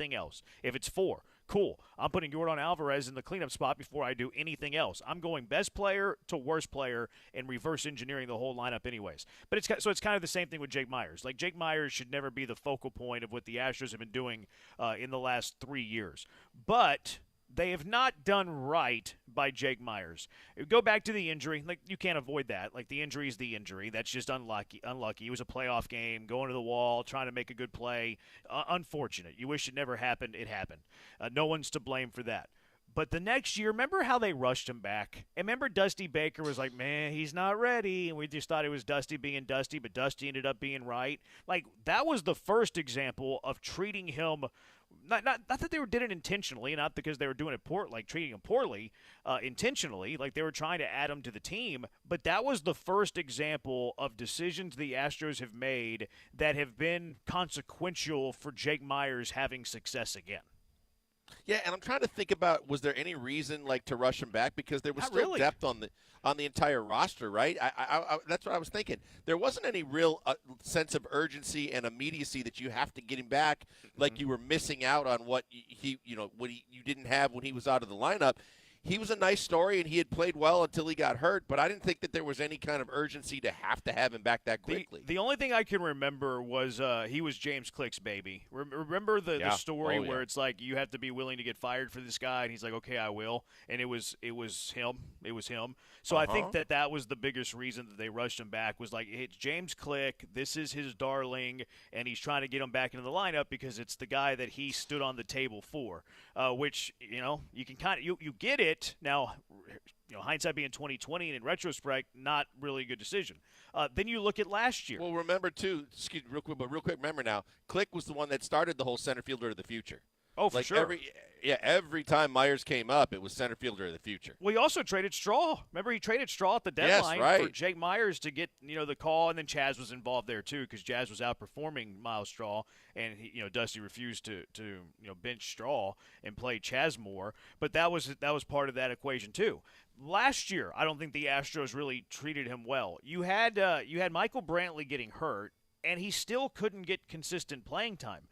anything else. If it's 4, cool. I'm putting Jordan Alvarez in the cleanup spot before I do anything else. I'm going best player to worst player and reverse engineering the whole lineup anyways. But it's kind of the same thing with Jake Myers. Like, Jake Myers should never be the focal point of what the Astros have been doing in the last 3 years. But they have not done right by Jake Myers. Go back to the injury. Like, you can't avoid that. Like, the injury is the injury. That's just unlucky. It was a playoff game, going to the wall, trying to make a good play. Unfortunate. You wish it never happened. It happened. No one's to blame for that. But the next year, remember how they rushed him back? And remember Dusty Baker was like, man, he's not ready. And we just thought it was Dusty being Dusty, but Dusty ended up being right. Like, that was the first example of treating him – not that they did it intentionally, not because they were doing it treating him poorly intentionally, like they were trying to add him to the team. But that was the first example of decisions the Astros have made that have been consequential for Jake Myers having success again. Yeah, and I'm trying to think about, was there any reason like to rush him back, because there was Not still really. depth on the entire roster, right? I that's what I was thinking. There wasn't any real sense of urgency and immediacy that you have to get him back, like you were missing out on what you didn't have when he was out of the lineup. He was a nice story, and he had played well until he got hurt, but I didn't think that there was any kind of urgency to have him back that quickly. The only thing I can remember was he was James Click's baby. Remember the story where it's like you have to be willing to get fired for this guy, and he's like, okay, I will. And it was him. It was him. So I think that was the biggest reason that they rushed him back, was like, it's James Click. This is his darling, and he's trying to get him back into the lineup because it's the guy that he stood on the table for, which, you can kind of you get it. Now, hindsight being 2020, and in retrospect, not really a good decision. Then you look at last year. Well, remember too. Excuse me, real quick. Remember now, Click was the one that started the whole center fielder of the future. Oh, for sure. Every time Myers came up, it was center fielder of the future. Well, he also traded Straw. Remember, he traded Straw at the deadline for Jake Myers to get the call, and then Chaz was involved there too, because Jazz was outperforming Miles Straw, and Dusty refused to bench Straw and play Chaz more. But that was part of that equation too. Last year, I don't think the Astros really treated him well. You had Michael Brantley getting hurt, and he still couldn't get consistent playing time.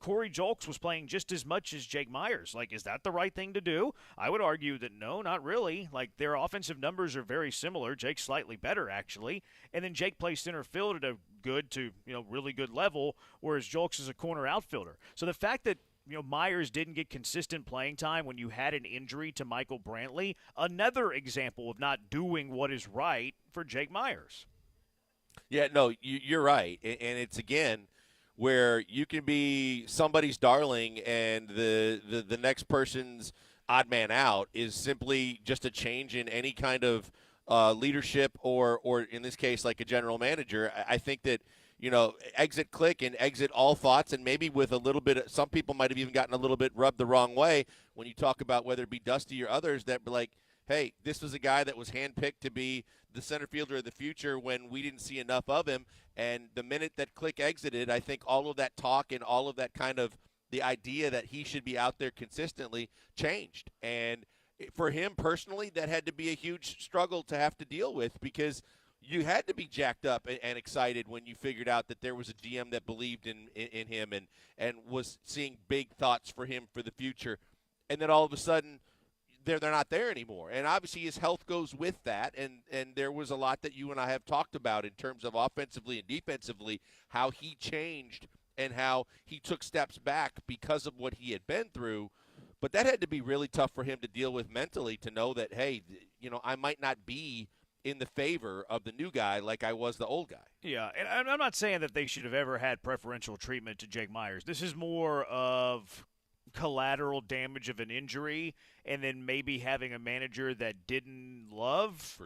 Corey Julks was playing just as much as Jake Myers. Like, is that the right thing to do? I would argue that no, not really. Like, their offensive numbers are very similar. Jake's slightly better, actually. And then Jake plays center field at a good to, really good level, whereas Julks is a corner outfielder. So the fact that Myers didn't get consistent playing time when you had an injury to Michael Brantley, another example of not doing what is right for Jake Myers. Yeah, no, you're right. And it's, again, where you can be somebody's darling and the next person's odd man out is simply just a change in any kind of leadership or in this case, like a general manager. I think that, exit Click and exit all thoughts, and maybe with a little bit – some people might have even gotten a little bit rubbed the wrong way when you talk about whether it be Dusty or others that were like, hey, this was a guy that was handpicked to be the center fielder of the future when we didn't see enough of him. And the minute that Click exited, I think all of that talk and all of that kind of the idea that he should be out there consistently changed. And for him personally, that had to be a huge struggle to have to deal with, because you had to be jacked up and excited when you figured out that there was a GM that believed in him and was seeing big thoughts for him for the future. And then all of a sudden, they're not there anymore. And obviously his health goes with that, and there was a lot that you and I have talked about in terms of offensively and defensively, how he changed and how he took steps back because of what he had been through. But that had to be really tough for him to deal with mentally, to know that, hey, I might not be in the favor of the new guy like I was the old guy. Yeah, and I'm not saying that they should have ever had preferential treatment to Jake Myers. This is more of collateral damage of an injury, and then maybe having a manager that didn't love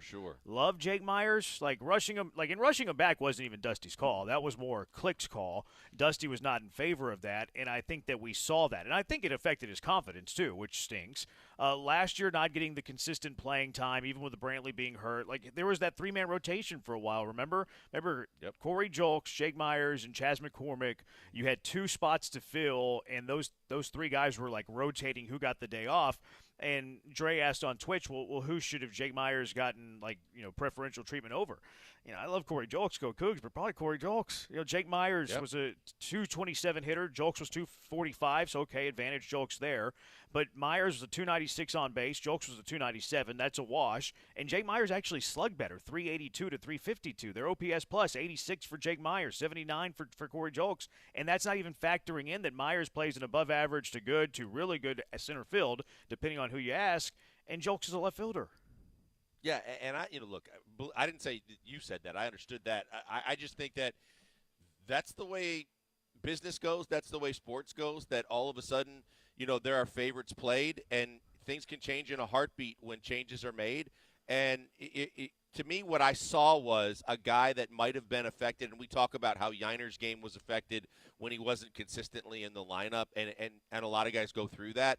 Jake Myers, like rushing him back wasn't even Dusty's call. That was more Click's call. Dusty was not in favor of that, and I think that we saw that, and I think it affected his confidence too, which stinks. Last year, not getting the consistent playing time, even with the Brantley being hurt, like there was that 3-man rotation for a while. Remember, Yep. Corey Julks, Jake Myers, and Chas McCormick. You had 2 spots to fill, and those 3 guys were like rotating who got the day off. And Dre asked on Twitch, well, who should have Jake Myers gotten preferential treatment over? I love Corey Julks, go Cougs, but probably Corey Julks. Jake Myers Yep. was a 227 hitter. Julks was 245, so okay, advantage Julks there. But Myers was a 296 on base. Julks was a 297. That's a wash. And Jake Myers actually slugged better, 382 to 352. Their OPS plus 86 for Jake Myers, 79 for Corey Julks. And that's not even factoring in that Myers plays an above average to good to really good center field, depending on who you ask. And Julks is a left fielder. Yeah, and look, I didn't say you said that. I understood that. I just think that that's the way business goes. That's the way sports goes. That all of a sudden, there are favorites played, and things can change in a heartbeat when changes are made. And to me, what I saw was a guy that might have been affected, and we talk about how Yiner's game was affected when he wasn't consistently in the lineup, and a lot of guys go through that.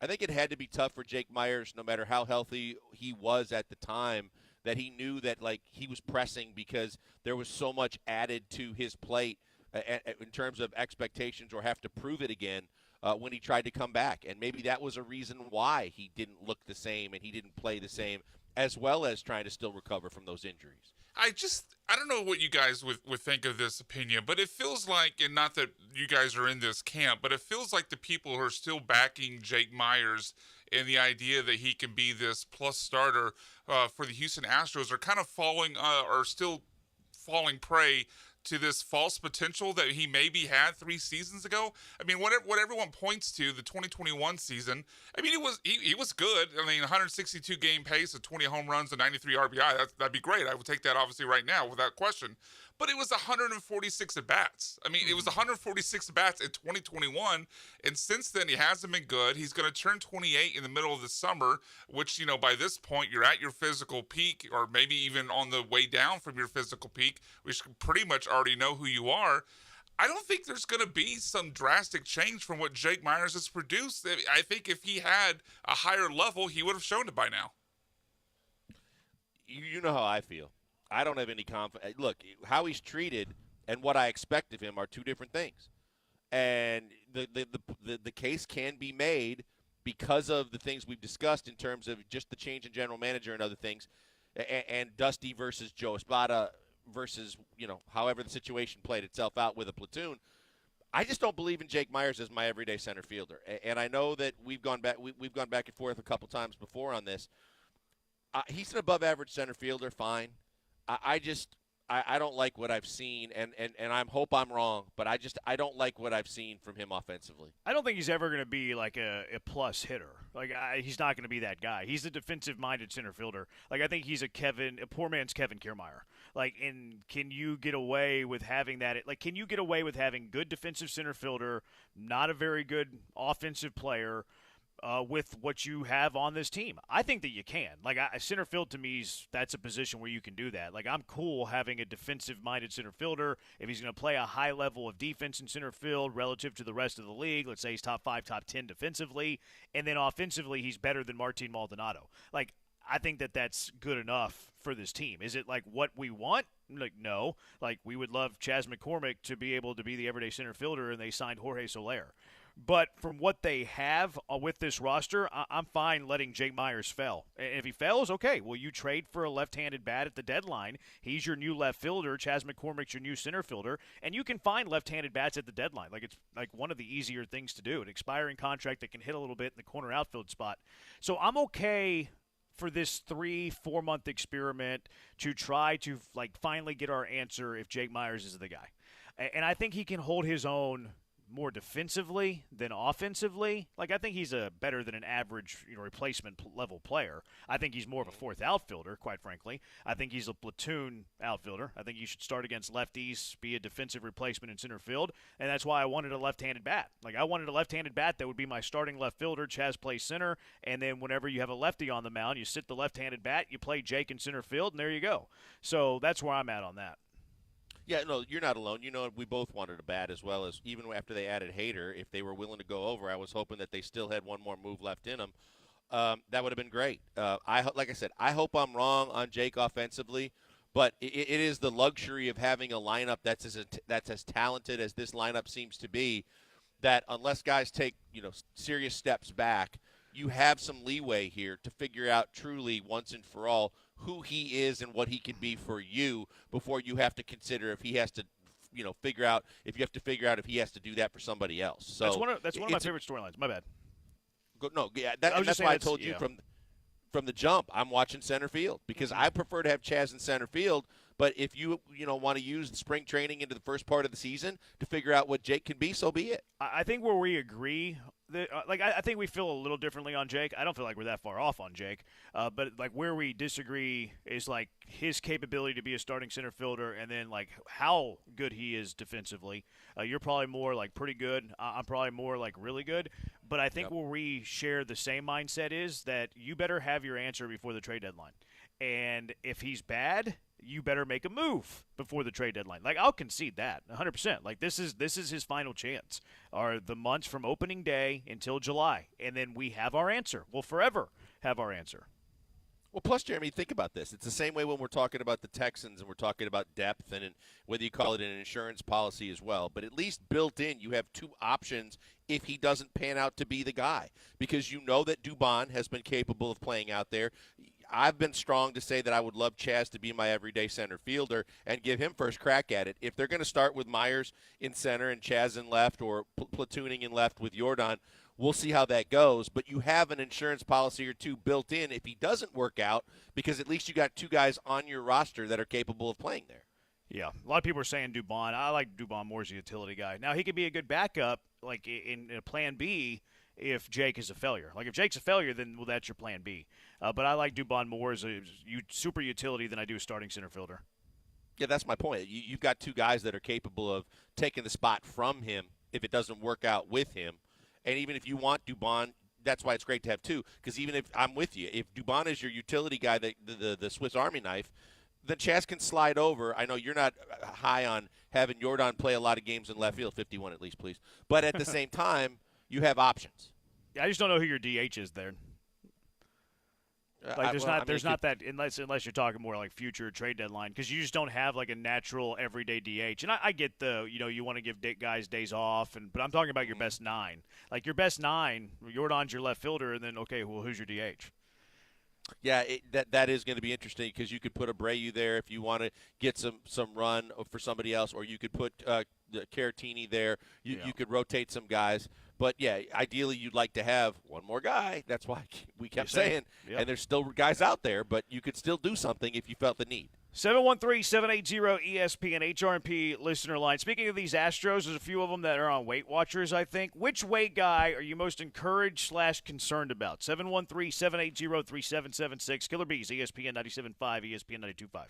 I think it had to be tough for Jake Myers, no matter how healthy he was at the time, that he knew that he was pressing because there was so much added to his plate in terms of expectations or have to prove it again when he tried to come back. And maybe that was a reason why he didn't look the same and he didn't play the same, as well as trying to still recover from those injuries. I don't know what you guys would think of this opinion, but it feels like, and not that you guys are in this camp, but it feels like the people who are still backing Jake Myers and the idea that he can be this plus starter for the Houston Astros are kind of still falling prey to this false potential that he maybe had 3 seasons ago. I mean, what everyone points to, the 2021 season, I mean, he was good. I mean, 162 game pace of 20 home runs and 93 RBI. That'd be great. I would take that obviously right now without question. But it was 146 at bats. I mean, it was 146 at bats in 2021, and since then he hasn't been good. He's going to turn 28 in the middle of the summer, which by this point you're at your physical peak, or maybe even on the way down from your physical peak, which pretty much already know who you are. I don't think there's going to be some drastic change from what Jake Myers has produced. I think if he had a higher level, he would have shown it by now. You know how I feel. I don't have any confidence. Look, how he's treated and what I expect of him are two different things. And the case can be made because of the things we've discussed in terms of just the change in general manager and other things, and Dusty versus Joe Espada versus, however the situation played itself out with a platoon. I just don't believe in Jake Myers as my everyday center fielder. And I know that we've gone back and forth a couple times before on this. He's an above-average center fielder, fine. I don't like what I've seen, and I hope I'm wrong, but I don't like what I've seen from him offensively. I don't think he's ever going to be like a plus hitter. He's not going to be that guy. He's a defensive-minded center fielder. I think he's a poor man's Kevin Kiermaier. And can you get away with having that? Can you get away with having good defensive center fielder, not a very good offensive player, with what you have on this team? I think that you can. Center field to me, that's a position where you can do that. I'm cool having a defensive-minded center fielder if he's going to play a high level of defense in center field relative to the rest of the league. Let's say he's top 5, top 10 defensively, and then offensively he's better than Martin Maldonado. I think that that's good enough for this team. Is it what we want? No. We would love Chas McCormick to be able to be the everyday center fielder, and they signed Jorge Soler. But from what they have with this roster, I'm fine letting Jake Myers fail. And if he fails, okay, well, you trade for a left-handed bat at the deadline. He's your new left fielder. Chas McCormick's your new center fielder. And you can find left-handed bats at the deadline. It's one of the easier things to do. An expiring contract that can hit a little bit in the corner outfield spot. So I'm okay for this 3-4 month experiment to try to finally get our answer if Jake Myers is the guy. And I think he can hold his own more defensively than offensively. I think he's a better than an average, replacement level player. I think he's more of a fourth outfielder, quite frankly. I think he's a platoon outfielder. I think you should start against lefties, be a defensive replacement in center field, and that's why I wanted a left-handed bat. I wanted a left-handed bat that would be my starting left fielder. Chas plays center, and then whenever you have a lefty on the mound, you sit the left-handed bat, you play Jake in center field, and there you go. So that's where I'm at on that. Yeah, no, you're not alone. We both wanted a bat as well, as even after they added Hader, if they were willing to go over, I was hoping that they still had one more move left in them. That would have been great. Like I said, I hope I'm wrong on Jake offensively, but it is the luxury of having a lineup that's as talented as this lineup seems to be, that unless guys take serious steps back, you have some leeway here to figure out truly once and for all who he is and what he can be for you before you have to consider if he has to, figure out if you have to figure out if he has to do that for somebody else. So that's one of my favorite storylines. My bad. No, yeah, I that's why I told you yeah. from the jump, I'm watching center field because I prefer to have Chaz in center field. But if you want to use spring training into the first part of the season to figure out what Jake can be, so be it. I think where we agree, I think we feel a little differently on Jake. I don't feel like we're that far off on Jake, but like where we disagree is like his capability to be a starting center fielder, and then like how good he is defensively. You're probably more like pretty good. I'm probably more like really good. But I think where we share the same mindset is that you better have your answer before the trade deadline. And if he's bad, you better make a move before the trade deadline. Like I'll concede that 100%. Like this is his final chance. Are the months from opening day until July, and then we have our answer. We'll forever have our answer. Well, plus, Jeremy, think about this. It's the same way when we're talking about the Texans and we're talking about depth and whether you call it an insurance policy as well. But at least built in, you have two options if he doesn't pan out to be the guy. Because you know that Dubon has been capable of playing out there. I've been strong to say that I would love Chaz to be my everyday center fielder and give him first crack at it. If they're going to start with Myers in center and Chaz in left or platooning in left with Jordan, we'll see how that goes, but you have an insurance policy or two built in if he doesn't work out because at least you got two guys on your roster that are capable of playing there. Yeah, a lot of people are saying Dubon. I like Dubon more as a utility guy. Now, he could be a good backup, like in a plan B, if Jake is a failure. Like, if Jake's a failure, then, well, that's your plan B. But I like Dubon more as a super utility than I do a starting center fielder. Yeah, that's my point. You've got two guys that are capable of taking the spot from him if it doesn't work out with him. And even if you want Dubon, that's why it's great to have two. Because even if I'm with you, if Dubon is your utility guy, the Swiss Army knife, then Chaz can slide over. I know you're not high on having Jordan play a lot of games in left field, 51 at least, please. But at the same time, you have options. Yeah, I just don't know who your DH is there. Like there's not that unless you're talking more like future trade deadline because you just don't have like a natural everyday DH. And I get you want to give guys days off, but I'm talking about your best nine. Like your best nine, Jordan's your left fielder, and then okay, well who's your DH? Yeah, that is going to be interesting because you could put Abreu there if you want to get some run for somebody else, or you could put Caratini there. You could rotate some guys. But, yeah, ideally you'd like to have one more guy. That's why we kept saying. Yep. And there's still guys out there, but you could still do something if you felt the need. 713-780-ESPN HRP listener line. Speaking of these Astros, there's a few of them that are on Weight Watchers, I think. Which weight guy are you most encouraged/concerned about? 713-780-3776. Killer Bees, ESPN 97.5, ESPN 92.5.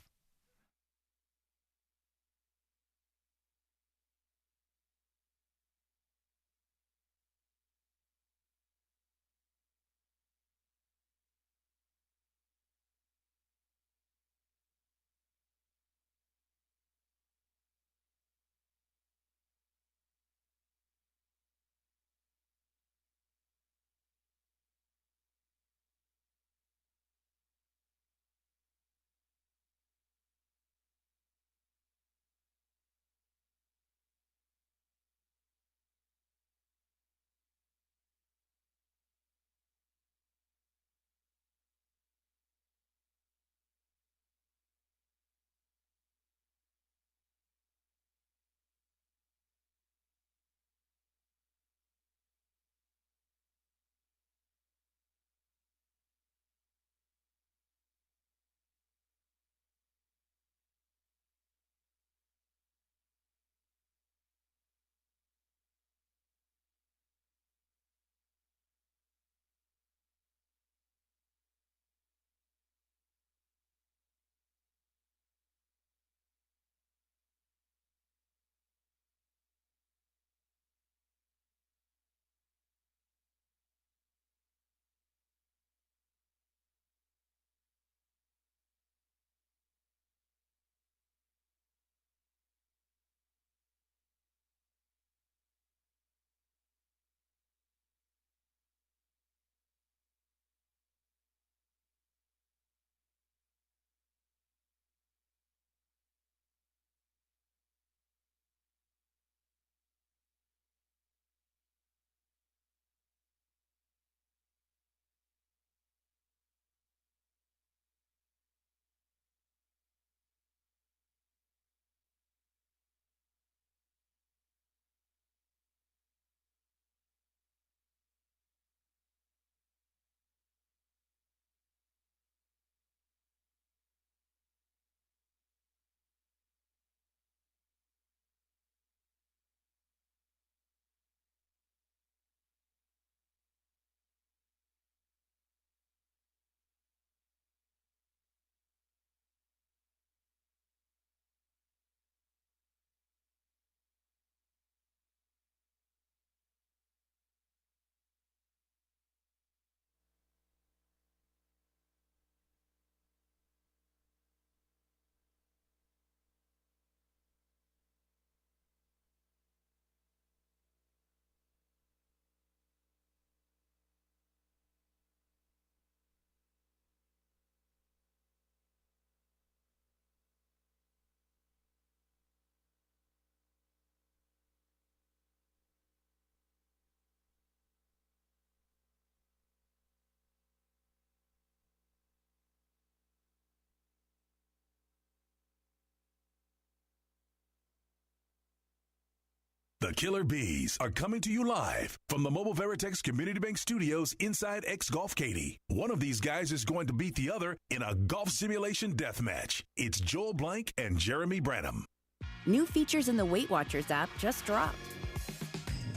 The Killer Bees are coming to you live from the Mobile Veritex Community Bank Studios inside X Golf Katy. One of these guys is going to beat the other in a golf simulation death match. It's Joel Blank and Jeremy Branham. New features in the Weight Watchers app just dropped.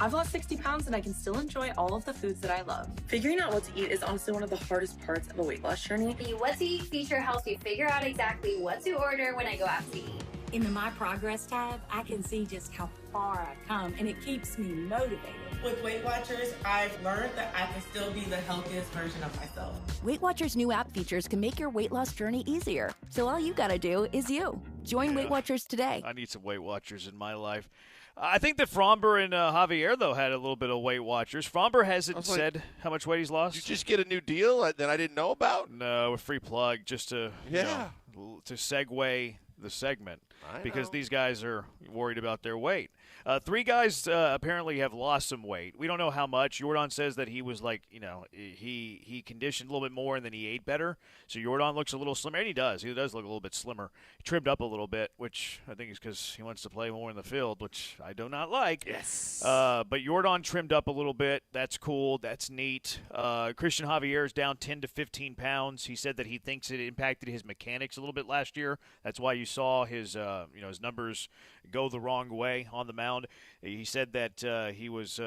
I've lost 60 pounds and I can still enjoy all of the foods that I love. Figuring out what to eat is honestly one of the hardest parts of a weight loss journey. The What to Eat feature helps me figure out exactly what to order when I go out to eat. In the My Progress tab, I can see just how far I've come, and it keeps me motivated. With Weight Watchers, I've learned that I can still be the healthiest version of myself. Weight Watchers' new app features can make your weight loss journey easier. So all you gotta do is you. Join Weight Watchers today. I need some Weight Watchers in my life. I think that Fromber and Javier, though, had a little bit of Weight Watchers. Fromber hasn't said how much weight he's lost. Did you just get a new deal that I didn't know about? No, a free plug just to to segue the segment because these guys are worried about their weight. Three guys apparently have lost some weight. We don't know how much. Jordan says that he was he conditioned a little bit more and then he ate better. So Jordan looks a little slimmer, and he does. He does look a little bit slimmer. He trimmed up a little bit, which I think is because he wants to play more in the field, which I do not like. Yes. But Jordan trimmed up a little bit. That's cool. That's neat. Christian Javier is down 10 to 15 pounds. He said that he thinks it impacted his mechanics a little bit last year. That's why you saw his numbers go the wrong way on the mound. He said that he was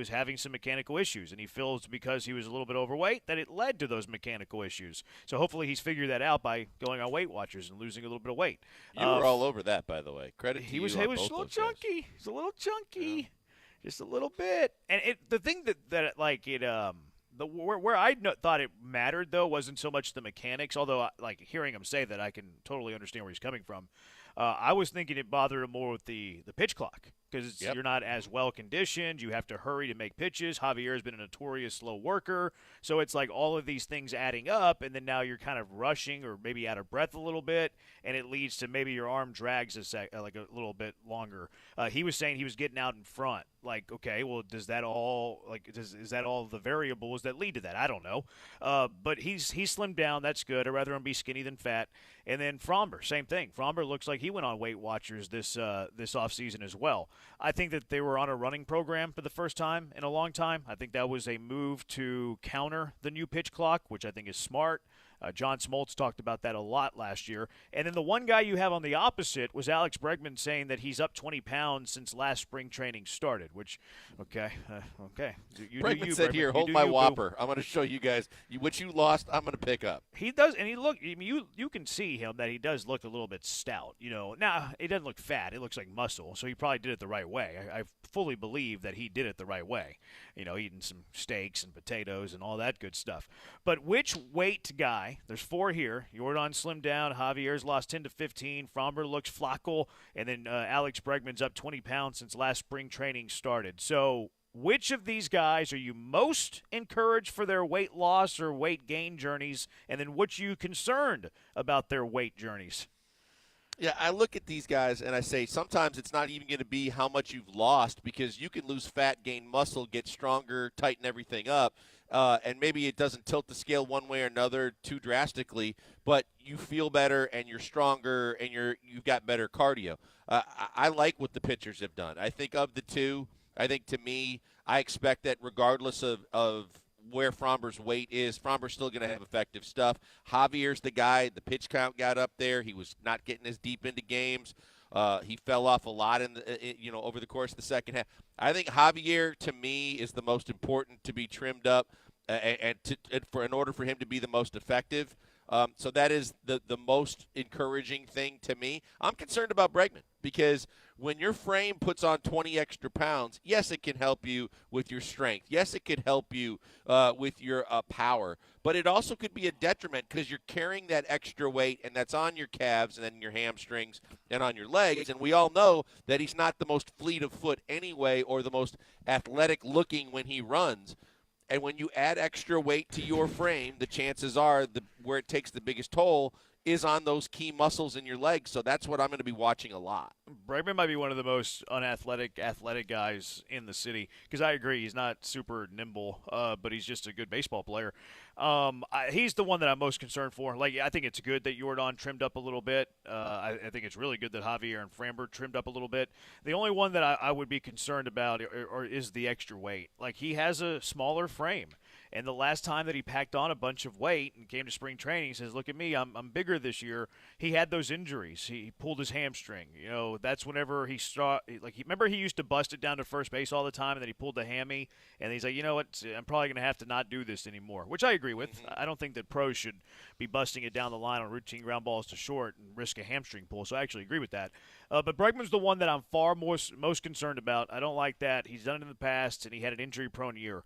having some mechanical issues, and he feels because he was a little bit overweight that it led to those mechanical issues. So hopefully he's figured that out by going on Weight Watchers and losing a little bit of weight. You were all over that, by the way. Credit to you. He was a little chunky. He's a little chunky, just a little bit. And the thing where I thought it mattered though wasn't so much the mechanics, although hearing him say that I can totally understand where he's coming from. I was thinking it bothered him more with the pitch clock because you're not as well conditioned. You have to hurry to make pitches. Javier has been a notorious slow worker, so it's like all of these things adding up, and then now you're kind of rushing or maybe out of breath a little bit, and it leads to maybe your arm drags a little bit longer. He was saying he was getting out in front. Like, okay, well, is that all the variables that lead to that? I don't know. But he's slimmed down. That's good. I'd rather him be skinny than fat. And then Fromber, same thing. Fromber looks like he went on Weight Watchers this offseason as well. I think that they were on a running program for the first time in a long time. I think that was a move to counter the new pitch clock, which I think is smart. John Smoltz talked about that a lot last year. And then the one guy you have on the opposite was Alex Bregman saying that he's up 20 pounds since last spring training started, which, okay. Bregman said, here, hold my whopper. I'm going to show you guys. What you lost, I'm going to pick up. He does, and you can see him that he does look a little bit stout. Now, it doesn't look fat. It looks like muscle, so he probably did it the right way. I fully believe that he did it the right way, eating some steaks and potatoes and all that good stuff. But which weight guy? There's four here. Jordan slimmed down. Javier's lost 10 to 15. Fromber looks flockal. And then Alex Bregman's up 20 pounds since last spring training started. So which of these guys are you most encouraged for their weight loss or weight gain journeys? And then which are you concerned about their weight journeys? Yeah, I look at these guys and I say sometimes it's not even going to be how much you've lost because you can lose fat, gain muscle, get stronger, tighten everything up. And maybe it doesn't tilt the scale one way or another too drastically, but you feel better and you're stronger and you've got better cardio. I like what the pitchers have done. I think of the two, to me, I expect that regardless of where Fromber's weight is, Fromber's still going to have effective stuff. Javier's the guy. The pitch count got up there. He was not getting as deep into games. He fell off a lot over the course of the second half. I think Javier, to me, is the most important to be trimmed up in order for him to be the most effective. So that is the most encouraging thing to me. I'm concerned about Bregman because when your frame puts on 20 extra pounds, yes, it can help you with your strength. Yes, it could help you with your power. But it also could be a detriment because you're carrying that extra weight, and that's on your calves and then your hamstrings and on your legs. And we all know that he's not the most fleet of foot anyway or the most athletic looking when he runs. And when you add extra weight to your frame, the chances are where it takes the biggest toll is on those key muscles in your legs. So that's what I'm going to be watching a lot. Bregman might be one of the most athletic guys in the city because I agree he's not super nimble, but he's just a good baseball player. He's the one that I'm most concerned for. Like, I think it's good that Jordan trimmed up a little bit. I think it's really good that Javier and Framber trimmed up a little bit. The only one that I would be concerned about is the extra weight. Like, he has a smaller frame. And the last time that he packed on a bunch of weight and came to spring training, he says, "Look at me, I'm bigger this year." He had those injuries. He pulled his hamstring. That's whenever remember he used to bust it down to first base all the time, and then he pulled the hammy, and he's like, "You know what? I'm probably going to have to not do this anymore," which I agree with. I don't think that pros should be busting it down the line on routine ground balls to short and risk a hamstring pull. So I actually agree with that. But Bregman's the one that I'm far most concerned about. I don't like that. He's done it in the past, and he had an injury-prone year.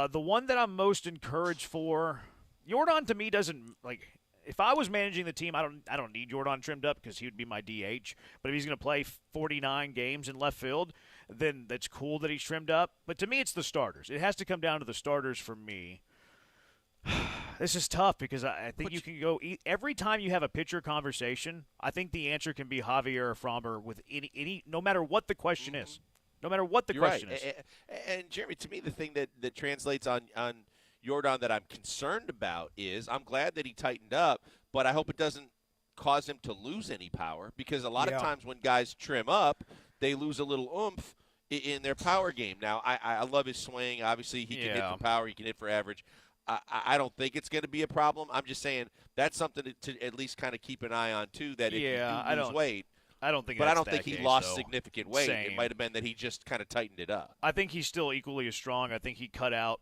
The one that I'm most encouraged for, Jordan to me doesn't like. If I was managing the team, I don't need Jordan trimmed up because he would be my DH. But if he's going to play 49 games in left field, then that's cool that he's trimmed up. But to me, it's the starters. It has to come down to the starters for me. This is tough because I think you can go every time you have a pitcher conversation. I think the answer can be Javier or Framber with any no matter what the question is. No matter what the question is. And, Jeremy, to me, the thing that translates on Jordan that I'm concerned about is I'm glad that he tightened up, but I hope it doesn't cause him to lose any power because a lot of times when guys trim up, they lose a little oomph in their power game. Now, I love his swing. Obviously, he can hit for power. He can hit for average. I don't think it's going to be a problem. I'm just saying that's something to at least kind of keep an eye on, too, that if you do lose weight. I don't think. But I don't think he lost though. significant weight. Same. It might have been that he just kind of tightened it up. I think he's still equally as strong. I think he cut out,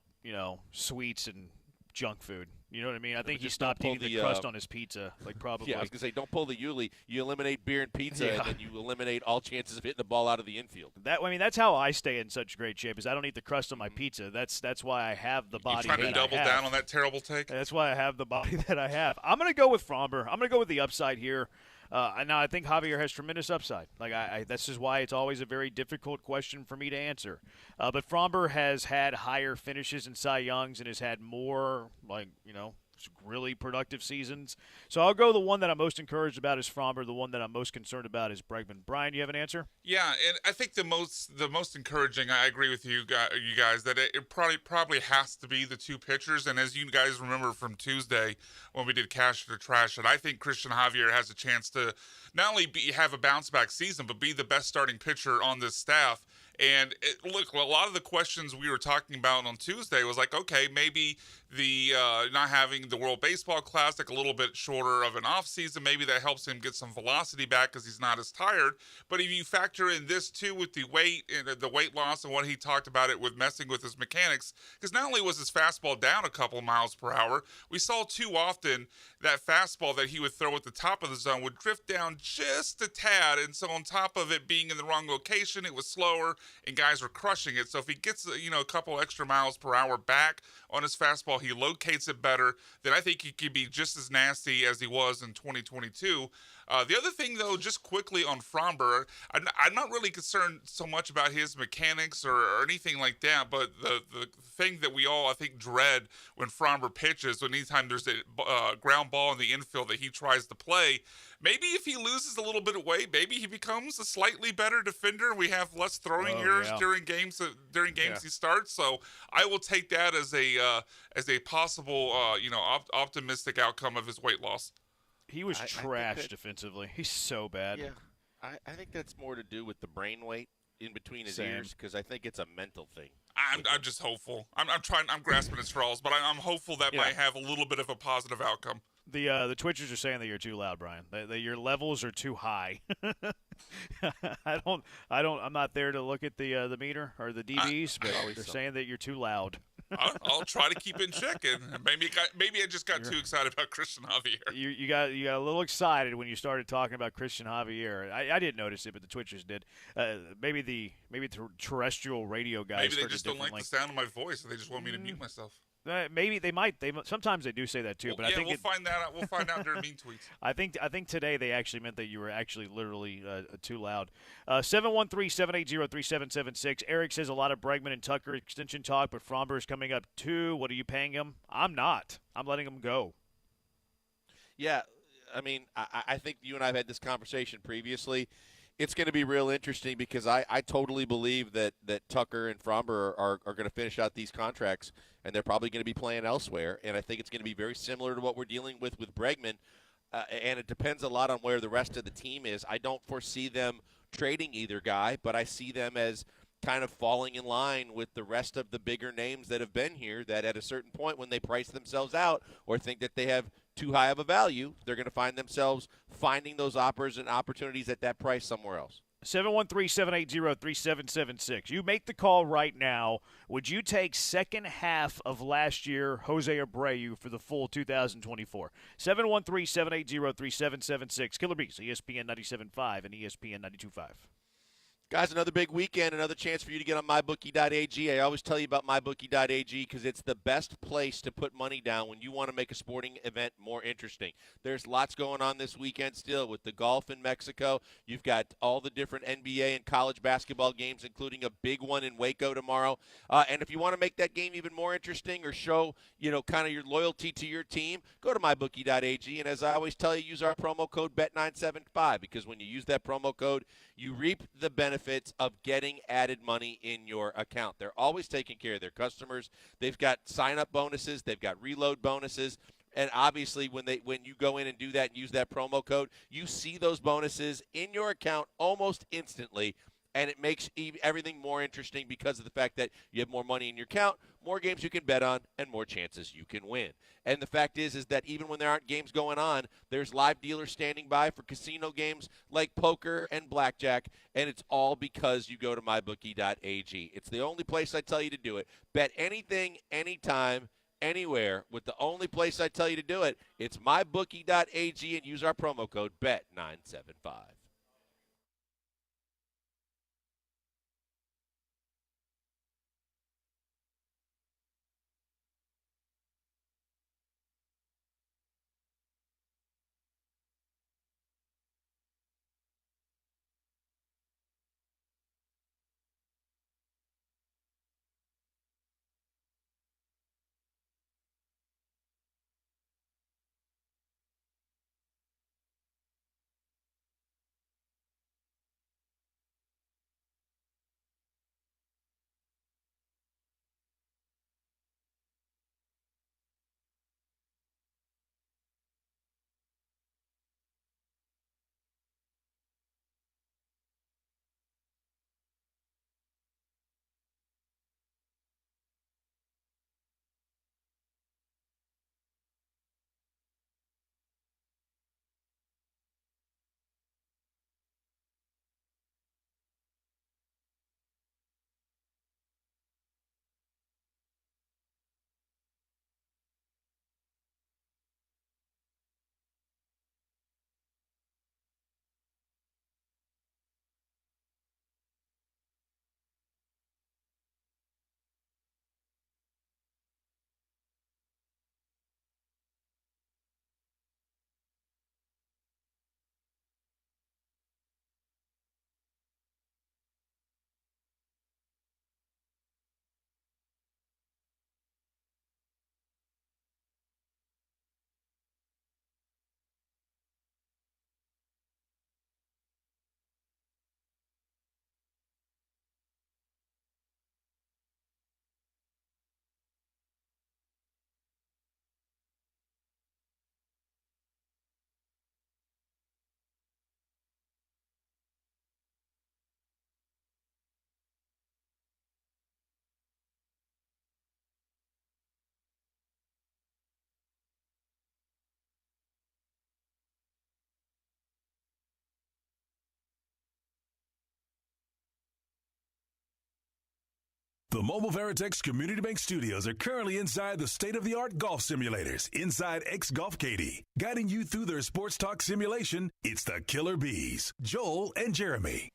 sweets and junk food. You know what I mean? I think he stopped eating the crust on his pizza. Like probably. Yeah, I was gonna say, don't pull the Yuli. You eliminate beer and pizza, and then you eliminate all chances of hitting the ball out of the infield. That's how I stay in such great shape. Is I don't eat the crust on my pizza. That's why I have the body. You trying to double down on that terrible take? That's why I have the body that I have. I'm gonna go with Framber. I'm gonna go with the upside here. Now I think Javier has tremendous upside. Like this is why it's always a very difficult question for me to answer. But Framber has had higher finishes in Cy Youngs and has had more really productive seasons. So I'll go the one that I'm most encouraged about is Framber. The one that I'm most concerned about is Bregman. Brian, you have an answer? Yeah, and I think the most encouraging. I agree with you guys that it probably has to be the two pitchers. And as you guys remember from Tuesday when we did Cash It or Trash It, I think Christian Javier has a chance to not only have a bounce back season, but be the best starting pitcher on this staff. And look, a lot of the questions we were talking about on Tuesday was like, okay, maybe the not having the World Baseball Classic, a little bit shorter of an off season, maybe that helps him get some velocity back because he's not as tired. But if you factor in this too with the weight and the weight loss and what he talked about it with messing with his mechanics, because not only was his fastball down a couple miles per hour, we saw too often that fastball that he would throw at the top of the zone would drift down just a tad, and so on top of it being in the wrong location, it was slower and guys were crushing it. So if he gets a couple extra miles per hour back on his fastball, he locates it better, then I think he could be just as nasty as he was in 2022. The other thing, though, just quickly on Framber, I'm not really concerned so much about his mechanics or anything like that, but the thing that we all, I think, dread when Framber pitches, when anytime there's a ground ball in the infield that he tries to play, maybe if he loses a little bit of weight, maybe he becomes a slightly better defender. We have less throwing errors during games he starts. So I will take that as a possible optimistic outcome of his weight loss. He was trash defensively. He's so bad. Yeah, I think that's more to do with the brain weight in between his ears because I think it's a mental thing. I'm just hopeful. I'm grasping at straws, but I'm hopeful that might have a little bit of a positive outcome. The Twitchers are saying that you're too loud, Brian. That your levels are too high. I'm not there to look at the meter or the dBs, but they're saying that you're too loud. I'll try to keep in check, and maybe I just got too excited about Christian Javier. You got a little excited when you started talking about Christian Javier. I didn't notice it, but the Twitchers did. Maybe the terrestrial radio guys. Maybe they just don't like the sound of my voice, and they just want me to mute myself. Maybe they might. Sometimes they do say that too. But I think we'll find that out. We'll find out during mean tweets. I think today they actually meant that you were actually literally too loud. 713-780-3776. Eric says a lot of Bregman and Tucker extension talk, but Framber is coming up too. What are you paying him? I'm not. I'm letting him go. Yeah, I mean, I think you and I have had this conversation previously. It's going to be real interesting because I totally believe that Tucker and Fromber are going to finish out these contracts, and they're probably going to be playing elsewhere. And I think it's going to be very similar to what we're dealing with Bregman. And it depends a lot on where the rest of the team is. I don't foresee them trading either guy, but I see them as kind of falling in line with the rest of the bigger names that have been here, that at a certain point when they price themselves out or think that they have too high of a value, they're going to find themselves finding those offers and opportunities at that price somewhere else. 713-780-3776. You make the call right now. Would you take second half of last year Jose Abreu for the full 2024? 713-780-3776. Killer Bees, ESPN 97.5 and ESPN 92.5. Guys, another big weekend, another chance for you to get on MyBookie.ag. I always tell you about MyBookie.ag because it's the best place to put money down when you want to make a sporting event more interesting. There's lots going on this weekend still with the golf in Mexico. You've got all the different NBA and college basketball games, including a big one in Waco tomorrow. And if you want to make that game even more interesting or show, kind of your loyalty to your team, go to MyBookie.ag. And as I always tell you, use our promo code BET975 because when you use that promo code, you reap the benefits of getting added money in your account. They're always taking care of their customers. They've got sign-up bonuses. They've got reload bonuses. And obviously, when you go in and do that and use that promo code, you see those bonuses in your account almost instantly. And it makes everything more interesting because of the fact that you have more money in your account, more games you can bet on, and more chances you can win. And the fact is that even when there aren't games going on, there's live dealers standing by for casino games like poker and blackjack, and it's all because you go to mybookie.ag. It's the only place I tell you to do it. Bet anything, anytime, anywhere. With the only place I tell you to do it, it's mybookie.ag, and use our promo code BET975. The Mobile Veritex Community Bank Studios are currently inside the state-of-the-art golf simulators inside X Golf Katy. Guiding you through their sports talk simulation, it's the Killer Bees, Joel and Jeremy.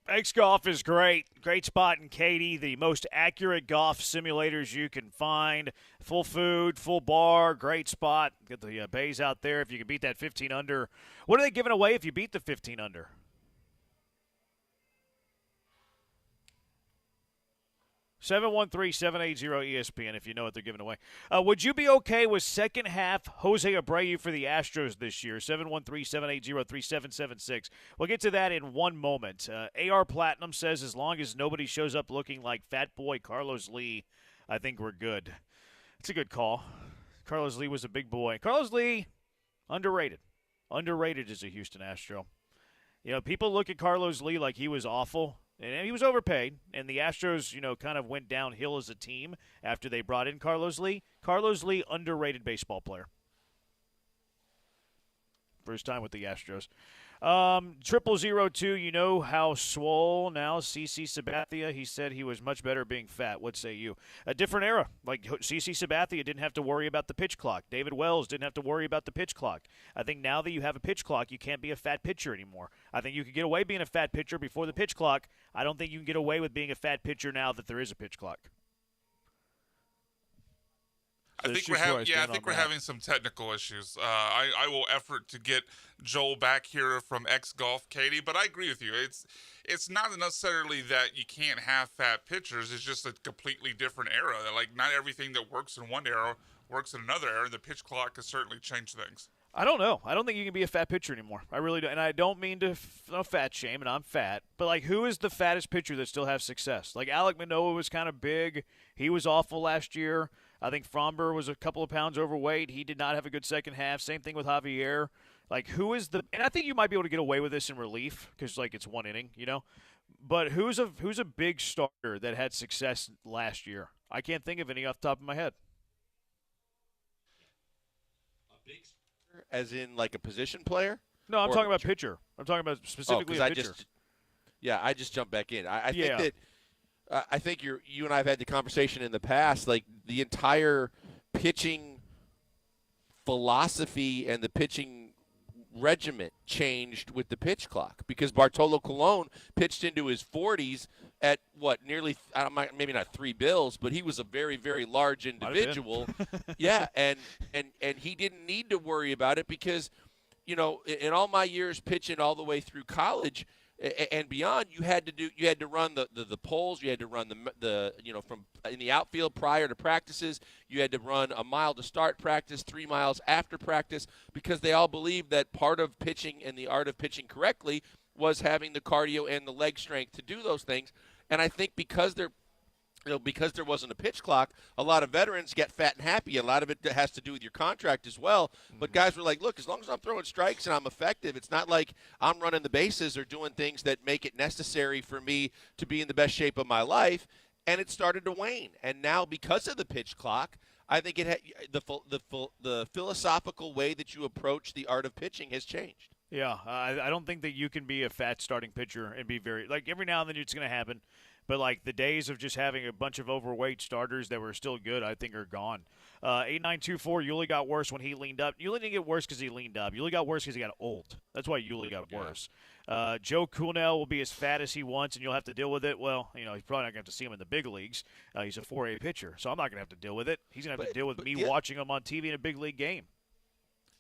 X Golf is great. Great spot in Katy. The most accurate golf simulators you can find. Full food, full bar, great spot. Get the bays out there if you can beat that 15 under. What are they giving away if you beat the 15 under? 713-780-ESPN if you know what they're giving away. Would you be okay with second half Jose Abreu for the Astros this year? 713-780-3776. We'll get to that in one moment. AR Platinum says as long as nobody shows up looking like Fat Boy Carlos Lee, I think we're good. It's a good call. Carlos Lee was a big boy. Carlos Lee, underrated. Underrated as a Houston Astro. You know, people look at Carlos Lee like he was awful. And he was overpaid, and the Astros, you know, kind of went downhill as a team after they brought in Carlos Lee. Carlos Lee, underrated baseball player. First time with the Astros. 0002, you know how swole now CC Sabathia. He said he was much better being fat. What say you? A different era. Like CC Sabathia didn't have to worry about the pitch clock. David Wells didn't have to worry about the pitch clock. I think now that you have a pitch clock, you can't be a fat pitcher anymore. I think you could get away being a fat pitcher before the pitch clock. I don't think you can get away with being a fat pitcher now that there is a pitch clock. I think we're having some technical issues. I will effort to get Joel back here from X Golf Katie, but I agree with you. It's not necessarily that you can't have fat pitchers. It's just a completely different era. Like not everything that works in one era works in another era. The pitch clock has certainly changed things. I don't know. I don't think you can be a fat pitcher anymore. I really don't. And I don't mean to fat shame, and I'm fat. But, like, who is the fattest pitcher that still has success? Like, Alek Manoah was kind of big. He was awful last year. I think Fromber was a couple of pounds overweight. He did not have a good second half. Same thing with Javier. Like, who is the – and I think you might be able to get away with this in relief because, like, it's one inning, you know. But who's a big starter that had success last year? I can't think of any off the top of my head. A big starter as in, like, a position player? No, I'm talking about pitcher. I'm talking about specifically a pitcher. I just jumped back in. I think that I think you and I have had the conversation in the past, like the entire pitching philosophy and the pitching regiment changed with the pitch clock because Bartolo Colon pitched into his 40s at nearly maybe not 3 bills, but he was a very, very large individual. Yeah, and he didn't need to worry about it because, you know, in all my years pitching all the way through college and beyond, you had to run the poles, you had to run the from in the outfield prior to practices, you had to run a mile to start practice, 3 miles after practice, because they all believed that part of pitching and the art of pitching correctly was having the cardio and the leg strength to do those things. And I think because there wasn't a pitch clock, a lot of veterans get fat and happy. A lot of it has to do with your contract as well. But guys were like, look, as long as I'm throwing strikes and I'm effective, it's not like I'm running the bases or doing things that make it necessary for me to be in the best shape of my life. And it started to wane. And now because of the pitch clock, I think the philosophical way that you approach the art of pitching has changed. Yeah, I don't think that you can be a fat starting pitcher and be very – like every now and then it's going to happen. But, like, the days of just having a bunch of overweight starters that were still good, I think, are gone. 8924, Yuli got worse when he leaned up. Yuli didn't get worse because he leaned up. Yuli got worse because he got old. That's why Yuli got worse. Joe Coolnell will be as fat as he wants, and you'll have to deal with it. Well, you know, he's probably not going to have to see him in the big leagues. He's a 4A pitcher, so I'm not going to have to deal with it. He's going to have to deal with me watching him on TV in a big league game.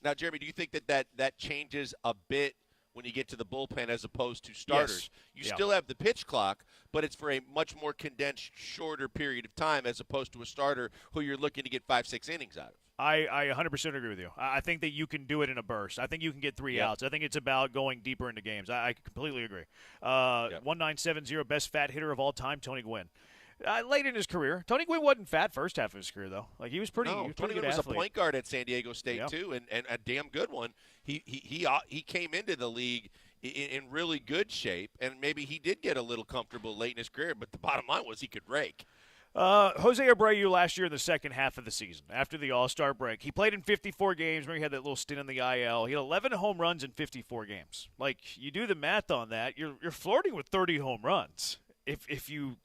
Now, Jeremy, do you think that changes a bit when you get to the bullpen as opposed to starters? Yes. You still have the pitch clock, but it's for a much more condensed, shorter period of time as opposed to a starter who you're looking to get 5-6 innings out of. I 100% agree with you. I think that you can do it in a burst. I think you can get 3 outs. I think it's about going deeper into games. I completely agree. 1970, best fat hitter of all time, Tony Gwynn. Late in his career, Tony Gwynn wasn't fat first half of his career though. Like he was pretty. No, Tony Gwynn was a point guard at San Diego State too, and a damn good one. He came into the league in really good shape, and maybe he did get a little comfortable late in his career. But the bottom line was he could rake. Jose Abreu last year in the second half of the season, after the All-Star break, he played in 54 games. Remember he had that little stint in the IL. He had 11 home runs in 54 games. Like you do the math on that, you're flirting with 30 home runs. If you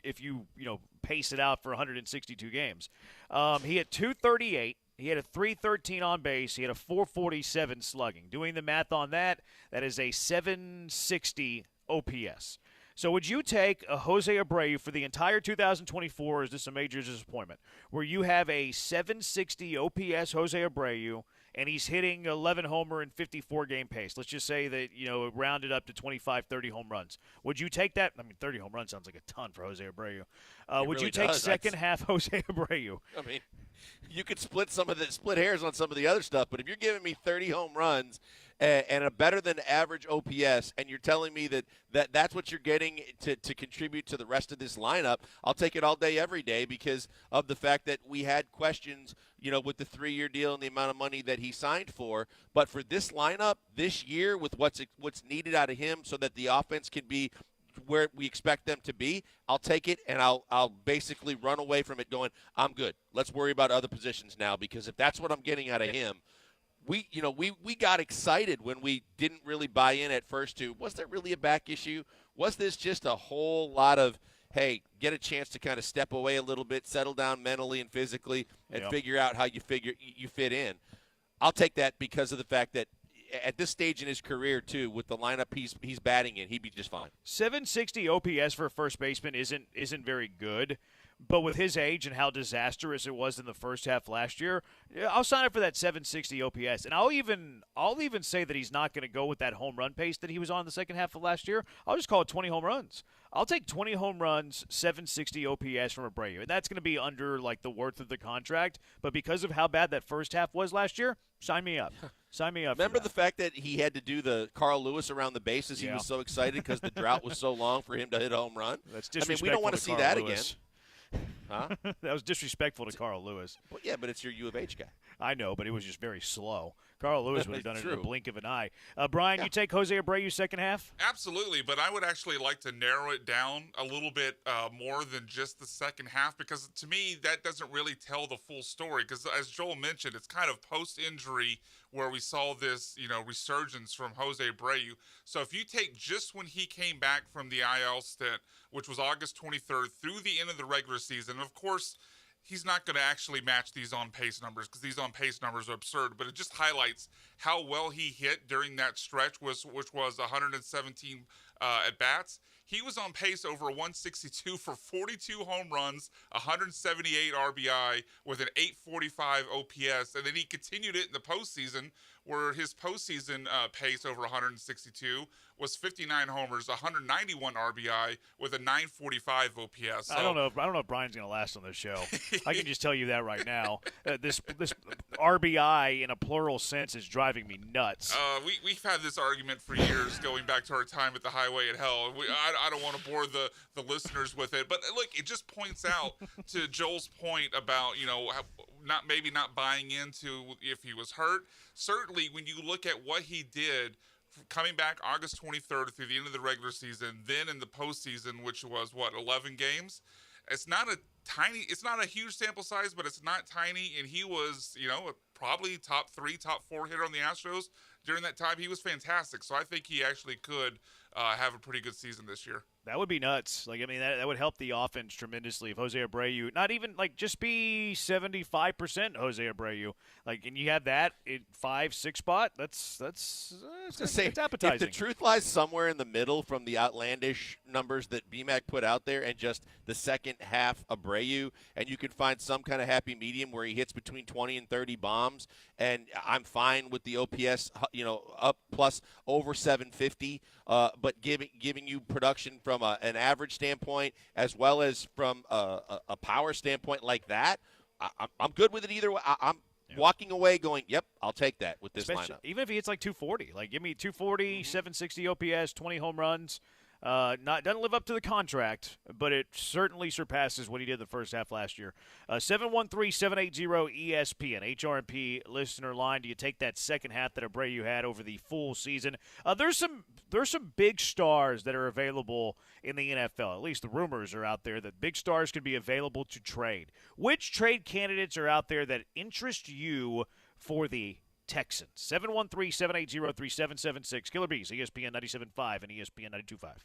pace it out for 162 games. He had 238. He had a 313 on base. He had a 447 slugging. Doing the math on that, that is a 760 OPS. So would you take a Jose Abreu for the entire 2024, or is this a major disappointment, where you have a 760 OPS Jose Abreu and he's hitting 11 homer and 54 game pace. Let's just say that, rounded up to 25, 30 home runs. Would you take that? I mean, 30 home runs sounds like a ton for Jose Abreu. Would really you take does. second half Jose Abreu? I mean, you could split hairs on some of the other stuff, but if you're giving me 30 home runs and a better than average OPS, and you're telling me that's what you're getting to contribute to the rest of this lineup, I'll take it all day, every day, because of the fact that we had questions, with the 3-year deal and the amount of money that he signed for. But for this lineup this year, with what's needed out of him, so that the offense can be where we expect them to be, I'll take it, and I'll basically run away from it going, I'm good. Let's worry about other positions now, because if that's what I'm getting out of him, we got excited when we didn't really buy in at first to, was there really a back issue? Was this just a whole lot of, hey, get a chance to kind of step away a little bit, settle down mentally and physically, and figure out how you fit in? I'll take that because of the fact that at this stage in his career, too, with the lineup he's batting in, he'd be just fine. 760 OPS for a first baseman isn't very good, but with his age and how disastrous it was in the first half last year, I'll sign up for that 760 OPS. And I'll even say that he's not going to go with that home run pace that he was on the second half of last year. I'll just call it 20 home runs. I'll take 20 home runs, 760 OPS from Abreu. And that's going to be under the worth of the contract, but because of how bad that first half was last year, sign me up. Sign me up. Remember the fact that he had to do the Carl Lewis around the bases? He was so excited because the drought was so long for him to hit a home run. That's disrespectful. We don't want to see that again. Huh? That was disrespectful to Carl Lewis. Well, yeah, but it's your U of H guy. I know, but it was just very slow. Carl Lewis would have done it in a blink of an eye. Brian, you take Jose Abreu second half? Absolutely, but I would actually like to narrow it down a little bit more than just the second half, because to me that doesn't really tell the full story, because as Joel mentioned, it's kind of post-injury where we saw this, resurgence from Jose Abreu. So if you take just when he came back from the IL stint, which was August 23rd, through the end of the regular season, and of course, he's not going to actually match these on-pace numbers, because these on-pace numbers are absurd, but it just highlights how well he hit during that stretch, which was 117 at-bats. He was on pace over 162 for 42 home runs, 178 RBI with an 845 OPS, and then he continued it in the postseason, where his postseason pace over 162 was 59 homers, 191 RBI with a 945 OPS. So, I don't know if Brian's going to last on this show. I can just tell you that right now. This RBI in a plural sense is driving me nuts. We've had this argument for years, going back to our time at the Highway at Hell. I don't want to bore the listeners with it, but look, it just points out to Joel's point about not buying into if he was hurt. Certainly, when you look at what he did, coming back August 23rd through the end of the regular season, then in the postseason, which was 11 games. It's not a huge sample size, but it's not tiny. And he was, probably top 3, top 4 hitter on the Astros during that time. He was fantastic. So I think he actually could have a pretty good season this year. That would be nuts. That would help the offense tremendously if Jose Abreu, not even just be 75% Jose Abreu. And you have that in 5-6 spot. That's appetizing. If the truth lies somewhere in the middle from the outlandish numbers that BMAC put out there and just the second half Abreu, and you can find some kind of happy medium where he hits between 20 and 30 bombs, and I'm fine with the OPS, up plus over 750, but giving you production from an average standpoint as well as from a power standpoint like that, I'm good with it either way. I'm walking away going, yep, I'll take that with this lineup. Even if he hits 240. Give me 240, 760 OPS, 20 home runs. Doesn't live up to the contract, but it certainly surpasses what he did the first half last year. 713-780-ESPN, HRMP listener line. Do you take that second half that Abreu had over the full season? There's some big stars that are available in the NFL. At least the rumors are out there that big stars could be available to trade. Which trade candidates are out there that interest you for the Texans? 713-780-3776. Killer Bees, ESPN 97.5 and ESPN 92.5.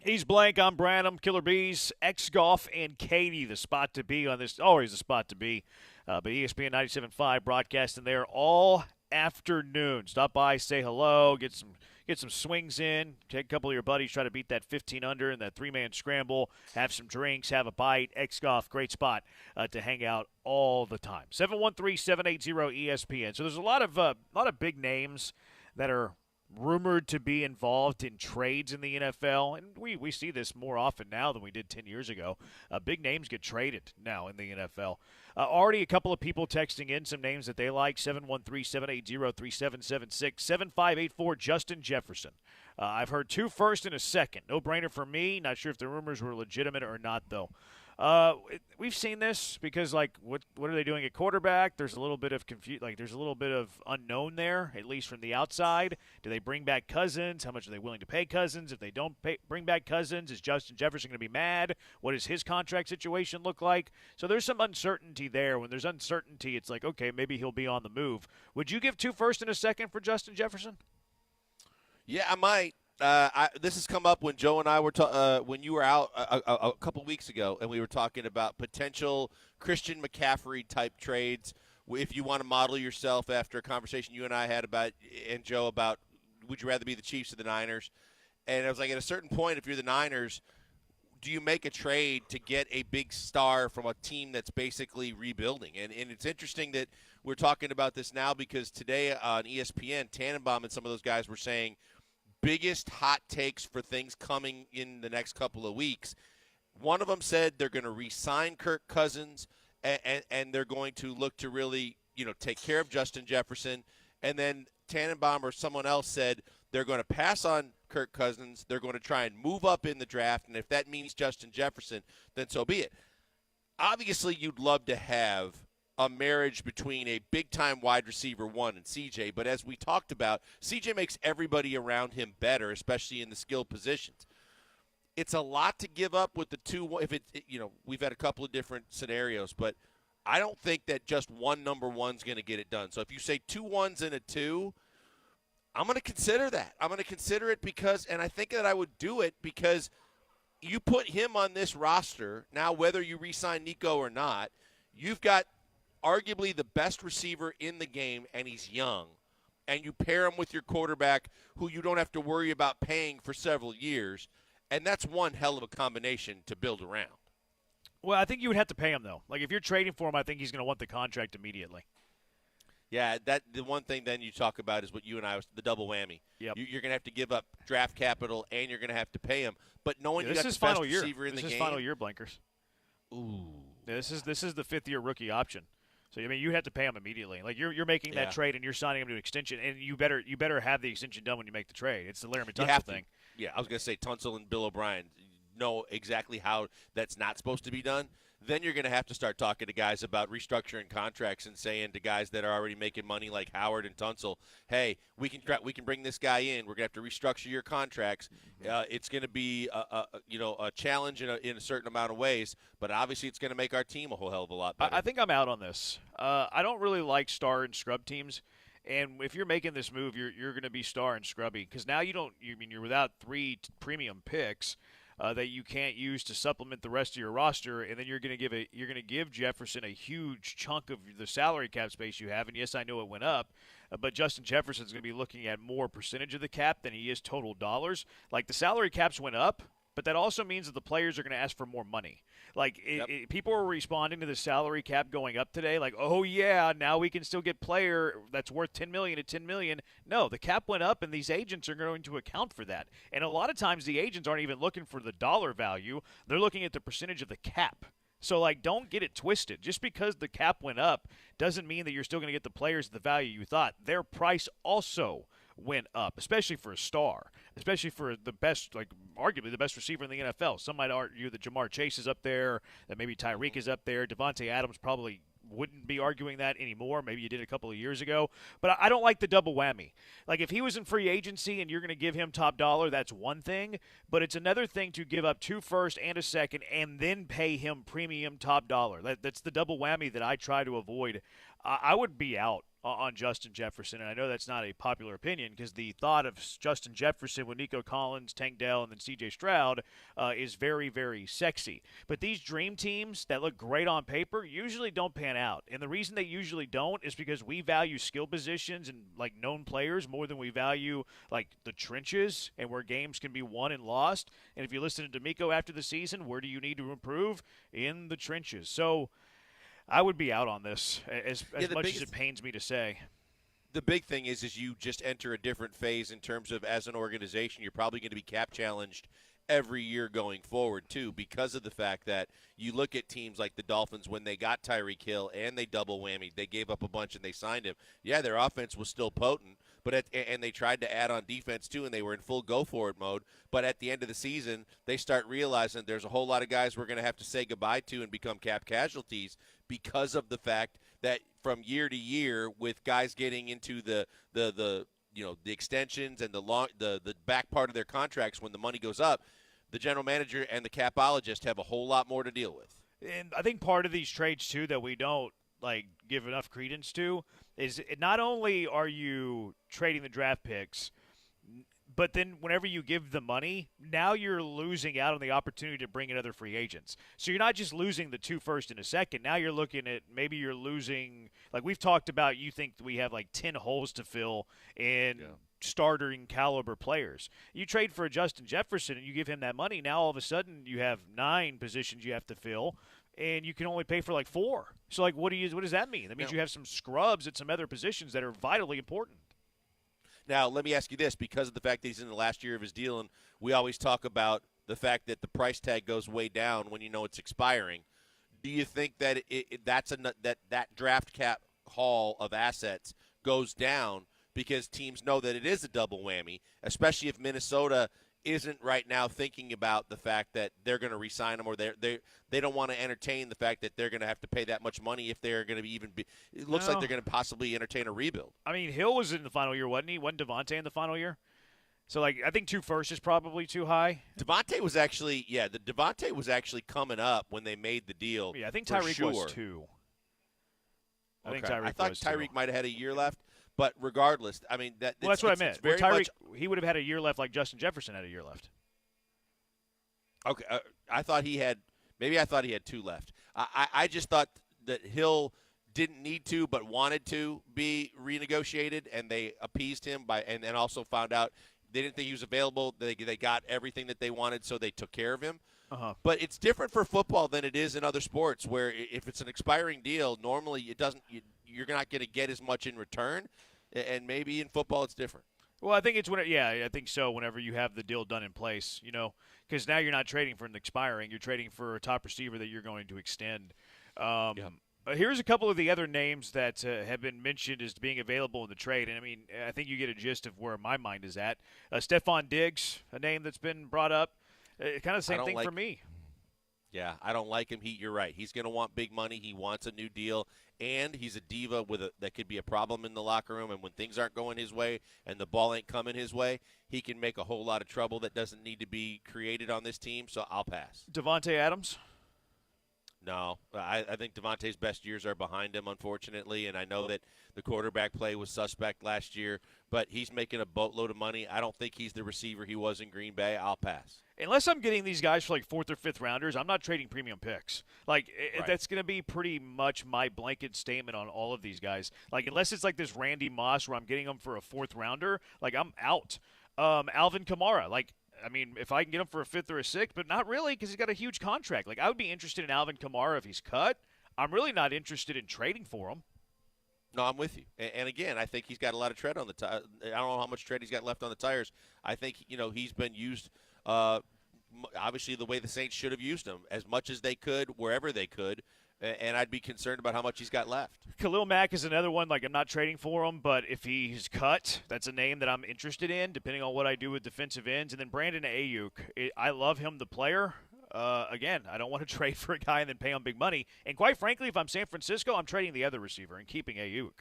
He's Blank. I'm Branham. Killer Bees, X Golf, and Katie, the spot to be on this. Always the spot to be. But ESPN 97.5 broadcasting there all afternoon. Stop by, say hello, get some swings in, take a couple of your buddies, try to beat that 15 under in that three-man scramble, have some drinks, have a bite. X Golf, great spot to hang out all the time. 713-780-ESPN. So there's a lot of big names that are rumored to be involved in trades in the NFL, and we see this more often now than we did 10 years ago. Big names get traded now in the NFL. Already a couple of people texting in some names that they like, 713-780-3776, 7584 Justin Jefferson. I've heard 2 firsts and a second. No-brainer for me. Not sure if the rumors were legitimate or not, though. We've seen this because, what are they doing at quarterback? There's a little bit of there's a little bit of unknown there, at least from the outside. Do they bring back Cousins? How much are they willing to pay Cousins? If they don't bring back Cousins, is Justin Jefferson going to be mad? What does his contract situation look like? So there's some uncertainty there. When there's uncertainty, it's like, okay, maybe he'll be on the move. Would you give 2 firsts and a second for Justin Jefferson? Yeah, I might. This has come up when Joe and I were when you were out a couple weeks ago, and we were talking about potential Christian McCaffrey type trades. If you want to model yourself after a conversation you and I had and Joe about, would you rather be the Chiefs or the Niners? And I was like, at a certain point, if you're the Niners, do you make a trade to get a big star from a team that's basically rebuilding? And it's interesting that we're talking about this now because today on ESPN, Tannenbaum and some of those guys were saying biggest hot takes for things coming in the next couple of weeks. One of them said they're going to re-sign Kirk Cousins, and they're going to look to really, take care of Justin Jefferson. And then Tannenbaum or someone else said they're going to pass on Kirk Cousins. They're going to try and move up in the draft, and if that means Justin Jefferson, then so be it. Obviously, you'd love to have a marriage between a big-time wide receiver, one, and CJ. But as we talked about, CJ makes everybody around him better, especially in the skill positions. It's a lot to give up with the 2. If we've had a couple of different scenarios, but I don't think that just one number one's going to get it done. So if you say 2 1s and a 2, I'm going to consider that. I'm going to consider it and I think that I would do it because you put him on this roster. Now, whether you re-sign Nico or not, you've got arguably the best receiver in the game, and he's young. And you pair him with your quarterback who you don't have to worry about paying for several years. And that's one hell of a combination to build around. Well, I think you would have to pay him, though. If you're trading for him, I think he's going to want the contract immediately. Yeah, the one thing then you talk about is what you and I the double whammy. Yep. You're going to have to give up draft capital, and you're going to have to pay him. But knowing you got the best receiver in the game. This is final year, Blankers. Ooh. Yeah, this is the 5th-year rookie option. So you have to pay him immediately. You're making that trade and you're signing him to an extension, and you better have the extension done when you make the trade. It's the Laramie Tunsil thing. Yeah, I was going to say Tunsil and Bill O'Brien know exactly how that's not supposed to be done. Then you're going to have to start talking to guys about restructuring contracts and saying to guys that are already making money like Howard and Tunsil, hey, we can bring this guy in. We're going to have to restructure your contracts. It's going to be a challenge in a certain amount of ways, but obviously it's going to make our team a whole hell of a lot better. I think I'm out on this. I don't really like star and scrub teams. And if you're making this move, you're going to be star and scrubby because now you're without 3 premium picks that you can't use to supplement the rest of your roster, and then you're going to give Jefferson a huge chunk of the salary cap space you have. And yes, I know it went up, but Justin Jefferson's going to be looking at more percentage of the cap than he is total dollars. The salary caps went up, but that also means that the players are going to ask for more money. People are responding to the salary cap going up today, oh yeah, now we can still get player that's worth $10 million at $10 million. No, the cap went up, and these agents are going to account for that. And a lot of times the agents aren't even looking for the dollar value; they're looking at the percentage of the cap. So, don't get it twisted. Just because the cap went up doesn't mean that you're still going to get the players at the value you thought. Their price also went up, especially for a star, especially for the best, arguably the best receiver in the NFL. Some might argue that Jamar Chase is up there, that maybe Tyreek is up there. Devontae Adams probably wouldn't be arguing that anymore. Maybe you did a couple of years ago. But I don't like the double whammy. If he was in free agency and you're going to give him top dollar, that's one thing. But it's another thing to give up 2 firsts and a second and then pay him premium top dollar. That's the double whammy that I try to avoid. I would be out on Justin Jefferson. And I know that's not a popular opinion because the thought of Justin Jefferson with Nico Collins, Tank Dell, and then C.J. Stroud is very, very sexy. But these dream teams that look great on paper usually don't pan out. And the reason they usually don't is because we value skill positions and like known players more than we value like the trenches and where games can be won and lost. And if you listen to D'Amico after the season, where do you need to improve? In the trenches. So I would be out on this as much as it pains me to say. The big thing is you just enter a different phase in terms of, as an organization, you're probably going to be cap challenged every year going forward too, because of the fact that you look at teams like the Dolphins when they got Tyreek Hill and they double whammied, they gave up a bunch and they signed him. Yeah, their offense was still potent, but and they tried to add on defense too, and they were in full go for it mode. But at the end of the season, they start realizing there's a whole lot of guys we're going to have to say goodbye to and become cap casualties because of the fact that from year to year, with guys getting into the extensions and the back part of their contracts when the money goes up, the general manager and the capologist have a whole lot more to deal with. And I think part of these trades too that we don't give enough credence to is not only are you trading the draft picks, but then whenever you give the money, now you're losing out on the opportunity to bring in other free agents. So you're not just losing the 2 first and a second. Now you're looking at maybe you're losing, like we've talked about, you think we have 10 holes to fill in starting caliber players. You trade for a Justin Jefferson and you give him that money, now all of a sudden you have 9 positions you have to fill, and you can only pay for 4. So what does that mean? That means you have some scrubs at some other positions that are vitally important. Now, let me ask you this, because of the fact that he's in the last year of his deal, and we always talk about the fact that the price tag goes way down when you know it's expiring. Do you think that that draft cap haul of assets goes down because teams know that it is a double whammy, especially if Minnesota isn't right now thinking about the fact that they're going to re-sign him, or they don't want to entertain the fact that they're going to have to pay that much money if they're going to it looks like they're going to possibly entertain a rebuild. I mean, Hill was in the final year, wasn't he? Wasn't Devontae in the final year? So, I think 2 first is probably too high. Devontae was actually coming up when they made the deal. Yeah, I think Tyreek was 2. I thought Tyreek might have had a year left. But regardless, I mean that's what I meant. Tyreek, he would have had a year left, like Justin Jefferson had a year left. Okay, I thought he had 2 left. I just thought that Hill didn't need to, but wanted to be renegotiated, and they appeased him and then also found out they didn't think he was available. They got everything that they wanted, so they took care of him. But it's different for football than it is in other sports, where if it's an expiring deal, normally it doesn't. You're not going to get as much in return, and maybe in football it's different. Well, I think it's I think so. Whenever you have the deal done in place, because now you're not trading for an expiring, you're trading for a top receiver that you're going to extend. Here's a couple of the other names that have been mentioned as being available in the trade, and I think you get a gist of where my mind is at. Stephon Diggs, a name that's been brought up, kind of the same thing for me. Yeah, I don't like him. You're right. He's going to want big money. He wants a new deal, and he's a diva that could be a problem in the locker room. And when things aren't going his way and the ball ain't coming his way, he can make a whole lot of trouble that doesn't need to be created on this team. So I'll pass. Devontae Adams? No, I think Devontae's best years are behind him, unfortunately, and I know that the quarterback play was suspect last year, but he's making a boatload of money. I don't think he's the receiver he was in Green Bay. I'll pass. Unless I'm getting these guys for 4th or 5th rounders, I'm not trading premium picks. That's going to be pretty much my blanket statement on all of these guys. Unless it's this Randy Moss where I'm getting them for a 4th rounder, I'm out. Alvin Kamara, if I can get him for a 5th or a 6th, but not really because he's got a huge contract. I would be interested in Alvin Kamara if he's cut. I'm really not interested in trading for him. No, I'm with you. And again, I think he's got a lot of tread on the tire. I don't know how much tread he's got left on the tires. I think, he's been used obviously the way the Saints should have used him, as much as they could, wherever they could. And I'd be concerned about how much he's got left. Khalil Mack is another one. I'm not trading for him, but if he's cut, that's a name that I'm interested in, depending on what I do with defensive ends. And then Brandon Ayuk, I love him, the player. Again, I don't want to trade for a guy and then pay him big money. And quite frankly, if I'm San Francisco, I'm trading the other receiver and keeping Ayuk.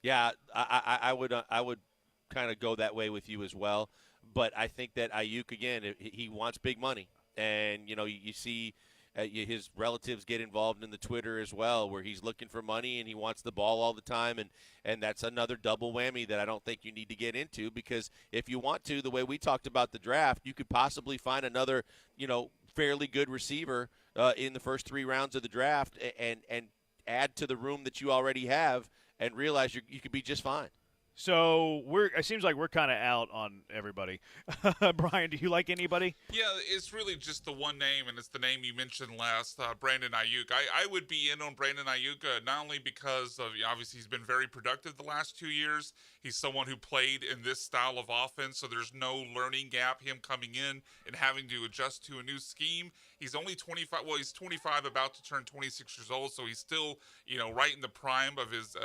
Yeah, I would kind of go that way with you as well. But I think that Ayuk, again, he wants big money. And, you see his relatives get involved in the Twitter as well, where he's looking for money and he wants the ball all the time, and that's another double whammy that I don't think you need to get into, because if you want to, the way we talked about the draft, you could possibly find another, fairly good receiver in the first 3 rounds of the draft and add to the room that you already have and realize you could be just fine. So it seems like we're kind of out on everybody. Brian, do you like anybody? Yeah, it's really just the one name, and it's the name you mentioned last, Brandon Ayuk. I would be in on Brandon Ayuk, not only because of, obviously, he's been very productive the last 2 years. He's someone who played in this style of offense, so there's no learning gap, him coming in and having to adjust to a new scheme. He's only 25. Well, he's 25, about to turn 26 years old, so he's still, right in the prime of his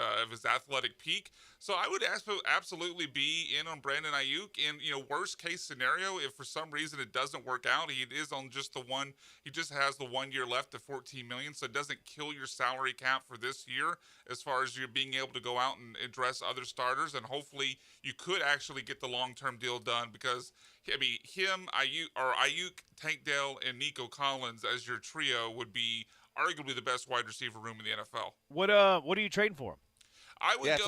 athletic peak. So I would absolutely be in on Brandon Ayuk. And, worst case scenario, if for some reason it doesn't work out, he is on just the one. He just has the 1 year left of $14 million, so it doesn't kill your salary cap for this year as far as you being able to go out and address other starters. And hopefully you could actually get the long-term deal done, because Ayuk, Tank Dell, and Nico Collins as your trio would be arguably the best wide receiver room in the NFL. What are you trading for him? I would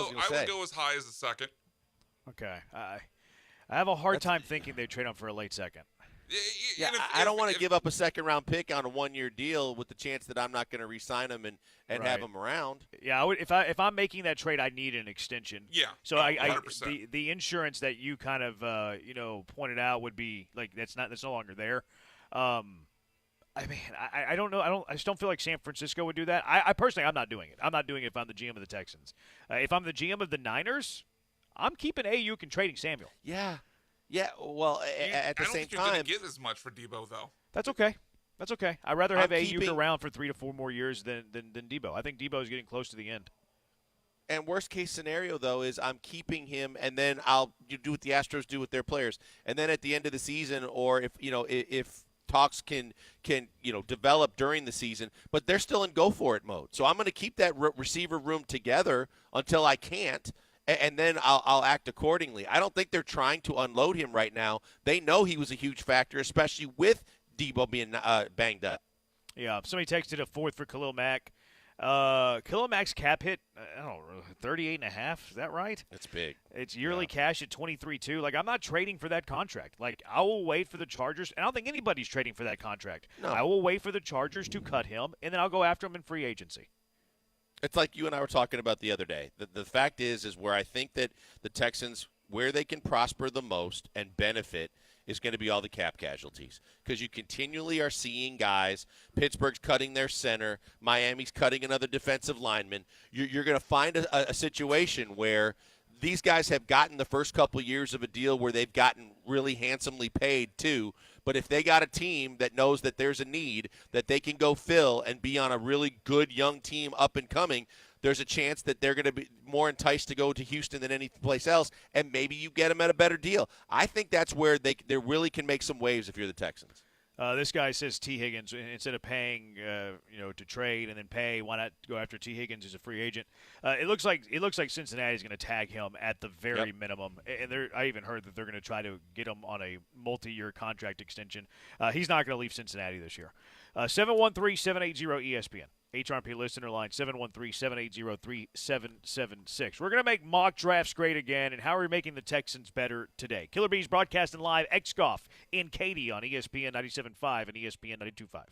go as high as a second. Okay. I have a hard time thinking they trade him for a late second. Yeah, I don't want to give up a second-round pick on a 1-year deal with the chance that I'm not going to re-sign him and right. have him around. Yeah, if I'm making that trade, I need an extension. Yeah, so 100%. The insurance that you kind of pointed out would be like that's no longer there. I don't know. I just don't feel like San Francisco would do that. I personally, I'm not doing it. I'm not doing it if I'm the GM of the Texans. If I'm the GM of the Niners, I'm keeping Ayuk and trading Samuel. Yeah. Well, at the same time, I don't think you're going to get as much for Debo, though. That's okay. I'd rather have Ayuk around for 3 to 4 more years than Debo. I think Debo is getting close to the end. And worst case scenario, though, is I'm keeping him, and then I'll do what the Astros do with their players. And then at the end of the season, or if talks can develop during the season, but they're still in go for it mode. So I'm going to keep that receiver room together until I can't. And then I'll act accordingly. I don't think they're trying to unload him right now. They know he was a huge factor, especially with Debo being banged up. Yeah, somebody texted a 4th for Khalil Mack. Khalil Mack's cap hit, 38.5. Is that right? That's big. It's yearly cash at 23.2. Like, I'm not trading for that contract. Like, I will wait for the Chargers. And I don't think anybody's trading for that contract. No. I will wait for the Chargers to cut him, and then I'll go after him in free agency. It's like you and I were talking about the other day. The fact is where I think that the Texans, where they can prosper the most and benefit, is going to be all the cap casualties, because you continually are seeing guys. Pittsburgh's cutting their center. Miami's cutting another defensive lineman. You're going to find a situation where these guys have gotten the first couple years of a deal where they've gotten really handsomely paid too. But if they got a team that knows that there's a need that they can go fill and be on a really good young team up and coming, there's a chance that they're going to be more enticed to go to Houston than any place else, and maybe you get them at a better deal. I think that's where they really can make some waves if you're the Texans. This guy says T. Higgins, instead of paying, to trade and then pay, why not go after T. Higgins as a free agent? It looks like Cincinnati's going to tag him at the very minimum. And I even heard that they're going to try to get him on a multi-year contract extension. He's not going to leave Cincinnati this year. 713-780-ESPN. HRP listener line 713-780-3776. We're going to make mock drafts great again, and how are we making the Texans better today? Killer Bees broadcasting live ex-golf in Katy on ESPN 97.5 and ESPN 92.5.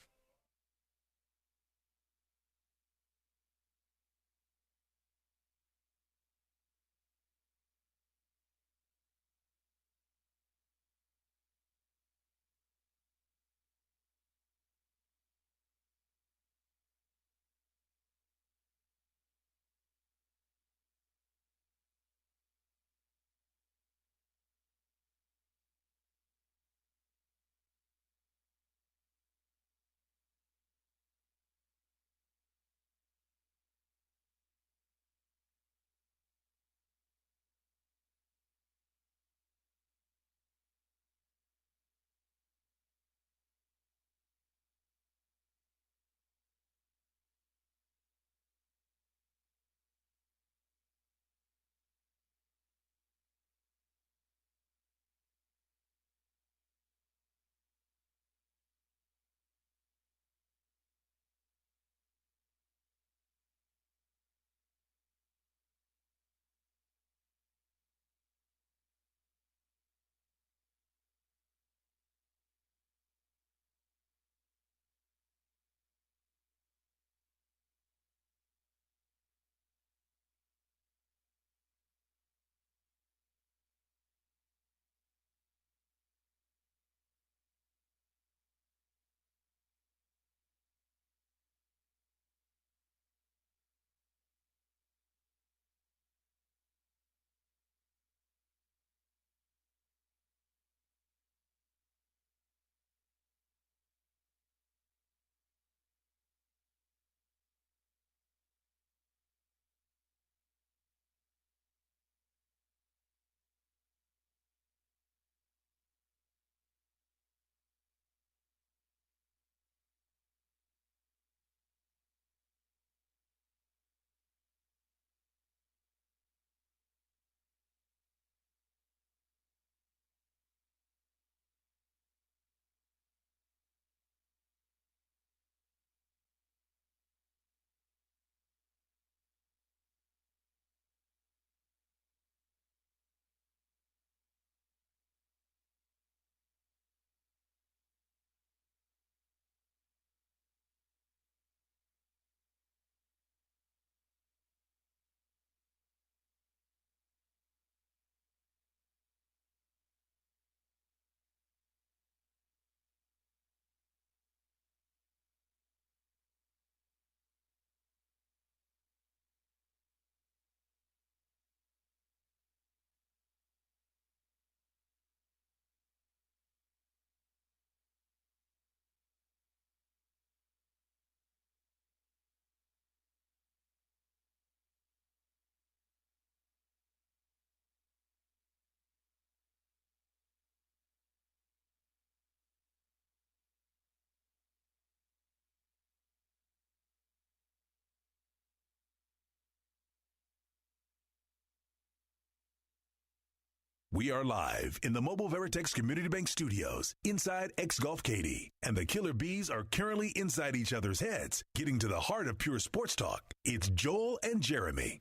We are live in the Mobile Veritex Community Bank Studios inside X-Golf Katy. And the Killer Bees are currently inside each other's heads, getting to the heart of pure sports talk. It's Joel and Jeremy.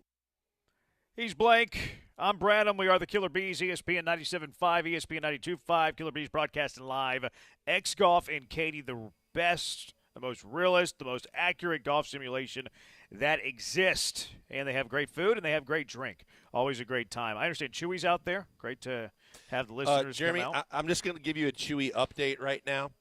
He's Blake. I'm Branham. We are the Killer Bees, ESPN 97.5, ESPN 92.5. Killer Bees broadcasting live. X-Golf in Katy, the best, the most realist, the most accurate golf simulation that exists. And they have great food and they have great drink. Always a great time. I understand Chewy's out there. Great to have the listeners Jeremy, come out. I'm just going to give you a Chewy update right now.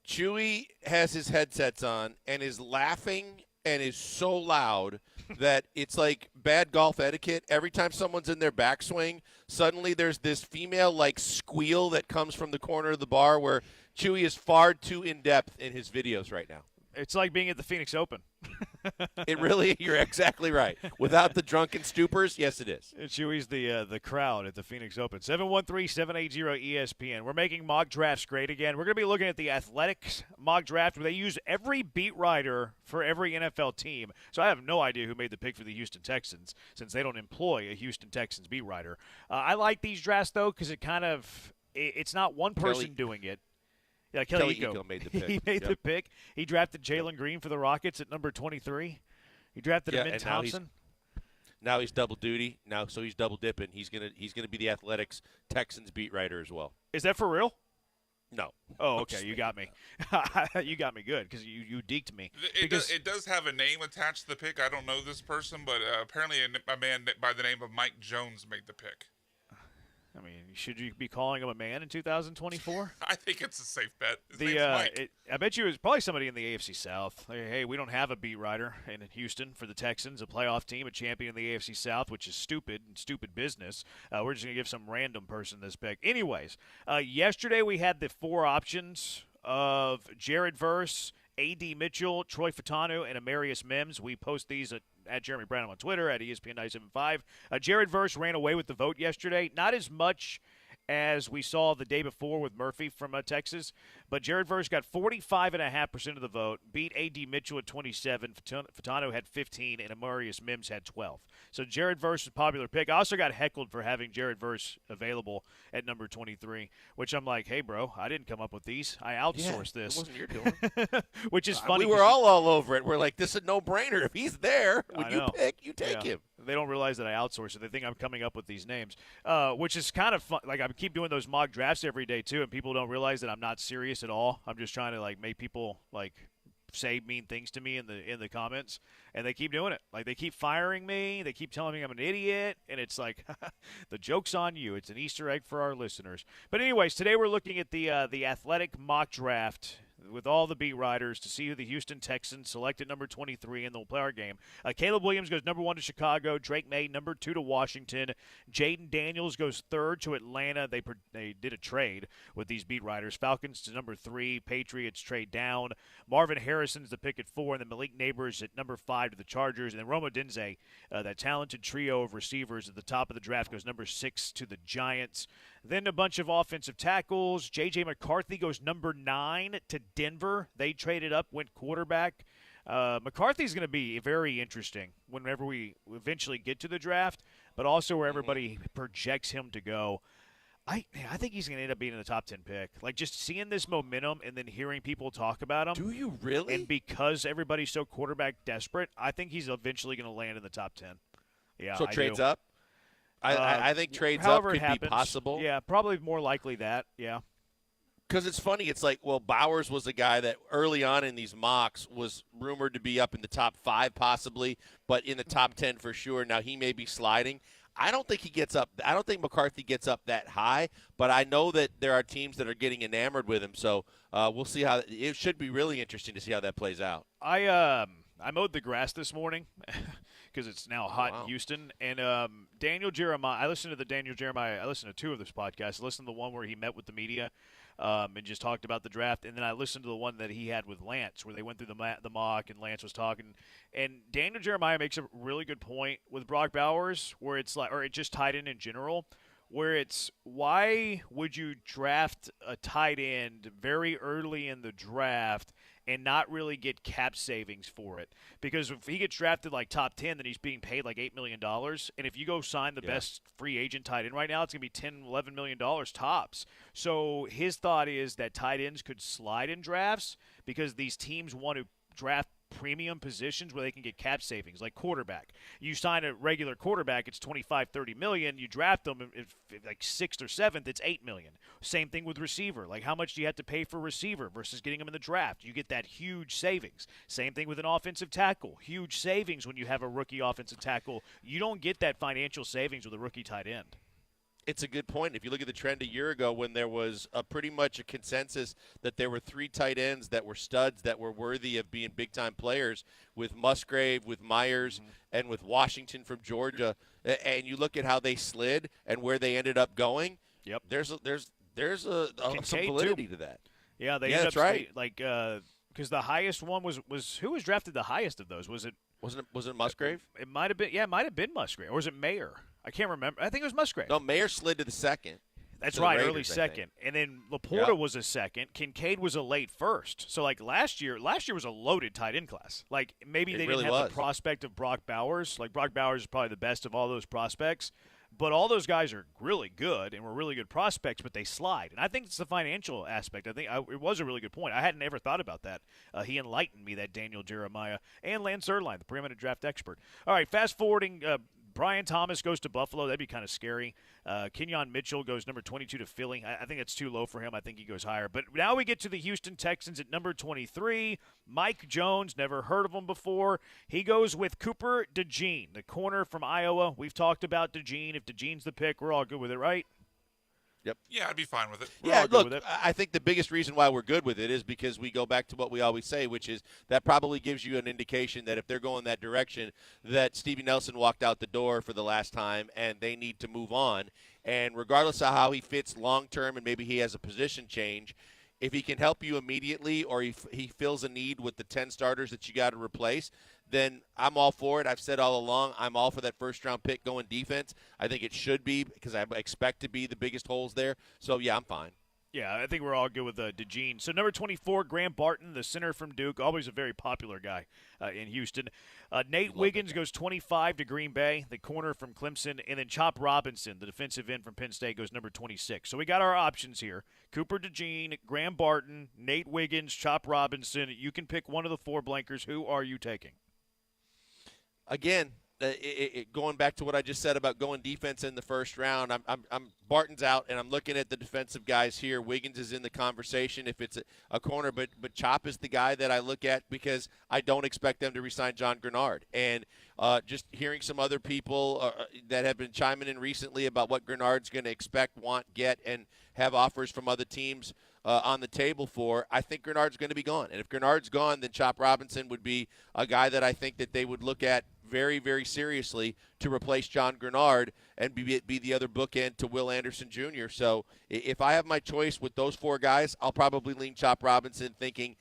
Chewy has his headsets on and is laughing and is so loud that it's like bad golf etiquette. Every time someone's in their backswing, suddenly there's this female-like squeal that comes from the corner of the bar where Chewy is far too in-depth in his videos right now. It's like being at the Phoenix Open. It really, you're exactly right. Without the drunken stupors, yes, it is. Chewy's the crowd at the Phoenix Open. 713-780-ESPN. We're making mock drafts great again. We're going to be looking at the Athletics mock draft where they use every beat writer for every NFL team. So I have no idea who made the pick for the Houston Texans since they don't employ a Houston Texans beat writer. I like these drafts, though, because it's not one person doing it. Yeah, Kelly Ego made the pick. He made the pick. He drafted Jalen Green for the Rockets at number 23. He drafted Amin Thompson. Now he's double duty. So he's double dipping. He's gonna be the Athletics Texans beat writer as well. Is that for real? No. Oh, okay. You got me. You got me good because you deked me. It does have a name attached to the pick. I don't know this person, but apparently a man by the name of Mike Jones made the pick. I mean, should you be calling him a man in 2024? I think it's a safe bet. His name's Mike. I bet you it was probably somebody in the AFC South. Hey, we don't have a beat writer in Houston for the Texans, a playoff team, a champion in the AFC South, which is stupid business. We're just going to give some random person this pick. Anyways, yesterday we had the four options of Jared Verse, A.D. Mitchell, Troy Fatanu, and Amarius Mims. We post these at Jeremy Branham on Twitter, at ESPN 97.5. Jared Verse ran away with the vote yesterday. Not as much as we saw the day before with Murphy from Texas, but Jared Verse got 45.5% of the vote, beat A.D. Mitchell at 27, Fatano had 15, and Amarius Mims had 12. So Jared Verse is a popular pick. I also got heckled for having Jared Verse available at number 23, which I'm like, hey, bro, I didn't come up with these. I outsourced this. It wasn't your doing. Which is funny. We were all over it. We're like, this is a no-brainer. If he's there, when you pick, you take him. They don't realize that I outsource it. They think I'm coming up with these names, which is kind of fun. Like, I keep doing those mock drafts every day, too, and people don't realize that I'm not serious at all. I'm just trying to, like, make people, like, say mean things to me in the comments, and they keep doing it. Like, they keep firing me. They keep telling me I'm an idiot, and it's like, the joke's on you. It's an Easter egg for our listeners. But anyways, today we're looking at the Athletic mock draft with all the beat writers to see who the Houston Texans select at number 23, and they'll play our game. Caleb Williams goes number 1 to Chicago. Drake May, number 2 to Washington. Jaden Daniels goes 3rd to Atlanta. They did a trade with these beat writers. Falcons to number 3. Patriots trade down. Marvin Harrison's the pick at 4, and then Malik Neighbors at number 5 to the Chargers. And then Roma Denze, that talented trio of receivers at the top of the draft, goes number 6 to the Giants. Then a bunch of offensive tackles. J.J. McCarthy goes number 9 to Denver. They traded up, went quarterback. McCarthy's going to be very interesting whenever we eventually get to the draft, but also where everybody projects him to go. I think he's going to end up being in the top 10 pick. Like, just seeing this momentum and then hearing people talk about him. Do you really? And because everybody's so quarterback desperate, I think he's eventually going to land in the top 10. Yeah. So trades up? I think trades up could be possible. Yeah, probably more likely that, yeah. Because it's funny. It's like, well, Bowers was a guy that early on in these mocks was rumored to be up in the top 5 possibly, but in the top 10 for sure. Now he may be sliding. I don't think he gets up. I don't think McCarthy gets up that high, but I know that there are teams that are getting enamored with him. So we'll see how – it should be really interesting to see how that plays out. I mowed the grass this morning because it's now hot in Houston. And Daniel Jeremiah – I listened to I listened to 2 of this podcast. I listened to the one where he met with the media and just talked about the draft. And then I listened to the one that he had with Lance where they went through the mock and Lance was talking. And Daniel Jeremiah makes a really good point with Brock Bowers where it's like – or it just tied in general – where it's why would you draft a tight end very early in the draft and not really get cap savings for it. Because if he gets drafted like top 10, then he's being paid like $8 million. And if you go sign the best free agent tight end right now, it's going to be $10, $11 million tops. So his thought is that tight ends could slide in drafts because these teams want to draft premium positions where they can get cap savings, like quarterback. You sign a regular quarterback, it's 25, 30 million. You draft them if like 6th or 7th, it's 8 million. Same thing with receiver. Like how much do you have to pay for receiver versus getting them in the draft? You get that huge savings. Same thing with an offensive tackle. Huge savings when you have a rookie offensive tackle. You don't get that financial savings with a rookie tight end. It's a good point. If you look at the trend a year ago when there was pretty much a consensus that there were 3 tight ends that were studs that were worthy of being big-time players with Musgrave, with Myers, and with Washington from Georgia, and you look at how they slid and where they ended up going, there's some validity to that. Yeah, they that's right. Like because the highest one was who was drafted the highest of those? Was it Musgrave? It might have been. Yeah, it might have been Musgrave. Or was it Mayer? I can't remember. I think it was Musgrave. No, Mayer slid to the second. That's right, Raiders, early second. And then Laporta was a second. Kincaid was a late first. So, like, last year was a loaded tight end class. Like, maybe they didn't have the prospect of Brock Bowers. Like, Brock Bowers is probably the best of all those prospects. But all those guys are really good and were really good prospects, but they slide. And I think it's the financial aspect. I think it was a really good point. I hadn't ever thought about that. He enlightened me, that Daniel Jeremiah. And Lance Erline, the preeminent draft expert. All right, fast-forwarding – Brian Thomas goes to Buffalo. That'd be kind of scary. Kenyon Mitchell goes number 22 to Philly. I think that's too low for him. I think he goes higher. But now we get to the Houston Texans at number 23. Mike Jones, never heard of him before. He goes with Cooper DeJean, the corner from Iowa. We've talked about DeJean. If DeJean's the pick, we're all good with it, right? Yep. Yeah, I'd be fine with it. Look, I think the biggest reason why we're good with it is because we go back to what we always say, which is that probably gives you an indication that if they're going that direction, that Stevie Nelson walked out the door for the last time and they need to move on. And regardless of how he fits long-term and maybe he has a position change, if he can help you immediately or he fills a need with the 10 starters that you got to replace, then I'm all for it. I've said all along I'm all for that first-round pick going defense. I think it should be because I expect to be the biggest holes there. So, yeah, I'm fine. Yeah, I think we're all good with DeJean. So, number 24, Graham Barton, the center from Duke, always a very popular guy in Houston. Nate Wiggins goes 25 to Green Bay, the corner from Clemson. And then Chop Robinson, the defensive end from Penn State, goes number 26. So, we got our options here. Cooper DeJean, Graham Barton, Nate Wiggins, Chop Robinson. You can pick one of the 4 blankers. Who are you taking? Again, going back to what I just said about going defense in the first round, I'm Barton's out, and I'm looking at the defensive guys here. Wiggins is in the conversation if it's a corner, but Chop is the guy that I look at because I don't expect them to re-sign John Grenard. And just hearing some other people that have been chiming in recently about what Grenard's going to expect, want, get, and have offers from other teams on the table for, I think Grenard's going to be gone. And if Grenard's gone, then Chop Robinson would be a guy that I think that they would look at very, very seriously to replace John Grenard and be the other bookend to Will Anderson Jr. So if I have my choice with those 4 guys, I'll probably lean Chop Robinson, thinking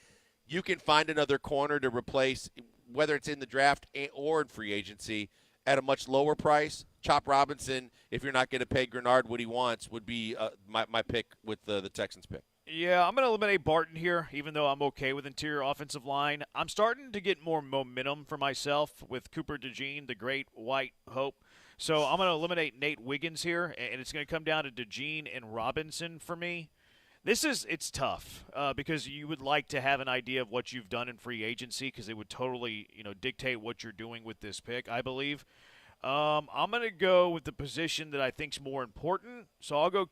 you can find another corner to replace, whether it's in the draft or in free agency, at a much lower price. Chop Robinson, if you're not going to pay Grenard what he wants, would be my pick with the Texans pick. Yeah, I'm going to eliminate Barton here, even though I'm okay with interior offensive line. I'm starting to get more momentum for myself with Cooper DeJean, the great white hope. So I'm going to eliminate Nate Wiggins here, and it's going to come down to DeJean and Robinson for me. It's tough because you would like to have an idea of what you've done in free agency because it would totally dictate what you're doing with this pick, I believe. I'm going to go with the position that I think's more important. So I'll go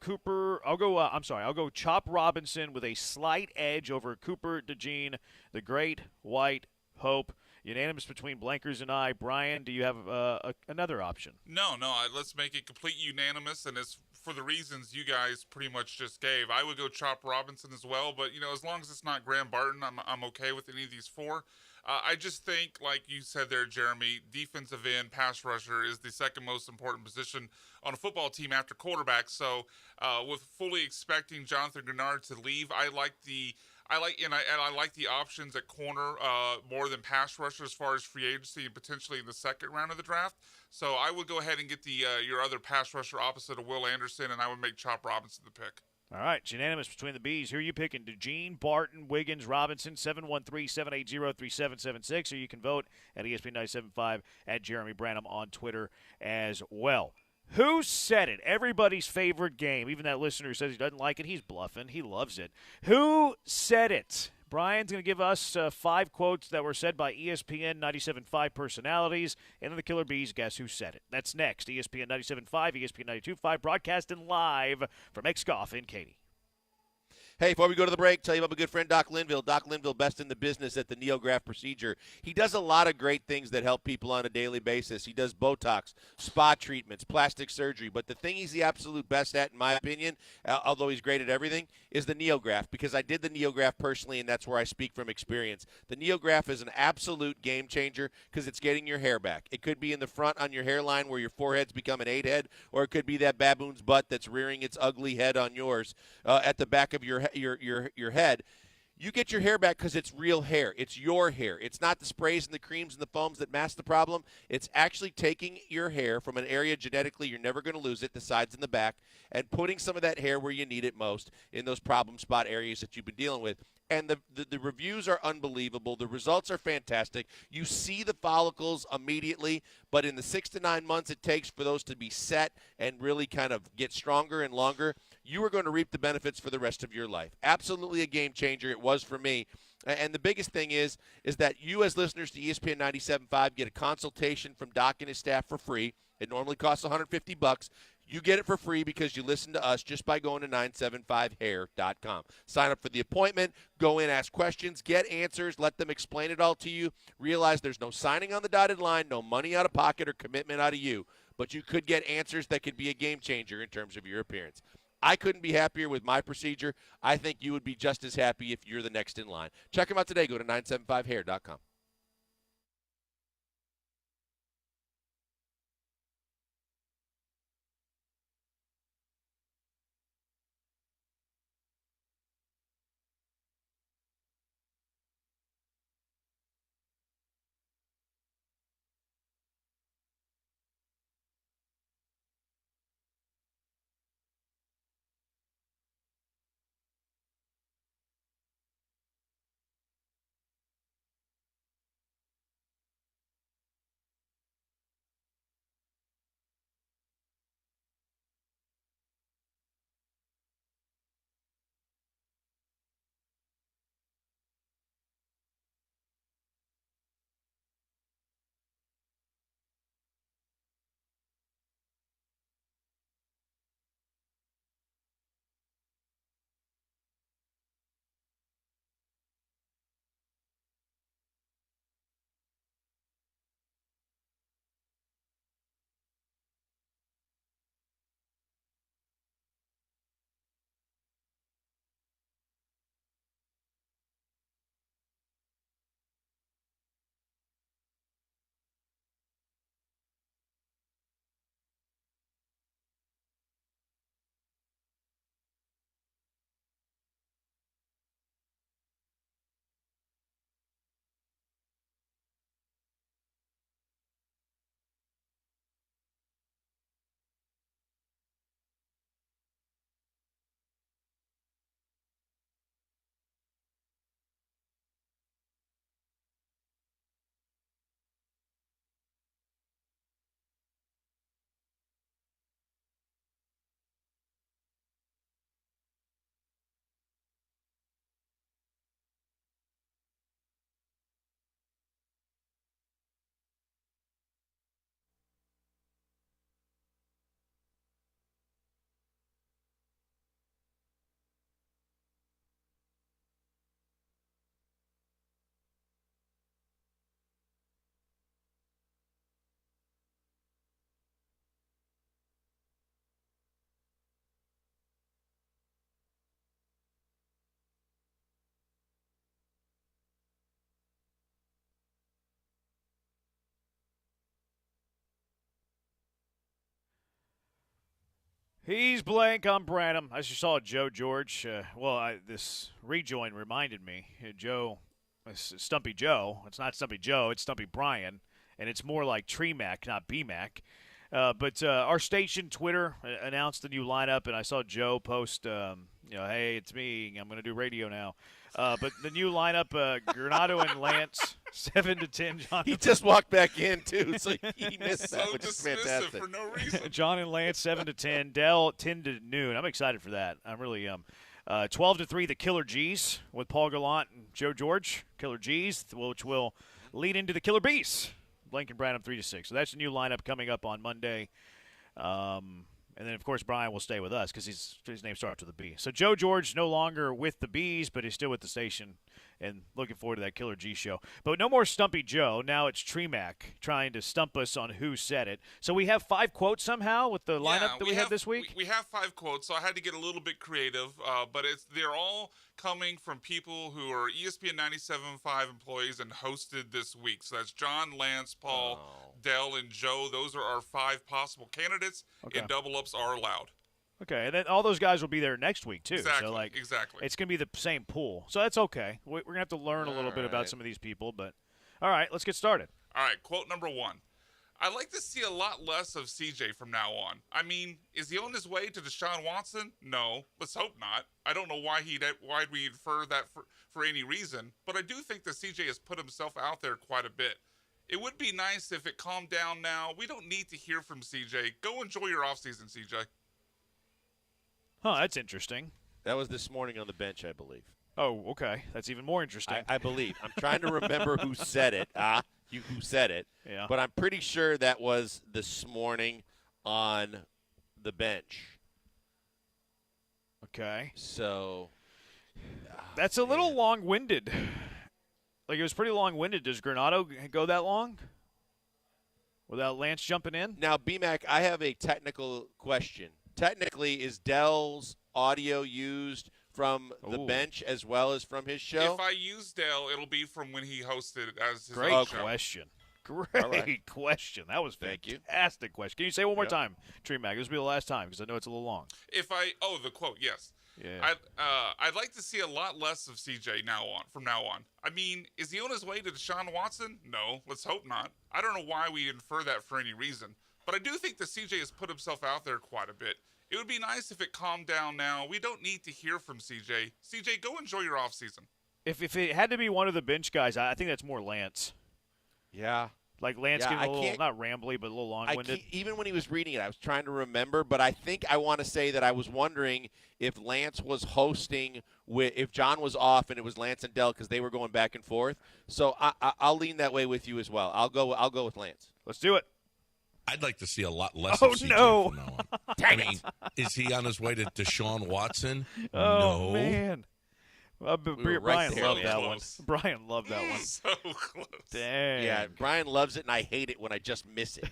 I'll go Chop Robinson with a slight edge over Cooper DeJean, the great white hope. Unanimous between Blankers and I. Brian, do you have another option? No. Let's make it complete unanimous, and it's for the reasons you guys pretty much just gave. I would go Chop Robinson as well, but as long as it's not Graham Barton, I'm okay with any of these 4. I just think, like you said there, Jeremy, defensive end, pass rusher is the second most important position on a football team after quarterback. So, with fully expecting Jonathan Grenard to leave, I like the options at corner more than pass rusher as far as free agency and potentially in the second round of the draft. So, I would go ahead and get your other pass rusher opposite of Will Anderson, and I would make Chop Robinson the pick. All right, it's unanimous between the B's. Who are you picking? DeGene, Barton, Wiggins, Robinson, 713-780-3776, or you can vote at ESPN 97.5 at Jeremy Branham on Twitter as well. Who said it? Everybody's favorite game. Even that listener who says he doesn't like it, he's bluffing. He loves it. Who said it? Brian's going to give us 5 quotes that were said by ESPN 97.5 personalities, and then the Killer Bees guess who said it. That's next. ESPN 97.5, ESPN 92.5, broadcasting live from X-Golf in Katy. Hey, before we go to the break, tell you about my good friend Doc Linville. Doc Linville, best in the business at the NeoGraft procedure. He does a lot of great things that help people on a daily basis. He does Botox, spa treatments, plastic surgery. But the thing he's the absolute best at, in my opinion, although he's great at everything, is the NeoGraft, because I did the NeoGraft personally, and that's where I speak from experience. The NeoGraft is an absolute game changer because it's getting your hair back. It could be in the front on your hairline where your forehead's become an 8-head, or it could be that baboon's butt that's rearing its ugly head on yours at the back of your head. You get your hair back because it's real hair. It's your hair. It's not the sprays and the creams and the foams that mask the problem. It's actually taking your hair from an area genetically you're never going to lose it, the sides and the back, and putting some of that hair where you need it most in those problem spot areas that you've been dealing with. And the reviews are unbelievable. The results are fantastic. You see the follicles immediately, but in the 6 to 9 months it takes for those to be set and really kind of get stronger and longer, you are going to reap the benefits for the rest of your life. Absolutely a game changer. It was for me. And the biggest thing is that you as listeners to ESPN 97.5 get a consultation from Doc and his staff for free. It normally costs $150. You get it for free because you listen to us just by going to 975hair.com. Sign up for the appointment, go in, ask questions, get answers, let them explain it all to you. Realize there's no signing on the dotted line, no money out of pocket or commitment out of you, but you could get answers that could be a game changer in terms of your appearance. I couldn't be happier with my procedure. I think you would be just as happy if you're the next in line. Check them out today. Go to 975hair.com. He's blank. I'm Branham. As you saw, Joe George. This rejoin reminded me. Joe, Stumpy Joe. It's not Stumpy Joe. It's Stumpy Brian, and it's more like Tree Mac, not B Mac. But our station Twitter announced the new lineup, and I saw Joe post, hey, it's me. I'm going to do radio now. But the new lineup, Granado and Lance, 7 to 10. John. He just walked back in too, so he missed that, So which is dismissive fantastic. for no reason. John and Lance, 7 to 10. Dell, 10 to noon. I'm excited for that. I'm really 12 to 3, the Killer G's with Paul Gallant and Joe George. Killer G's, which will lead into the Killer B's. Blake and Branham 3 to 6. So that's the new lineup coming up on Monday. And then, of course, Brian will stay with us because his name starts with a B. So Joe George no longer with the B's, but he's still with the station, and looking forward to that Killer G show. But no more Stumpy Joe. Now it's Tremac trying to stump us on who said it. So we have 5 quotes somehow with the lineup that we have this week? We have 5 quotes, so I had to get a little bit creative, but they're all coming from people who are ESPN 97.5 employees and hosted this week. So that's John, Lance, Paul, Dell, and Joe. Those are our 5 possible candidates, and double-ups are allowed. Okay, and then all those guys will be there next week, too. Exactly, so, exactly. It's going to be the same pool. So that's okay. We're going to have to learn a little bit about some of these people. But, all right, let's get started. All right, quote number 1. I'd like to see a lot less of CJ from now on. I mean, is he on his way to Deshaun Watson? No, let's hope not. I don't know why we infer that for any reason, but I do think that CJ has put himself out there quite a bit. It would be nice if it calmed down now. We don't need to hear from CJ. Go enjoy your offseason, CJ. Huh, that's interesting. That was this morning on the bench, I believe. Oh, okay. That's even more interesting. I believe. I'm trying to remember who said it. Who said it. Yeah. But I'm pretty sure that was this morning on the bench. Okay. So. That's a little long-winded. Like, it was pretty long-winded. Does Granado go that long? Without Lance jumping in? Now, BMAC, I have a technical question. Technically, is Dell's audio used from the bench as well as from his show? If I use Dell, it'll be from when he hosted as his Great own show. question. Great question. That was fantastic question. Can you say it one more time, Tree Mag? This will be the last time because I know it's a little long. The quote, yes. Yeah. I'd like to see a lot less of CJ from now on. I mean, is he on his way to Deshaun Watson? No, let's hope not. I don't know why we infer that for any reason, but I do think that CJ has put himself out there quite a bit. It would be nice if it calmed down now. We don't need to hear from CJ. CJ, go enjoy your offseason. If it had to be one of the bench guys, I think that's more Lance. Yeah. Like Lance getting a little, not rambly, but a little long-winded. Even when he was reading it, I was trying to remember, but I think I want to say that I was wondering if Lance was hosting, if John was off and it was Lance and Dell because they were going back and forth. So I'll lean that way with you as well. I'll go with Lance. Let's do it. I'd like to see a lot less of CJ from now on. Dang it. Is he on his way to Deshaun Watson? Oh, no. Man. Brian loved that one. Brian loved that one. So close. Dang. Yeah, Brian loves it, and I hate it when I just miss it.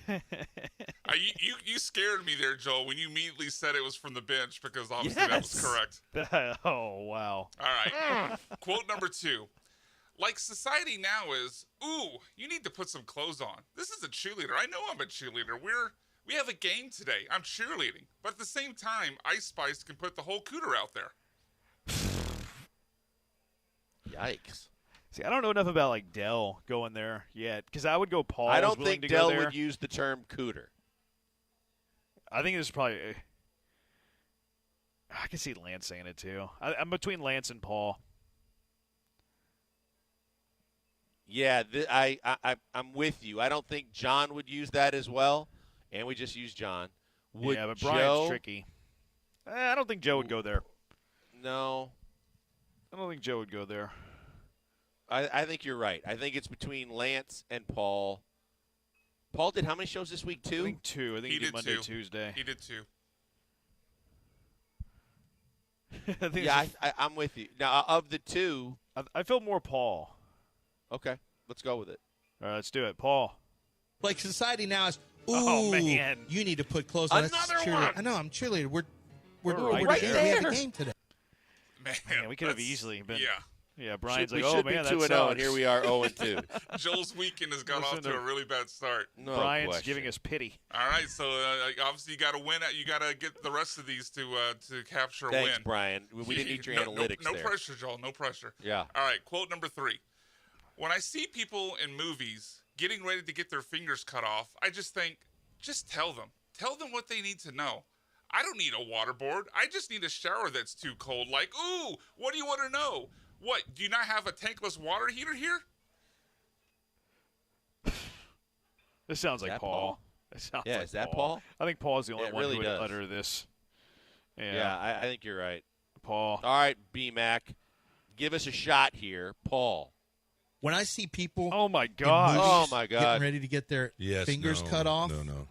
You scared me there, Joel, when you immediately said it was from the bench because obviously that was correct. Oh, wow. All right. Quote number 2. Like society now is, ooh, you need to put some clothes on. This is a cheerleader. I know I'm a cheerleader. We have a game today. I'm cheerleading. But at the same time, Ice Spice can put the whole cooter out there. Yikes. See, I don't know enough about, like, Dell going there yet, because I would go Paul. I don't think Dell would use the term cooter. I think this is probably I can see Lance saying it, too. I'm between Lance and Paul. Yeah, I'm with you. I don't think John would use that as well, and we just use John. Yeah, but Brian's tricky. I don't think Joe would go there. No. I don't think Joe would go there. I think you're right. I think it's between Lance and Paul. Paul did how many shows this week? 2? I think 2. I think he did Monday, 2. Tuesday. He did 2. I'm with you. Now, of the 2. I feel more Paul. Okay, let's go with it. All right, let's do it. Paul. Like society now is, ooh, oh, man. You need to put clothes on. Another one. I know, I'm cheerleader. We're right together. there. We have a game today. Man, we could have easily been. Yeah, Brian's we like, should oh, man, be that 2-0, sucks. and here we are 0-2. Joel's weekend has got off to a really bad start. No Brian's question. giving us pity. All right, so obviously you got to win. You got to get the rest of these to capture a Thanks, win. Brian. We didn't need your analytics no there. pressure, Joel. No pressure. Yeah. All right, quote number 3. When I see people in movies getting ready to get their fingers cut off, I just think, just tell them. Tell them what they need to know. I don't need a water board. I just need a shower that's too cold. Like, ooh, what do you want to know? What, do you not have a tankless water heater here? This sounds like Paul. It sounds like is that Paul? I think Paul's the only one really who would does. utter this. Yeah, I think you're right. Paul. All right, B-Mac. Give us a shot here. Paul. When I see people Oh, my in God. movies Oh, my God. getting ready to get their fingers cut off, No.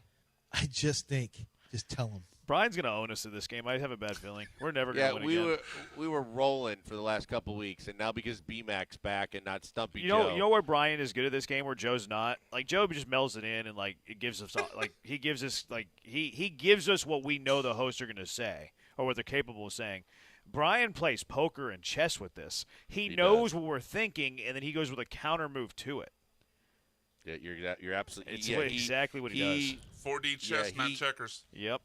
I just think, just tell them. Brian's going to own us in this game. I have a bad feeling. We're never going to win again. we were rolling for the last couple weeks, and now because B-Mac's back and not Stumpy You Joe. know where Brian is good at this game, where Joe's not. Like Joe just melds it in, and like it gives us like he gives us like he gives us what we know the hosts are going to say or what they're capable of saying. Brian plays poker and chess with this. He knows what we're thinking, and then he goes with a counter move to it. Yeah, you're absolutely. It's exactly what he does. 4D chess, not checkers. Yep.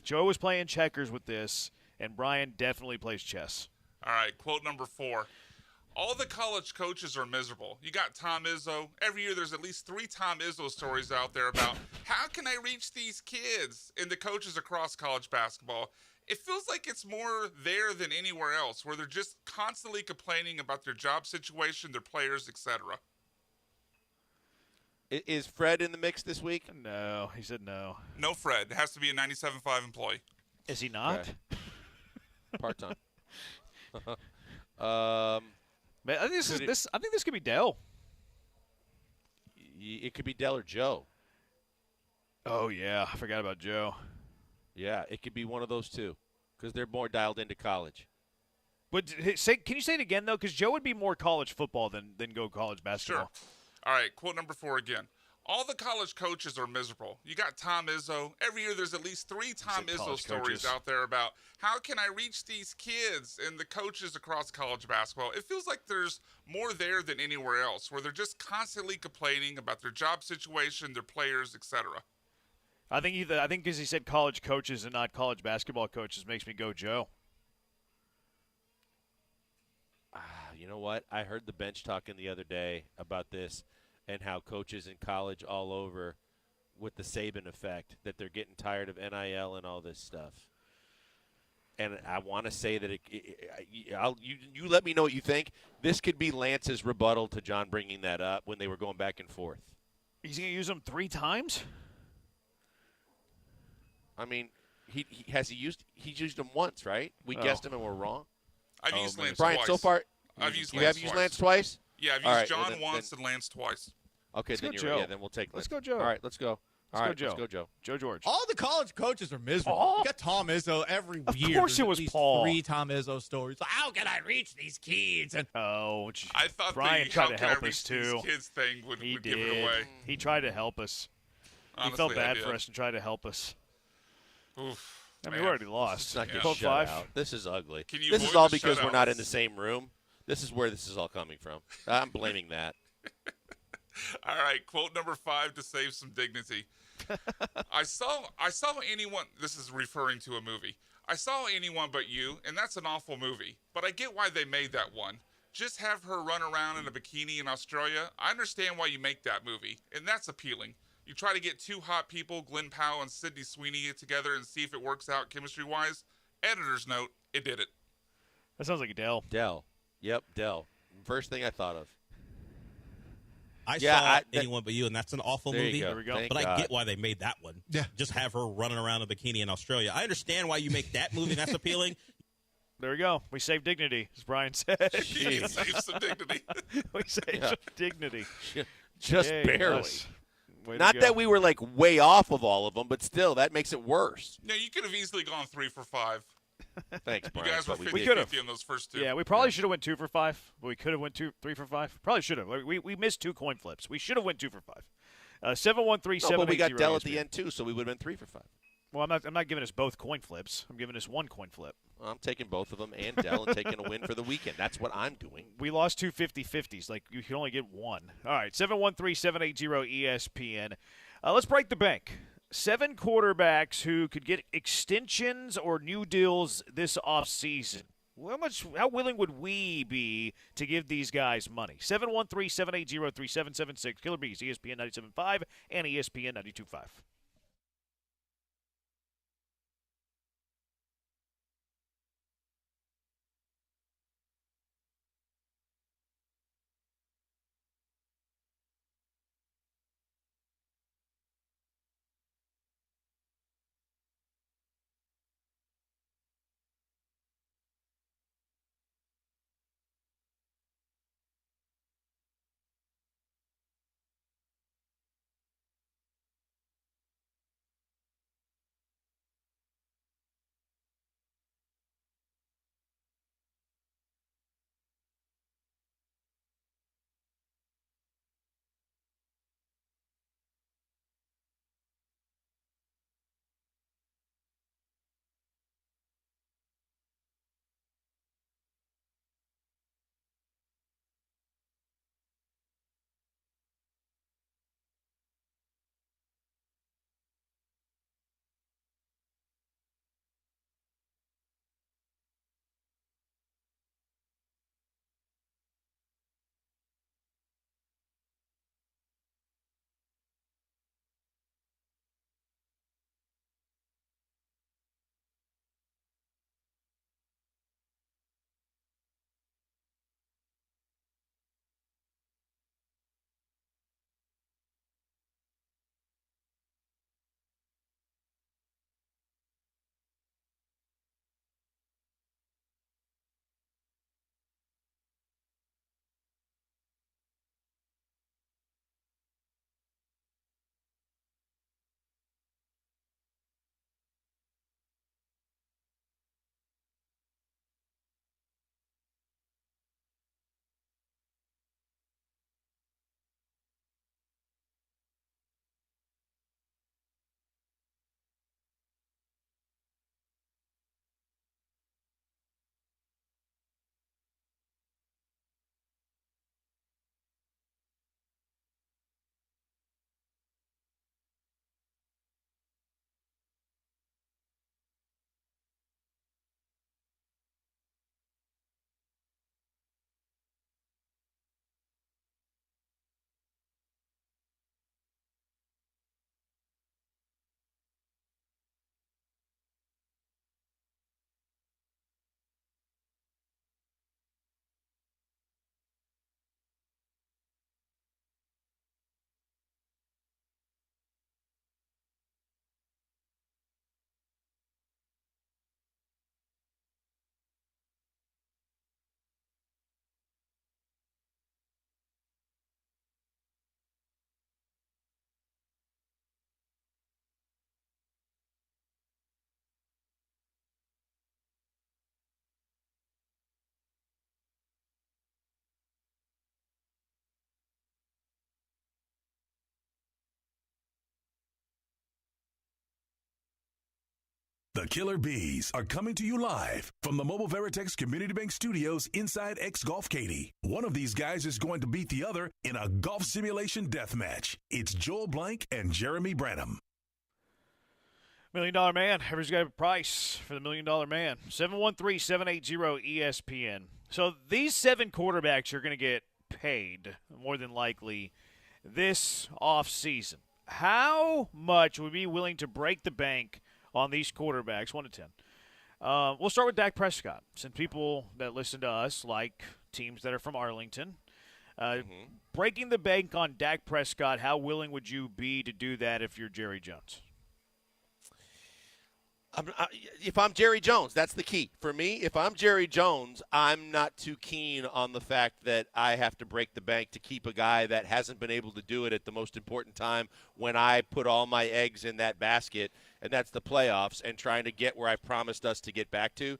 Joe was playing checkers with this, and Brian definitely plays chess. All right, quote number 4. All the college coaches are miserable. You got Tom Izzo. Every year there's at least 3 Tom Izzo stories out there about how can I reach these kids and the coaches across college basketball. It feels like it's more there than anywhere else, where they're just constantly complaining about their job situation, their players, etc. Is Fred in the mix this week? No, he said no. No Fred. It has to be a 97.5 employee. Is he not? Okay. Part-time. Man, I think this could be Dell. It could be Dell or Joe. Oh yeah, I forgot about Joe. Yeah, it could be one of those two because they're more dialed into college. But can you say it again though? Because Joe would be more college football than go college basketball. Sure. All right, quote number 4 again. All the college coaches are miserable. You got Tom Izzo. Every year there's at least 3 Tom Izzo stories out there about how can I reach these kids and the coaches across college basketball. It feels like there's more there than anywhere else, where they're just constantly complaining about their job situation, their players, etc. I think because he said college coaches and not college basketball coaches makes me go Joe. You know what? I heard the bench talking the other day about this and how coaches in college all over with the Saban effect, that they're getting tired of NIL and all this stuff. And I want to say that you let me know what you think. This could be Lance's rebuttal to John bringing that up when they were going back and forth. He's going to use them 3 times? I mean, he's used them once, right? We guessed him and we're wrong. I've used Lance Brian, twice. so far, I've used you Lance have twice. used Lance twice? Yeah, I've All used right, John once and Lance twice. Okay, Let's then go you're Joe. yeah, then we'll take Lance. Let's go Joe. All right, let's go. Let's go Joe. Joe George. All the college coaches are miserable. Oh. You got Tom Izzo every Of year. course There's it was at least Paul. 3 Tom Izzo stories. Like, how can I reach these kids? And I thought Brian the tried how to can help I us reach too. these kids thing would He give it did. away. He tried to help us. Honestly, he felt I bad did. for us and tried to help us. Oof. I mean, Man. we already lost. Let's not get Quote shut 5. out. This is ugly. Can you This is avoid all the because we're not in shutouts? the same room. This is where this is all coming from. I'm blaming that. All right, quote number 5 to save some dignity. I saw anyone. This is referring to a movie. I saw Anyone But You, and that's an awful movie. But I get why they made that one. Just have her run around in a bikini in Australia. I understand why you make that movie, and that's appealing. You try to get 2 hot people, Glenn Powell and Sydney Sweeney, together and see if it works out chemistry-wise. Editor's note: it did it. That sounds like a Dell. Dell. Yep, Dell. First thing I thought of. I saw Anyone But You, and that's an awful there movie. You go. There we go. Thank But God. I get why they made that one. Yeah. Just have her running around in a bikini in Australia. I understand why you make that movie, and that's appealing. There we go. We saved dignity, as Brian said. Save some dignity. We saved some dignity. Just Yay, barely. us. Way to Not go. that we were like way off of all of them, but still, that makes it worse. No, you could have easily gone 3 for 5. Thanks, You Brian. guys were but 50-50 on those first 2. Yeah, we probably should have went 2 for 5, but we could have went 3 for 5. Probably should have. We missed 2 coin flips. We should have went 2 for 5. 713 No, but we got Dell at the end too, so we would have been 3 for 5. Well, I'm not giving us both coin flips. I'm giving us 1 coin flip. Well, I'm taking both of them and Dell and taking a win for the weekend. That's what I'm doing. We lost 2 50-50s. Like, you can only get 1. All right, 713-780-ESPN. Let's break the bank. 7 quarterbacks who could get extensions or new deals this offseason. How willing would we be to give these guys money? 713-780-3776. Killer Bees, ESPN 97.5 and ESPN 92.5. The Killer Bees are coming to you live from the Mobile Veritex Community Bank Studios inside X Golf Katy. One of these guys is going to beat the other in a golf simulation death match. It's Joel Blank and Jeremy Branham. $1 Million Man. Everybody's got a price for the $1 Million Man. 713-780-ESPN. So these 7 quarterbacks are going to get paid, more than likely, this offseason. How much would we be willing to break the bank on these quarterbacks, 1 to 10? We'll start with Dak Prescott, since people that listen to us like teams that are from Arlington. Breaking the bank on Dak Prescott, how willing would you be to do that if you're Jerry Jones? If I'm Jerry Jones, that's the key. For me, if I'm Jerry Jones, I'm not too keen on the fact that I have to break the bank to keep a guy that hasn't been able to do it at the most important time when I put all my eggs in that basket, and that's the playoffs, and trying to get where I promised us to get back to.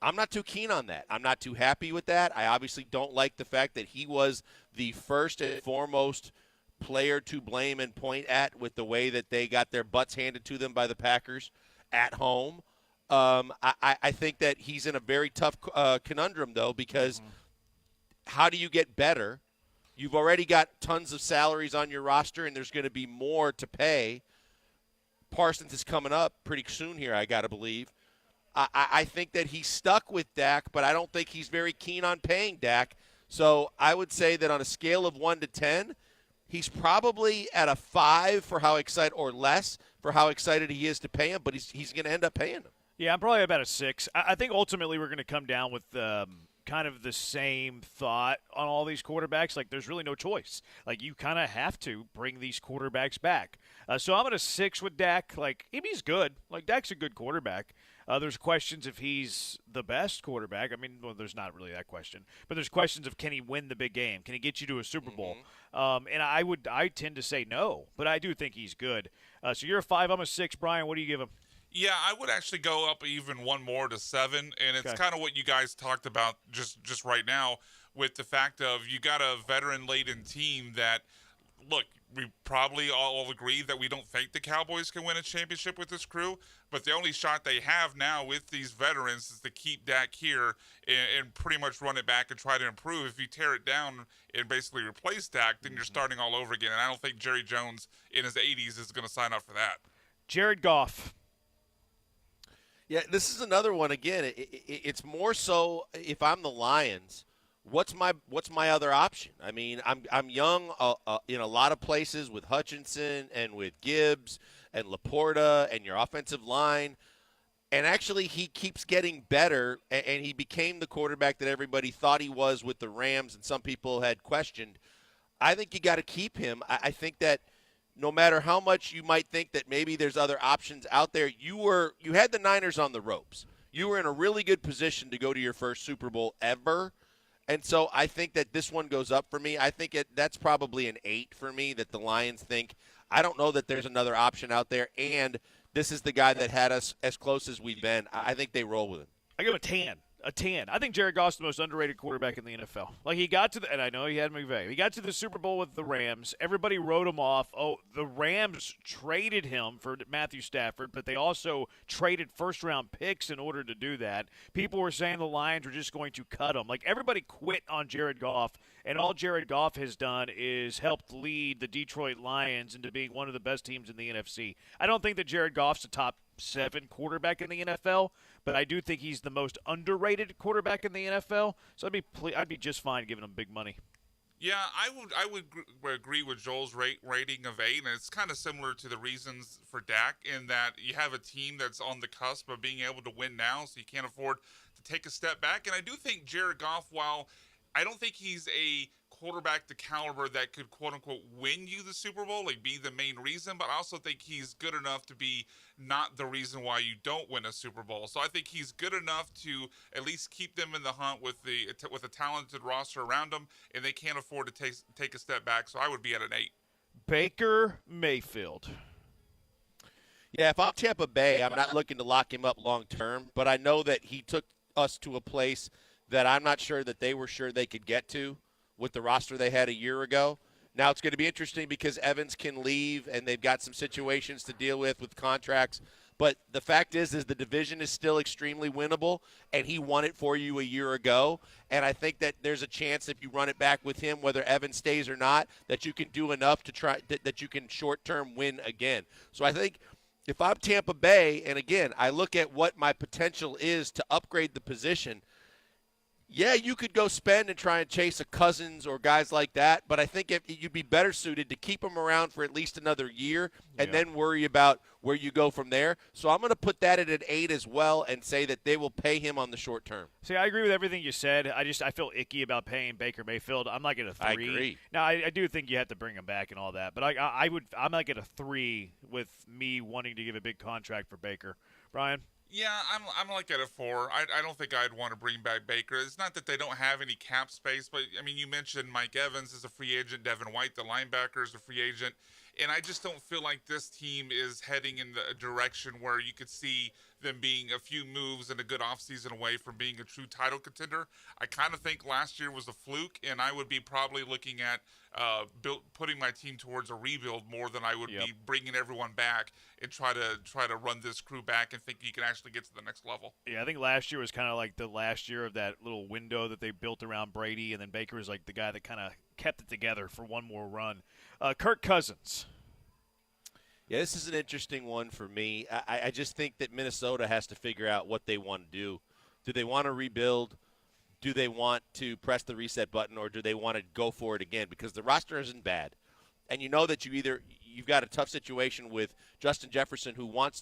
I'm not too keen on that. I'm not too happy with that. I obviously don't like the fact that he was the first and foremost player to blame and point at with the way that they got their butts handed to them by the Packers at home. I think that he's in a very tough conundrum, though, because how do you get better? You've already got tons of salaries on your roster, and there's going to be more to pay. Parsons is coming up pretty soon here, I got to believe. I think that he's stuck with Dak, but I don't think he's very keen on paying Dak. So I would say that on a scale of 1 to 10, he's probably at a 5 for how excited, or less for how excited he is to pay him, but he's going to end up paying him. Yeah, I'm probably about a 6. I think ultimately we're going to come down with kind of the same thought on all these quarterbacks. Like, there's really no choice. Like, you kind of have to bring these quarterbacks back. So I'm at a 6 with Dak. Like, he's good. Like, Dak's a good quarterback. There's questions if he's the best quarterback. I mean, well, there's not really that question. But there's questions of, can he win the big game? Can he get you to a Super Bowl? And I tend to say no, but I do think he's good. So you're a 5, I'm a 6. Brian, what do you give him? Yeah, I would actually go up even one more to 7, and it's kind of what you guys talked about just right now with the fact of you got a veteran-laden team that, look, we probably all agree that we don't think the Cowboys can win a championship with this crew, but the only shot they have now with these veterans is to keep Dak here and pretty much run it back and try to improve. If you tear it down and basically replace Dak, then you're starting all over again, and I don't think Jerry Jones in his 80s is going to sign up for that. Jared Goff. Yeah, this is another one. Again, it's more so if I'm the Lions, what's my other option? I mean, I'm young in a lot of places with Hutchinson and with Gibbs and Laporta and your offensive line. And actually, he keeps getting better, and he became the quarterback that everybody thought he was with the Rams, and some people had questioned. I think you got to keep him. I think that no matter how much you might think that maybe there's other options out there, you had the Niners on the ropes. You were in a really good position to go to your first Super Bowl ever. And so I think that this one goes up for me. I think that's probably an 8 for me, that the Lions think. I don't know that there's another option out there, and this is the guy that had us as close as we've been. I think they roll with him. I give him a 10. A 10. I think Jared Goff's the most underrated quarterback in the NFL. Like, he got to the – and I know he had McVay. He got to the Super Bowl with the Rams. Everybody wrote him off. Oh, the Rams traded him for Matthew Stafford, but they also traded first-round picks in order to do that. People were saying the Lions were just going to cut him. Like, everybody quit on Jared Goff, and all Jared Goff has done is helped lead the Detroit Lions into being one of the best teams in the NFC. I don't think that Jared Goff's a top 7 quarterback in the NFL, but I do think he's the most underrated quarterback in the NFL. So I'd be just fine giving him big money. Yeah, I would agree with Joel's rating of 8, and it's kind of similar to the reasons for Dak in that you have a team that's on the cusp of being able to win now, so you can't afford to take a step back. And I do think Jared Goff, while I don't think he's a quarterback the caliber that could quote-unquote win you the Super Bowl, like be the main reason, but I also think he's good enough to be not the reason why you don't win a Super Bowl. So I think he's good enough to at least keep them in the hunt with a talented roster around them, and they can't afford to take a step back, so I would be at an 8. Baker Mayfield. Yeah, if I'm Tampa Bay, I'm not looking to lock him up long term, but I know that he took us to a place that I'm not sure that they were sure they could get to with the roster they had a year ago. Now it's going to be interesting because Evans can leave, and they've got some situations to deal with contracts. But the fact is the division is still extremely winnable, and he won it for you a year ago. And I think that there's a chance if you run it back with him, whether Evan stays or not, that you can do enough to try that you can short-term win again. So I think if I'm Tampa Bay, and again, I look at what my potential is to upgrade the position, yeah, you could go spend and try and chase a Cousins or guys like that, but I think if you'd be better suited to keep them around for at least another year and then worry about where you go from there. So I'm going to put that at an 8 as well and say that they will pay him on the short term. See, I agree with everything you said. I feel icky about paying Baker Mayfield. I'm like at a 3. I agree. Now, I do think you have to bring him back and all that, but I'm like at a 3 with me wanting to give a big contract for Baker. Brian? Yeah, I'm like at a 4. I don't think I'd want to bring back Baker. It's not that they don't have any cap space, but, I mean, you mentioned Mike Evans is a free agent. Devin White, the linebacker, is a free agent. And I just don't feel like this team is heading in the direction where you could see them being a few moves and a good offseason away from being a true title contender. I kind of think last year was a fluke, and I would be probably looking at putting my team towards a rebuild more than I would be bringing everyone back and try to run this crew back and think you can actually get to the next level. Yeah, I think last year was kind of like the last year of that little window that they built around Brady, and then Baker was like the guy that kind of kept it together for one more run. Kirk Cousins. Yeah, this is an interesting one for me. I just think that Minnesota has to figure out what they want to do. Do they want to rebuild? Do they want to press the reset button, or do they want to go for it again? Because the roster isn't bad. And you know that you've got a tough situation with Justin Jefferson,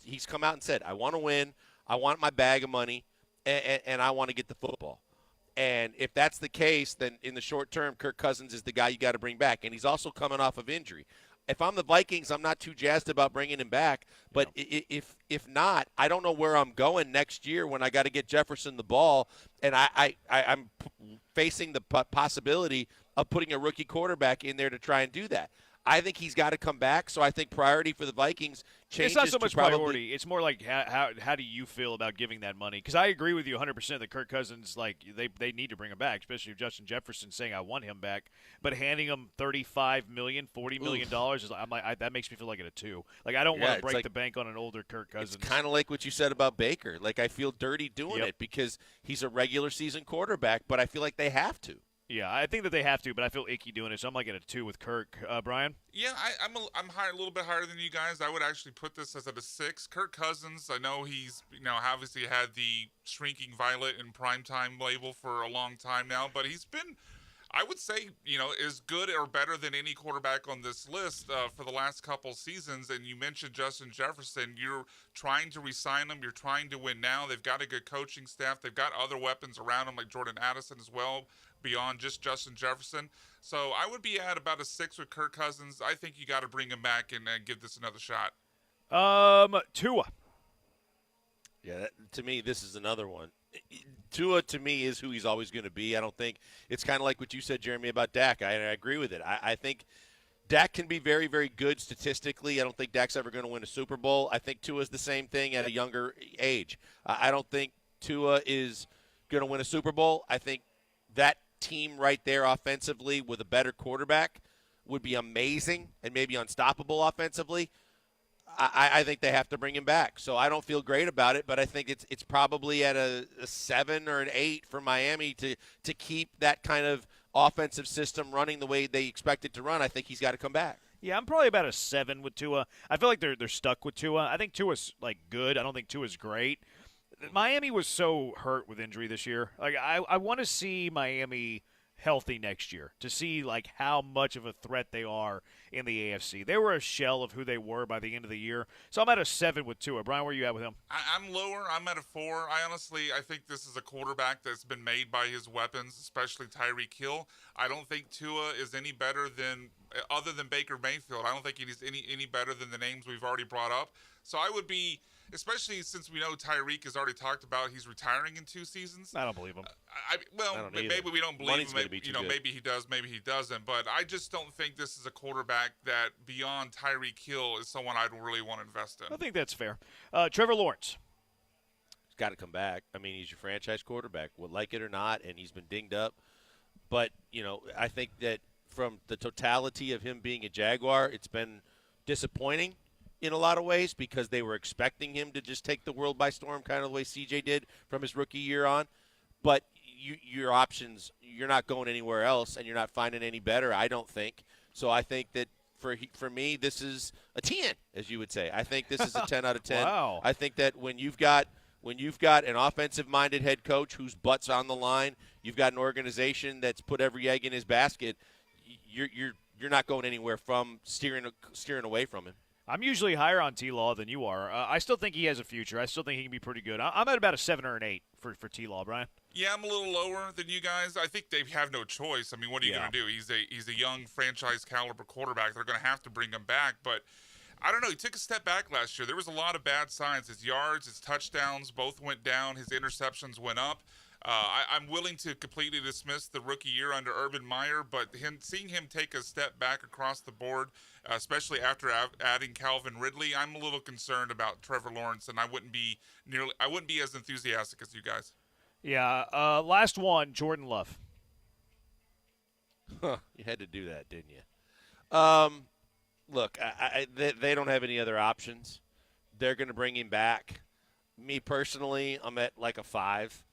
he's come out and said, I want to win, I want my bag of money, and I want to get the football. And if that's the case, then in the short term, Kirk Cousins is the guy you got to bring back. And he's also coming off of injury. If I'm the Vikings, I'm not too jazzed about bringing him back. But if not, I don't know where I'm going next year when I got to get Jefferson the ball, and I'm facing the possibility of putting a rookie quarterback in there to try and do that. I think he's got to come back, so I think priority for the Vikings changes. It's not so much priority. It's more like how do you feel about giving that money? Because I agree with you 100% that Kirk Cousins, like they need to bring him back, especially if Justin Jefferson saying I want him back. But handing him $35 million, $40 million that makes me feel like at a 2. Like I don't want to break the bank on an older Kirk Cousins. It's kind of like what you said about Baker. Like I feel dirty doing it because he's a regular season quarterback, but I feel like they have to. Yeah, I think that they have to, but I feel icky doing it, so I'm like at a 2 with Kirk. Brian? Yeah, I'm higher, a little bit higher than you guys. I would actually put this as at a 6. Kirk Cousins, I know he's obviously had the shrinking violet in primetime label for a long time now, but he's been, I would say, as good or better than any quarterback on this list for the last couple seasons. And you mentioned Justin Jefferson. You're trying to re-sign him. You're trying to win now. They've got a good coaching staff. They've got other weapons around him like Jordan Addison as well, beyond just Justin Jefferson. So I would be at about a 6 with Kirk Cousins. I think you got to bring him back and give this another shot. Tua. Yeah, to me, this is another one. Tua, to me, is who he's always going to be. I don't think – it's kind of like what you said, Jeremy, about Dak. I agree with it. I think Dak can be very, very good statistically. I don't think Dak's ever going to win a Super Bowl. I think Tua's the same thing at a younger age. I don't think Tua is going to win a Super Bowl. I think that team right there offensively with a better quarterback would be amazing and maybe unstoppable offensively. I think they have to bring him back. So I don't feel great about it, but I think it's probably at a 7 or an 8 for Miami to keep that kind of offensive system running the way they expect it to run. I think he's got to come back. Yeah, I'm probably about a 7 with Tua. I feel like they're stuck with Tua. I think Tua's like good. I don't think Tua's great. Miami was so hurt with injury this year. Like I want to see Miami healthy next year to see like how much of a threat they are in the AFC. They were a shell of who they were by the end of the year. So I'm at a 7 with Tua. Brian, where are you at with him? I'm lower. I'm at a 4. I think this is a quarterback that's been made by his weapons, especially Tyreek Hill. I don't think Tua is any better than, other than Baker Mayfield, I don't think he's any better than the names we've already brought up. So I would be, especially since we know Tyreek has already talked about he's retiring in 2 seasons. I don't believe him. Maybe we don't believe him. Maybe he does, maybe he doesn't. But I just don't think this is a quarterback that beyond Tyreek Hill is someone I'd really want to invest in. I think that's fair. Trevor Lawrence. He's got to come back. I mean, he's your franchise quarterback, like it or not, and he's been dinged up. But, I think that from the totality of him being a Jaguar, it's been disappointing. in a lot of ways because they were expecting him to just take the world by storm, kind of the way CJ did from his rookie year on. But your options, you're not going anywhere else, and you're not finding any better, I don't think. So I think that for me, this is a 10, as you would say. I think this is a 10 out of 10. Wow. I think that when you've got an offensive-minded head coach whose butt's on the line, you've got an organization that's put every egg in his basket, you're not going anywhere from steering away from him. I'm usually higher on T-Law than you are. I still think he has a future. I still think he can be pretty good. I'm at about a 7 or an 8 for T-Law, Brian. Yeah, I'm a little lower than you guys. I think they have no choice. I mean, what are you going to do? He's a young franchise caliber quarterback. They're going to have to bring him back, but I don't know. He took a step back last year. There was a lot of bad signs. His yards, his touchdowns both went down. His interceptions went up. I'm willing to completely dismiss the rookie year under Urban Meyer, but seeing him take a step back across the board, especially after adding Calvin Ridley, I'm a little concerned about Trevor Lawrence, and I wouldn't be as enthusiastic as you guys. Yeah. Last one, Jordan Love. Huh, you had to do that, didn't you? Look, they don't have any other options. They're going to bring him back. Me personally, I'm at like a 5.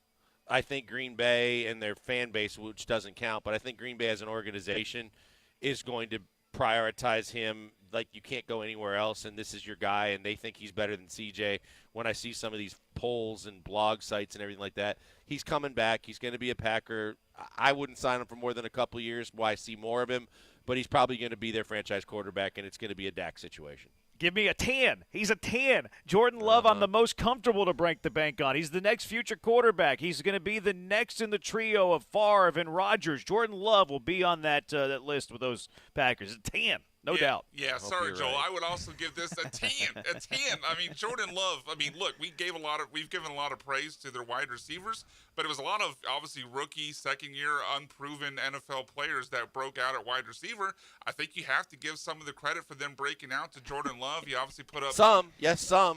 I think Green Bay and their fan base, which doesn't count, but I think Green Bay as an organization is going to prioritize him like you can't go anywhere else, and this is your guy, and they think he's better than CJ. When I see some of these polls and blog sites and everything like that, he's coming back. He's going to be a Packer. I wouldn't sign him for more than a couple of years. Why see more of him? But he's probably going to be their franchise quarterback, and it's going to be a Dak situation. Give me a 10. He's a 10. Jordan Love, I'm the most comfortable to break the bank on. He's the next future quarterback. He's going to be the next in the trio of Favre and Rodgers. Jordan Love will be on that list with those Packers. A 10. No doubt. Yeah, sorry, Joel. Right. I would also give this a 10. A 10. I mean, Jordan Love. I mean, look, we've given a lot of praise to their wide receivers, but it was a lot of obviously rookie, second-year, unproven NFL players that broke out at wide receiver. I think you have to give some of the credit for them breaking out to Jordan Love. He obviously put up some, yes. But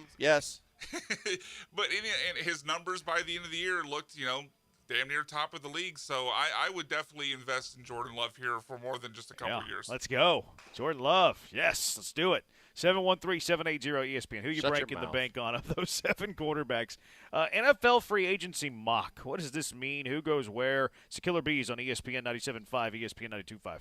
in his numbers by the end of the year looked, damn near top of the league. So I would definitely invest in Jordan Love here for more than just a couple of years. Let's go. Jordan Love. Yes, let's do it. 713-780-ESPN. Who you breaking the bank on of those 7 quarterbacks? NFL free agency mock. What does this mean? Who goes where? It's the Killer Bees on ESPN 97.5, ESPN 92.5.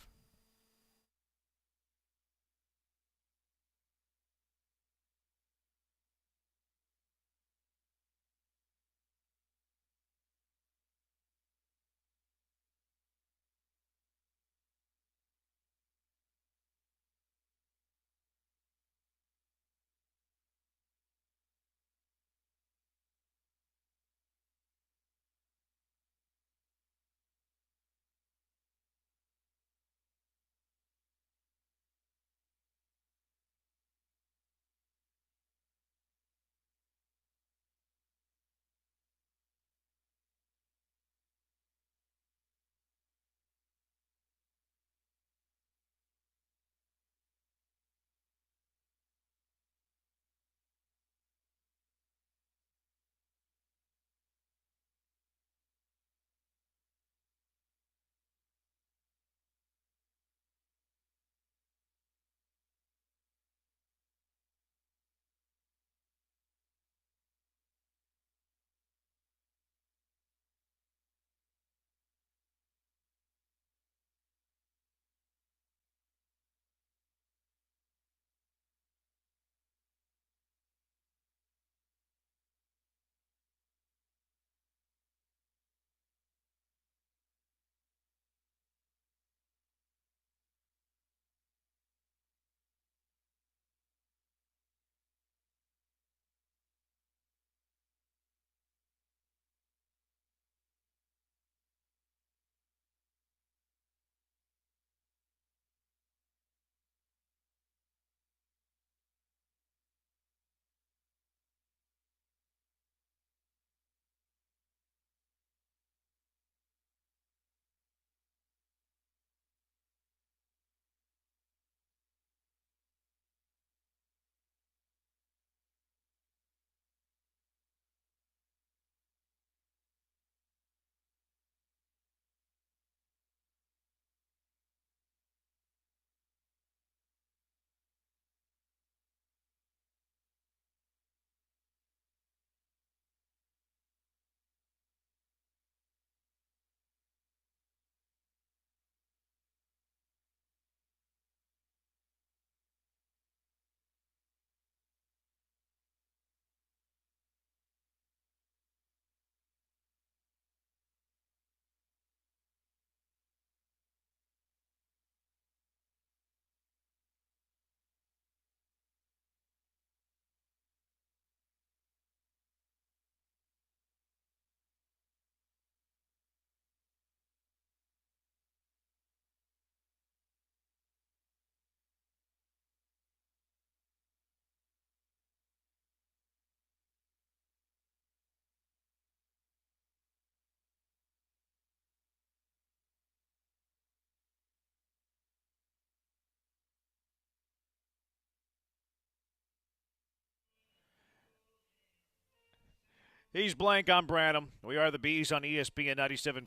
He's Blank. I'm Branham. We are the Bees on ESPN 97.5,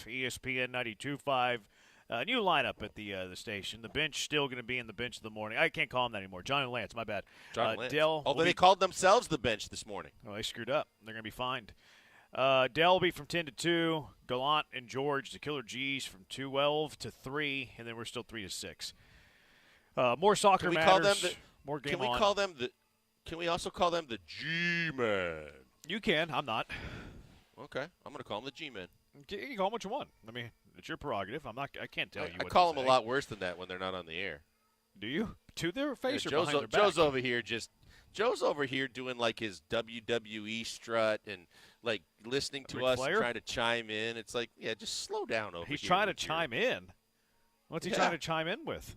ESPN 92.5. New lineup at the station. The bench still going to be in the bench of the morning. I can't call him that anymore. John and Lance, my bad. John and Lance. Dell. Although they called themselves the bench this morning. Oh, they screwed up. They're going to be fined. Dell will be from 10 to 2. Gallant and George, the Killer G's, from 12 to 3. And then we're still 3 to 6. More soccer Can we matters. Call them more game Can we on. call them the? Can we also call them the G-Men? You can. I'm not. Okay, I'm going to call them the G-Men. You can call them what you want. I mean, it's your prerogative. I'm not. I can't tell you. I what call to them say. a lot worse than that when they're not on the air. Do you? To their face or Joe's behind their back? Joe's over here doing like his WWE strut and like listening to Ric us Flair? and trying to chime in. It's like, yeah, just slow down over here. He's trying to chime in. What's he trying to chime in with?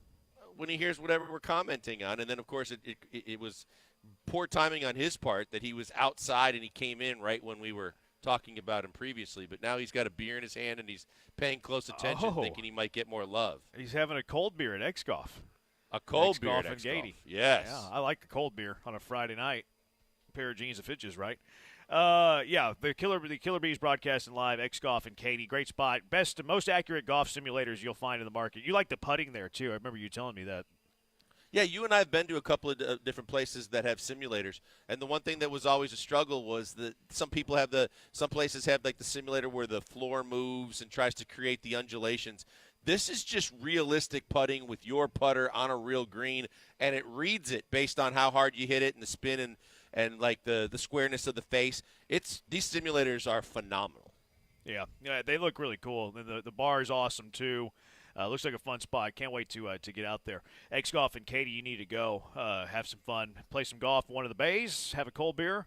When he hears whatever we're commenting on, and then of course it was poor timing on his part that he was outside and he came in right when we were talking about him previously. But now he's got a beer in his hand and he's paying close attention, thinking he might get more love. He's having a cold beer at X-Golf. A cold beer X-Golf at and X-Golf. Gady. Yes. Yeah, I like the cold beer on a Friday night. A pair of jeans if it's just right. The Killer Bees broadcasting live, X-Golf and Katie. Great spot. Best and most accurate golf simulators you'll find in the market. You like the putting there, too. I remember you telling me that. Yeah, you and I have been to a couple of different places that have simulators, and the one thing that was always a struggle was that some places have like the simulator where the floor moves and tries to create the undulations. This is just realistic putting with your putter on a real green, and it reads it based on how hard you hit it and the spin and like the squareness of the face. These simulators are phenomenal. Yeah, they look really cool. The bar is awesome too. Looks like a fun spot. Can't wait to get out there. X-Golf and Katie, you need to go. Have some fun. Play some golf in one of the bays. Have a cold beer,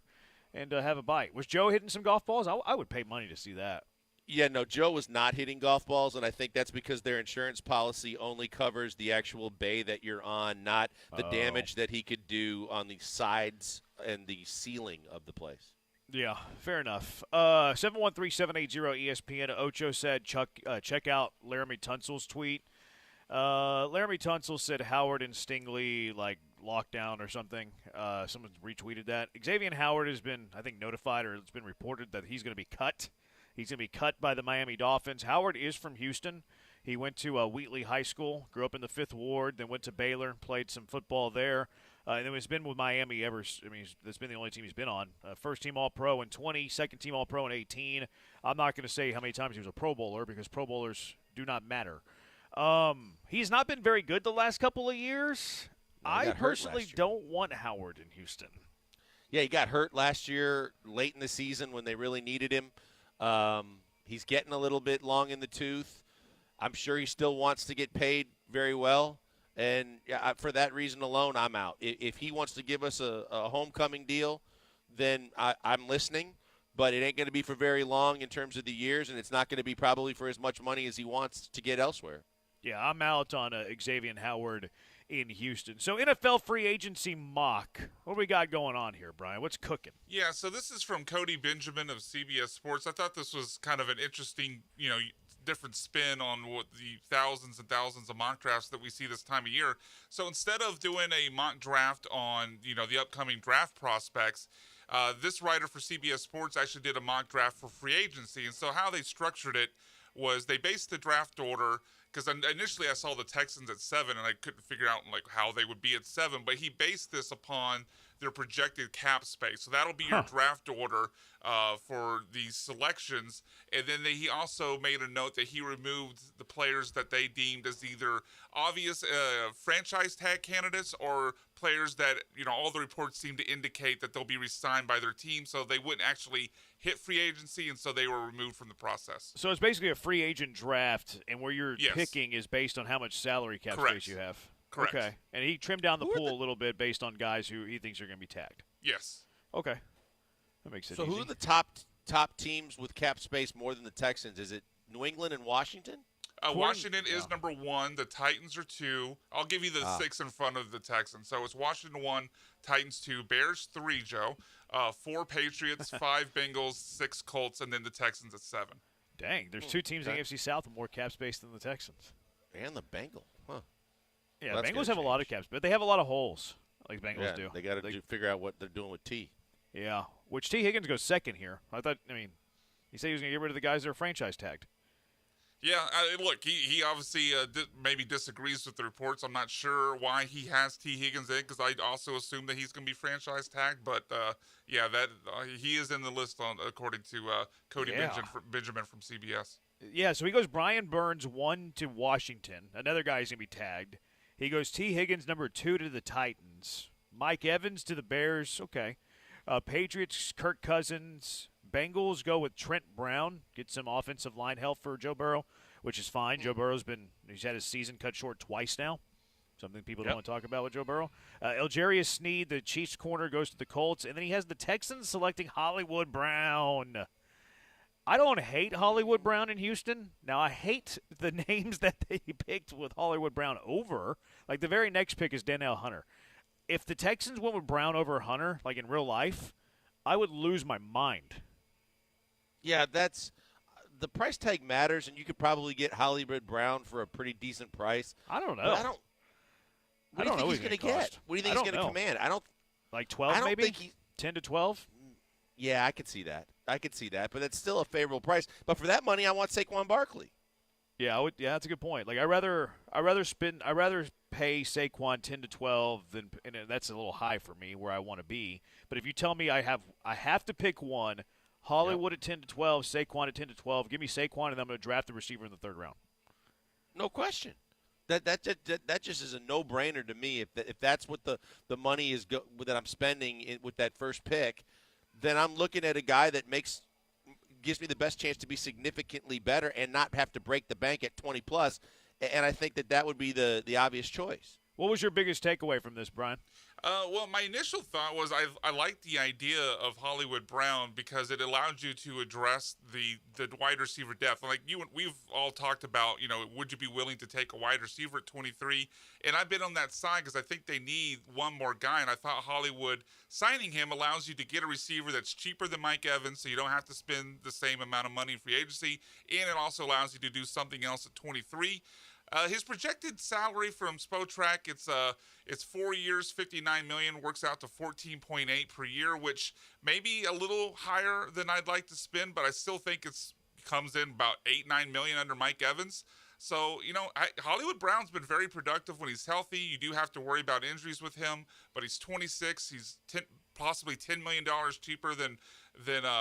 and have a bite. Was Joe hitting some golf balls? I would pay money to see that. Yeah, no, Joe was not hitting golf balls, and I think that's because their insurance policy only covers the actual bay that you're on, not the damage that he could do on the sides and the ceiling of the place. Yeah, fair enough. 713-780-ESPN. Ocho said, check out Laramie Tunsil's tweet. Laramie Tunsil said Howard and Stingley, like, lockdown or something. Someone retweeted that. Xavier Howard has been, I think, notified, or it's been reported that he's going to be cut. He's going to be cut by the Miami Dolphins. Howard is from Houston. He went to Wheatley High School, grew up in the 5th Ward, then went to Baylor, played some football there. And then he's been with Miami ever. I mean, that's been the only team he's been on. First team All-Pro in 20, second team All-Pro in 18. I'm not going to say how many times he was a Pro Bowler because Pro Bowlers do not matter. He's not been very good the last couple of years. I personally don't want Howard in Houston. Yeah, he got hurt last year late in the season when they really needed him. He's getting a little bit long in the tooth. I'm sure he still wants to get paid very well. And for that reason alone, I'm out. If he wants to give us a homecoming deal, then I'm listening. But it ain't going to be for very long in terms of the years, and it's not going to be probably for as much money as he wants to get elsewhere. Yeah, I'm out on Xavier Howard in Houston. So NFL free agency mock. What do we got going on here, Brian? What's cooking? Yeah, so this is from Cody Benjamin of CBS Sports. I thought this was kind of an interesting, different spin on what the thousands and thousands of mock drafts that we see this time of year. So instead of doing a mock draft on, the upcoming draft prospects, this writer for CBS Sports actually did a mock draft for free agency. And so how they structured it was they based the draft order, because initially I saw the Texans at 7, and I couldn't figure out how they would be at 7. But he based this upon their projected cap space. So that'll be your draft order for these selections. And then he also made a note that he removed the players that they deemed as either obvious franchise tag candidates or players that, all the reports seem to indicate that they'll be re-signed by their team, so they wouldn't actually hit free agency, and so they were removed from the process. So it's basically a free agent draft, and where you're picking is based on how much salary cap space you have. Correct. Okay. And he trimmed down the pool a little bit based on guys who he thinks are going to be tagged. Yes. Okay. That makes it easy. So who are the top teams with cap space more than the Texans? Is it New England and Washington? Washington is number 1. The Titans are 2. I'll give you the 6 in front of the Texans. So it's Washington 1, Titans 2, Bears 3, Joe, 4 Patriots, 5 Bengals, 6 Colts, and then the Texans at 7. Dang, there's 2 teams in the AFC South with more cap space than the Texans. And the Bengals. Huh. Yeah, well, Bengals have a lot of caps, but they have a lot of holes, like Bengals do. They got to figure out what they're doing with T. Yeah, which T. Higgins goes second here. He said he was going to get rid of the guys that are franchise tagged. Yeah, look, he obviously maybe disagrees with the reports. I'm not sure why he has T. Higgins in, because I also assume that he's going to be franchise tagged. But that he is in the list according to Cody Benjamin from CBS. Yeah, so he goes Brian Burns 1 to Washington. Another guy's going to be tagged. He goes T. Higgins number 2 to the Titans. Mike Evans to the Bears. Okay. Patriots, Kirk Cousins. Bengals go with Trent Brown. Get some offensive line help for Joe Burrow, which is fine. Joe Burrow's he's had his season cut short twice now. Something people don't want to talk about with Joe Burrow. Algerius Sneed, the Chiefs corner, goes to the Colts. And then he has the Texans selecting Hollywood Brown. I don't hate Hollywood Brown in Houston. Now, I hate the names that they picked with Hollywood Brown over. Like, the very next pick is Danielle Hunter. If the Texans went with Brown over Hunter, like in real life, I would lose my mind. Yeah, that's the price tag matters, and you could probably get Hollywood Brown for a pretty decent price. I don't know. I don't know what he's going to get. What do you think he's going to command? Like 12 maybe? Think 10 to 12? Yeah, I could see that. But it's still a favorable price. But for that money, I want Saquon Barkley. Yeah, that's a good point. Like, I rather pay Saquon 10 to 12 than, and that's a little high for me where I want to be. But if you tell me I have to pick one, Hollywood at 10 to 12, Saquon at 10 to 12, give me Saquon, and then I'm going to draft the receiver in the third round. No question. That just is a no-brainer to me. If that's what the money is that I'm spending with that first pick, then I'm looking at a guy that gives me the best chance to be significantly better and not have to break the bank at 20 plus. And I think that would be the obvious choice. What was your biggest takeaway from this, Brian? Well, my initial thought was I liked the idea of Hollywood Brown because it allowed you to address the wide receiver depth. Like we've all talked about, would you be willing to take a wide receiver at 23? And I've been on that side because I think they need one more guy. And I thought Hollywood signing him allows you to get a receiver that's cheaper than Mike Evans, so you don't have to spend the same amount of money in free agency. And it also allows you to do something else at 23. His projected salary from Spotrac, it's 4 years, $59 million, works out to $14.8 per year, which may be a little higher than I'd like to spend, but I still think it comes in about $8-9 million under Mike Evans. So, Hollywood Brown's been very productive when he's healthy. You do have to worry about injuries with him, but he's 26. He's possibly $10 million cheaper than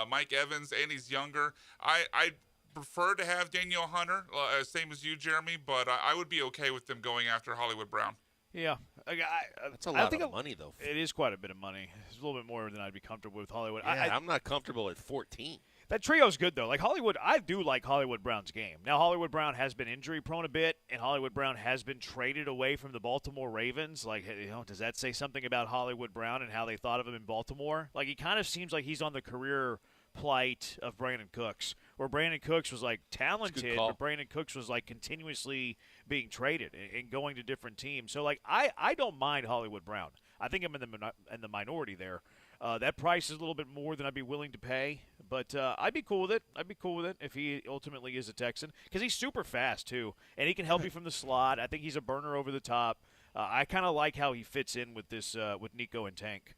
Mike Evans, and he's younger. I prefer to have Danielle Hunter, same as you, Jeremy, but I would be okay with them going after Hollywood Brown. Yeah. That's a lot of money, though. It is quite a bit of money. It's a little bit more than I'd be comfortable with Hollywood. Yeah, I'm not comfortable at 14. That trio's good, though. Like Hollywood, I do like Hollywood Brown's game. Now, Hollywood Brown has been injury-prone a bit, and Hollywood Brown has been traded away from the Baltimore Ravens. Like, does that say something about Hollywood Brown and how they thought of him in Baltimore? Like, he kind of seems like he's on the career plight of Brandon Cooks, where Brandon Cooks was like talented, but Brandon Cooks was like continuously being traded and going to different teams. So like I don't mind Hollywood Brown. I think I'm in the minority there. That price is a little bit more than I'd be willing to pay, but I'd be cool with it. I'd be cool with it if he ultimately is a Texan, because he's super fast too, and he can help you from the slot. I think he's a burner over the top. I kind of like how he fits in with this with Nico and Tank.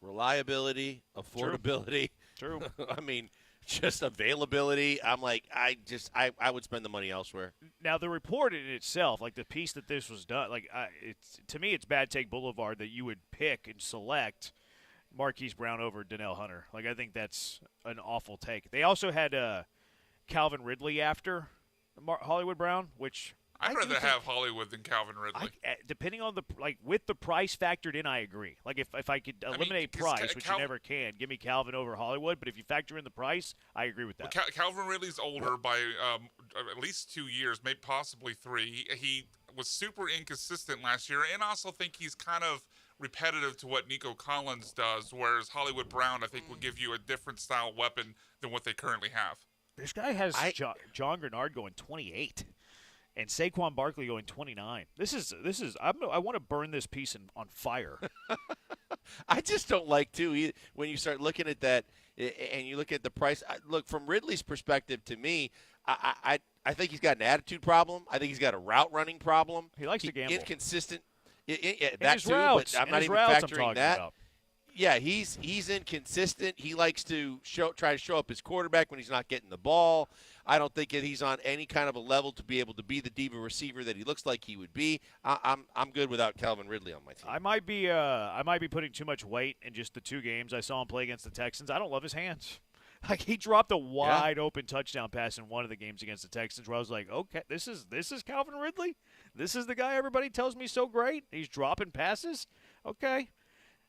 Reliability, affordability. True. I mean, just availability. I'm like, I would spend the money elsewhere. Now, the report in itself, like the piece that this was done, like to me, it's Bad Take Boulevard that you would pick and select Marquise Brown over Danielle Hunter. Like, I think that's an awful take. They also had Calvin Ridley after Hollywood Brown, which I'd rather have Hollywood than Calvin Ridley. Depending on with the price factored in, I agree. Like if I could eliminate price, which you never can, give me Calvin over Hollywood. But if you factor in the price, I agree with that. Well, Calvin Ridley's older by at least 2 years, maybe possibly 3. He was super inconsistent last year, and I also think he's kind of repetitive to what Nico Collins does, whereas Hollywood Brown, I think, would give you a different style weapon than what they currently have. This guy has John Grenard going 28. And Saquon Barkley going 29. This is. I want to burn this piece on fire. I just don't like when you start looking at that and you look at the price. Look, from Ridley's perspective, to me, I think he's got an attitude problem. I think he's got a route running problem. He likes to gamble. Inconsistent. His That too, routes, but I'm not even factoring that. About. Yeah, he's inconsistent. He likes to try to show up his quarterback when he's not getting the ball. I don't think that he's on any kind of a level to be able to be the diva receiver that he looks like he would be. I'm good without Calvin Ridley on my team. I might be putting too much weight in just the 2 games I saw him play against the Texans. I don't love his hands. Like, he dropped a wide open touchdown pass in one of the games against the Texans where I was like, okay, this is Calvin Ridley? This is the guy everybody tells me so great? He's dropping passes? Okay.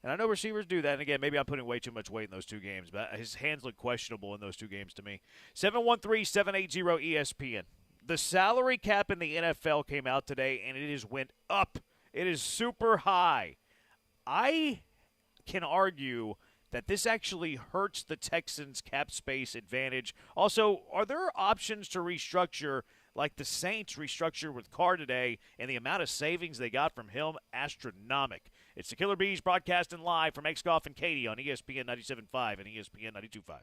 And I know receivers do that. And, again, maybe I'm putting way too much weight in those 2 games, but his hands look questionable in those 2 games to me. 713-780-ESPN. The salary cap in the NFL came out today, and it has went up. It is super high. I can argue that this actually hurts the Texans' cap space advantage. Also, are there options to restructure like the Saints restructured with Carr today, and the amount of savings they got from him, astronomic? It's the Killer Bees broadcasting live from X-Golf and Katie on ESPN 97.5 and ESPN 92.5.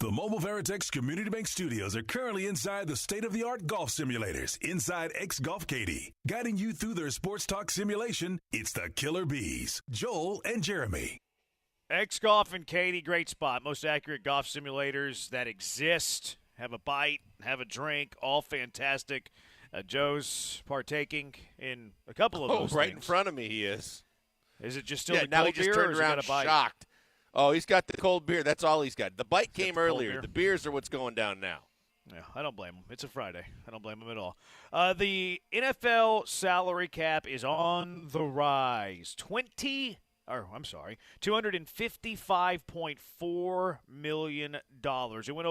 The Mobile Veritex Community Bank Studios are currently inside the state-of-the-art golf simulators inside X Golf Katy. Guiding you through their sports talk simulation, it's the Killer Bees, Joel and Jeremy. X Golf and Katy, great spot. Most accurate golf simulators that exist. Have a bite, have a drink, all fantastic. Joe's partaking in a couple of those right things. In front of me he is. Is it just still the now cold he just beer, turned or has he around got a bite? shocked. Oh, he's got the cold beer. That's all he's got. The bite came earlier. Beer? The beers are what's going down now. Yeah, I don't blame him. It's a Friday. I don't blame him at all. The NFL salary cap is on the rise. $255.4 million. It went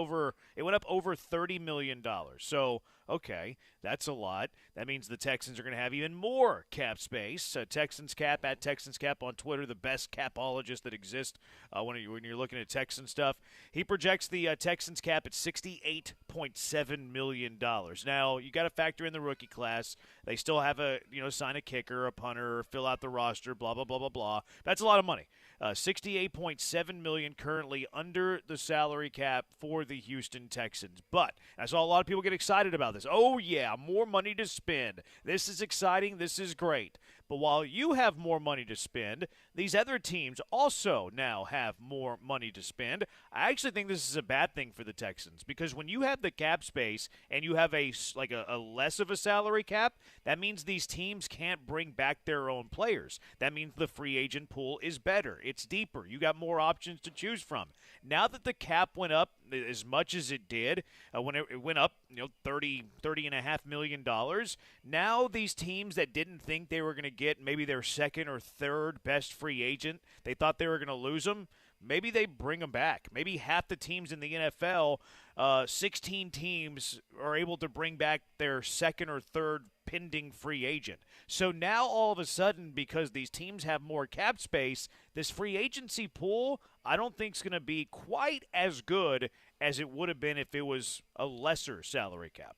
up over $30 million. So, okay, that's a lot. That means the Texans are going to have even more cap space. Texans Cap at Texans Cap on Twitter, the best capologist that exists when you're looking at Texan stuff. He projects the Texans cap at $68.7 million. Now, you got to factor in the rookie class. They still have sign a kicker, a punter, fill out the roster, blah, blah, blah, blah, blah. That's a lot of money. $68.7 million currently under the salary cap for the Houston Texans. But I saw a lot of people get excited about this. Oh, yeah, more money to spend. This is exciting. This is great. But while you have more money to spend, these other teams also now have more money to spend. I actually think this is a bad thing for the Texans because when you have the cap space and you have a less of a salary cap, that means these teams can't bring back their own players. That means the free agent pool is better. It's deeper. You got more options to choose from. Now that the cap went up as much as it did, when it went up, $30.5 million, now these teams that didn't think they were going to get maybe their second or third best free agent, they thought they were going to lose them, maybe they bring them back. Maybe half the teams in the NFL, 16 teams, are able to bring back their second or third pending free agent. So now all of a sudden, because these teams have more cap space, this free agency pool I don't think is going to be quite as good as it would have been if it was a lesser salary cap.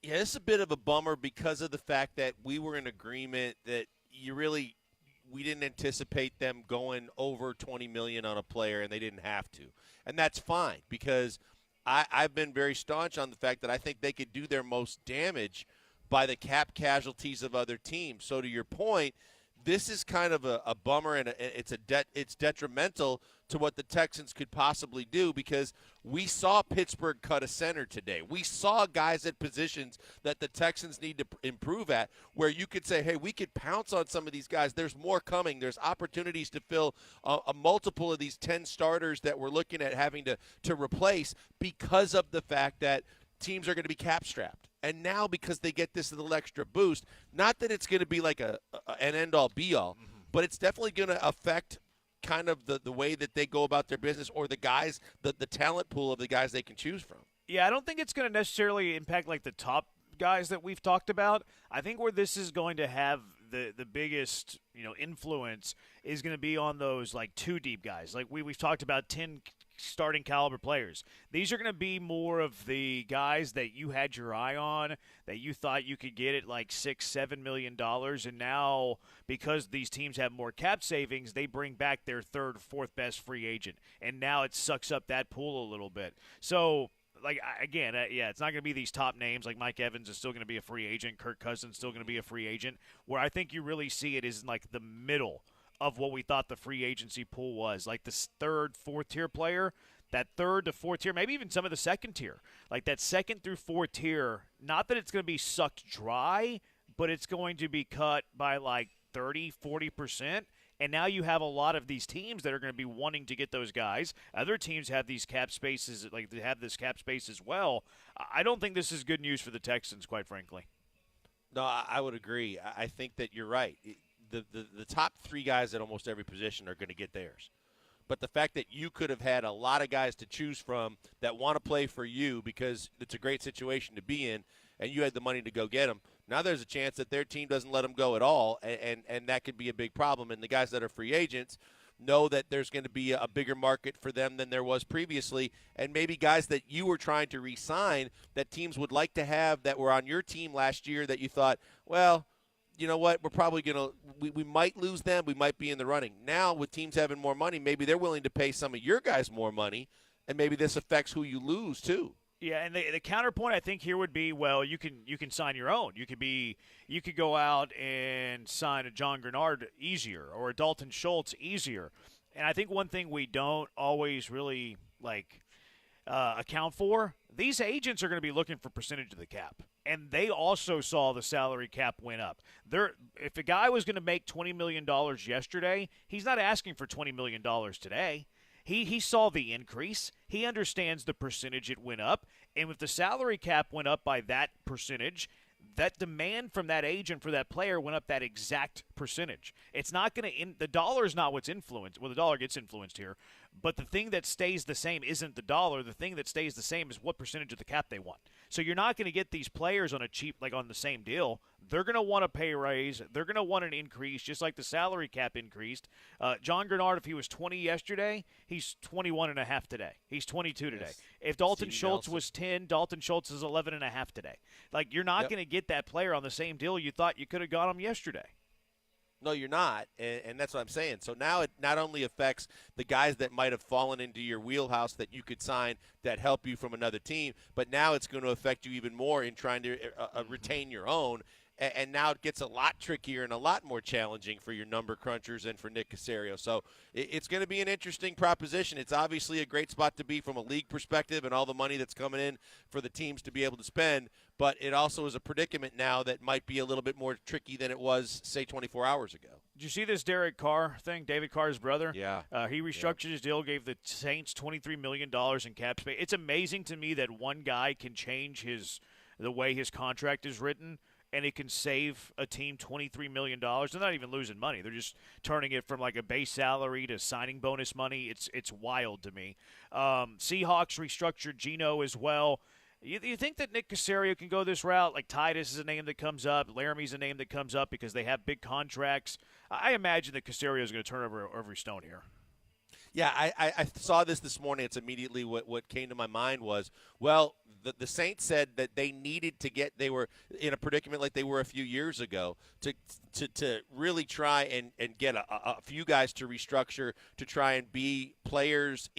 Yeah, it's a bit of a bummer because of the fact that we were in agreement that we didn't anticipate them going over $20 million on a player, and they didn't have to. And that's fine because I've been very staunch on the fact that I think they could do their most damage by the cap casualties of other teams. So to your point, this is kind of a bummer, and it's detrimental to what the Texans could possibly do because we saw Pittsburgh cut a center today. We saw guys at positions that the Texans need to improve at where you could say, hey, we could pounce on some of these guys. There's more coming. There's opportunities to fill a multiple of these 10 starters that we're looking at having to replace because of the fact that teams are going to be cap-strapped. And now because they get this little extra boost, not that it's going to be like an end-all, be-all, but it's definitely going to affect kind of the way that they go about their business or the guys, the talent pool of the guys they can choose from. Yeah, I don't think it's going to necessarily impact like the top guys that we've talked about. I think where this is going to have the biggest influence is going to be on those like two deep guys. Like we've talked about 10 starting caliber players. These are going to be more of the guys that you had your eye on, that you thought you could get at like $6-7 million, and now because these teams have more cap savings, they bring back their third, fourth best free agent, and now it sucks up that pool a little bit. So. It's not going to be these top names. Like Mike Evans is still going to be a free agent. Kirk Cousins still going to be a free agent. Where I think you really see it is in like the middle of what we thought the free agency pool was. Like this third, fourth tier player, that third to fourth tier, maybe even some of the second tier. Like that second through fourth tier, not that it's going to be sucked dry, but it's going to be cut by like 30-40%. And now you have a lot of these teams that are going to be wanting to get those guys. Other teams have these cap spaces, like they have this cap space as well. I don't think this is good news for the Texans, quite frankly. No, I would agree. I think that you're right. The top three guys at almost every position are going to get theirs. But the fact that you could have had a lot of guys to choose from that want to play for you because it's a great situation to be in, and you had the money to go get them, now there's a chance that their team doesn't let them go at all, and that could be a big problem. And the guys that are free agents know that there's going to be a bigger market for them than there was previously, and maybe guys that you were trying to re-sign that teams would like to have that were on your team last year that you thought, well, you know what, we're probably going to we might lose them, we might be in the running. Now with teams having more money, maybe they're willing to pay some of your guys more money and maybe this affects who you lose too. Yeah, and the counterpoint I think here would be, well, you can sign your own. You could go out and sign a John Grenard easier or a Dalton Schultz easier. And I think one thing we don't always really account for, these agents are going to be looking for percentage of the cap. And they also saw the salary cap went up. If a guy was going to make $20 million yesterday, he's not asking for $20 million today. He saw the increase. He understands the percentage it went up. And if the salary cap went up by that percentage, that demand from that agent for that player went up that exact percentage. It's not going to – the dollar is not what's influenced. Well, the dollar gets influenced here. But the thing that stays the same isn't the dollar. The thing that stays the same is what percentage of the cap they want. So you're not going to get these players on a cheap – like on the same deal. They're going to want a pay raise. They're going to want an increase, just like the salary cap increased. John Grenard, if he was 20 yesterday, he's 21.5 today. He's 22 today. Yes. If Dalton Steve Schultz Nelson. was 10, Dalton Schultz is 11.5 today. Like, you're not going to get that player on the same deal you thought you could have got him yesterday. No, you're not, and that's what I'm saying. So now it not only affects the guys that might have fallen into your wheelhouse that you could sign that help you from another team, but now it's going to affect you even more in trying to retain your own. And now it gets a lot trickier and a lot more challenging for your number crunchers and for Nick Caserio. So it's going to be an interesting proposition. It's obviously a great spot to be from a league perspective and all the money that's coming in for the teams to be able to spend. But it also is a predicament now that might be a little bit more tricky than it was, say, 24 hours ago. Did you see this Derek Carr thing, David Carr's brother? Yeah. He restructured his deal, gave the Saints $23 million in cap space. It's amazing to me that one guy can change the way his contract is written, and it can save a team $23 million. They're not even losing money. They're just turning it from like a base salary to signing bonus money. It's wild to me. Seahawks restructured Geno as well. You think that Nick Caserio can go this route? Like Titus is a name that comes up. Laramie's a name that comes up because they have big contracts. I imagine that Caserio is going to turn over every stone here. Yeah, I saw this morning. It's immediately what came to my mind was, well, the Saints said that they needed to they were in a predicament like they were a few years ago to really try and get a few guys to restructure to try and be players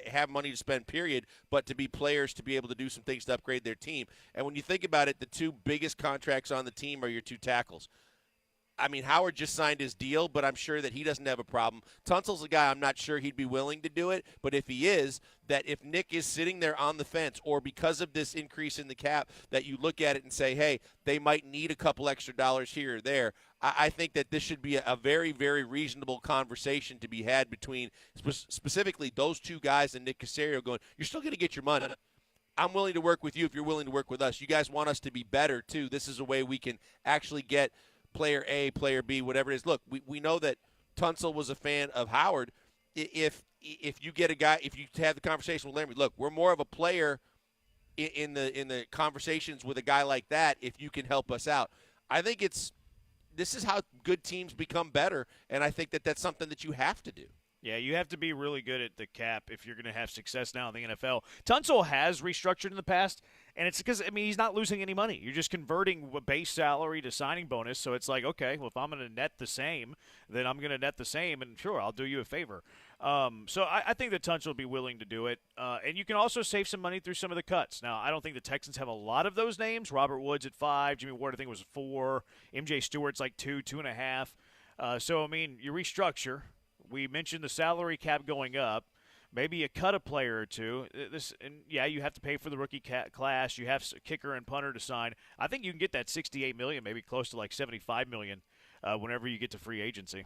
have money to spend, period, but to be players to be able to do some things to upgrade their team. And when you think about it, the two biggest contracts on the team are your two tackles. I mean, Howard just signed his deal, but I'm sure that he doesn't have a problem. Tunsil's a guy I'm not sure he'd be willing to do it, but if he is, that if Nick is sitting there on the fence or because of this increase in the cap that you look at it and say, hey, they might need a couple extra dollars here or there, I think that this should be a very, very reasonable conversation to be had between specifically those two guys and Nick Caserio going, you're still going to get your money. I'm willing to work with you if you're willing to work with us. You guys want us to be better, too. This is a way we can actually get – player A, player B, whatever it is. Look, we know that Tunsil was a fan of Howard. If you get a guy, if you have the conversation with Laramie, look, we're more of a player in the conversations with a guy like that if you can help us out. I think this is how good teams become better, and I think that that's something that you have to do. Yeah, you have to be really good at the cap if you're going to have success now in the NFL. Tunsil has restructured in the past, and it's because, I mean, he's not losing any money. You're just converting a base salary to signing bonus, so it's like, okay, well, if I'm going to net the same, then I'm going to net the same, and sure, I'll do you a favor. So I think that Tunsil will be willing to do it. And you can also save some money through some of the cuts. Now, I don't think the Texans have a lot of those names. Robert Woods at 5, Jimmy Ward I think was 4, MJ Stewart's like 2.5. So, I mean, you restructure. We mentioned the salary cap going up. Maybe you cut a player or two. You have to pay for the rookie class. You have a kicker and punter to sign. I think you can get that $68 million, maybe close to like $75 million, whenever you get to free agency.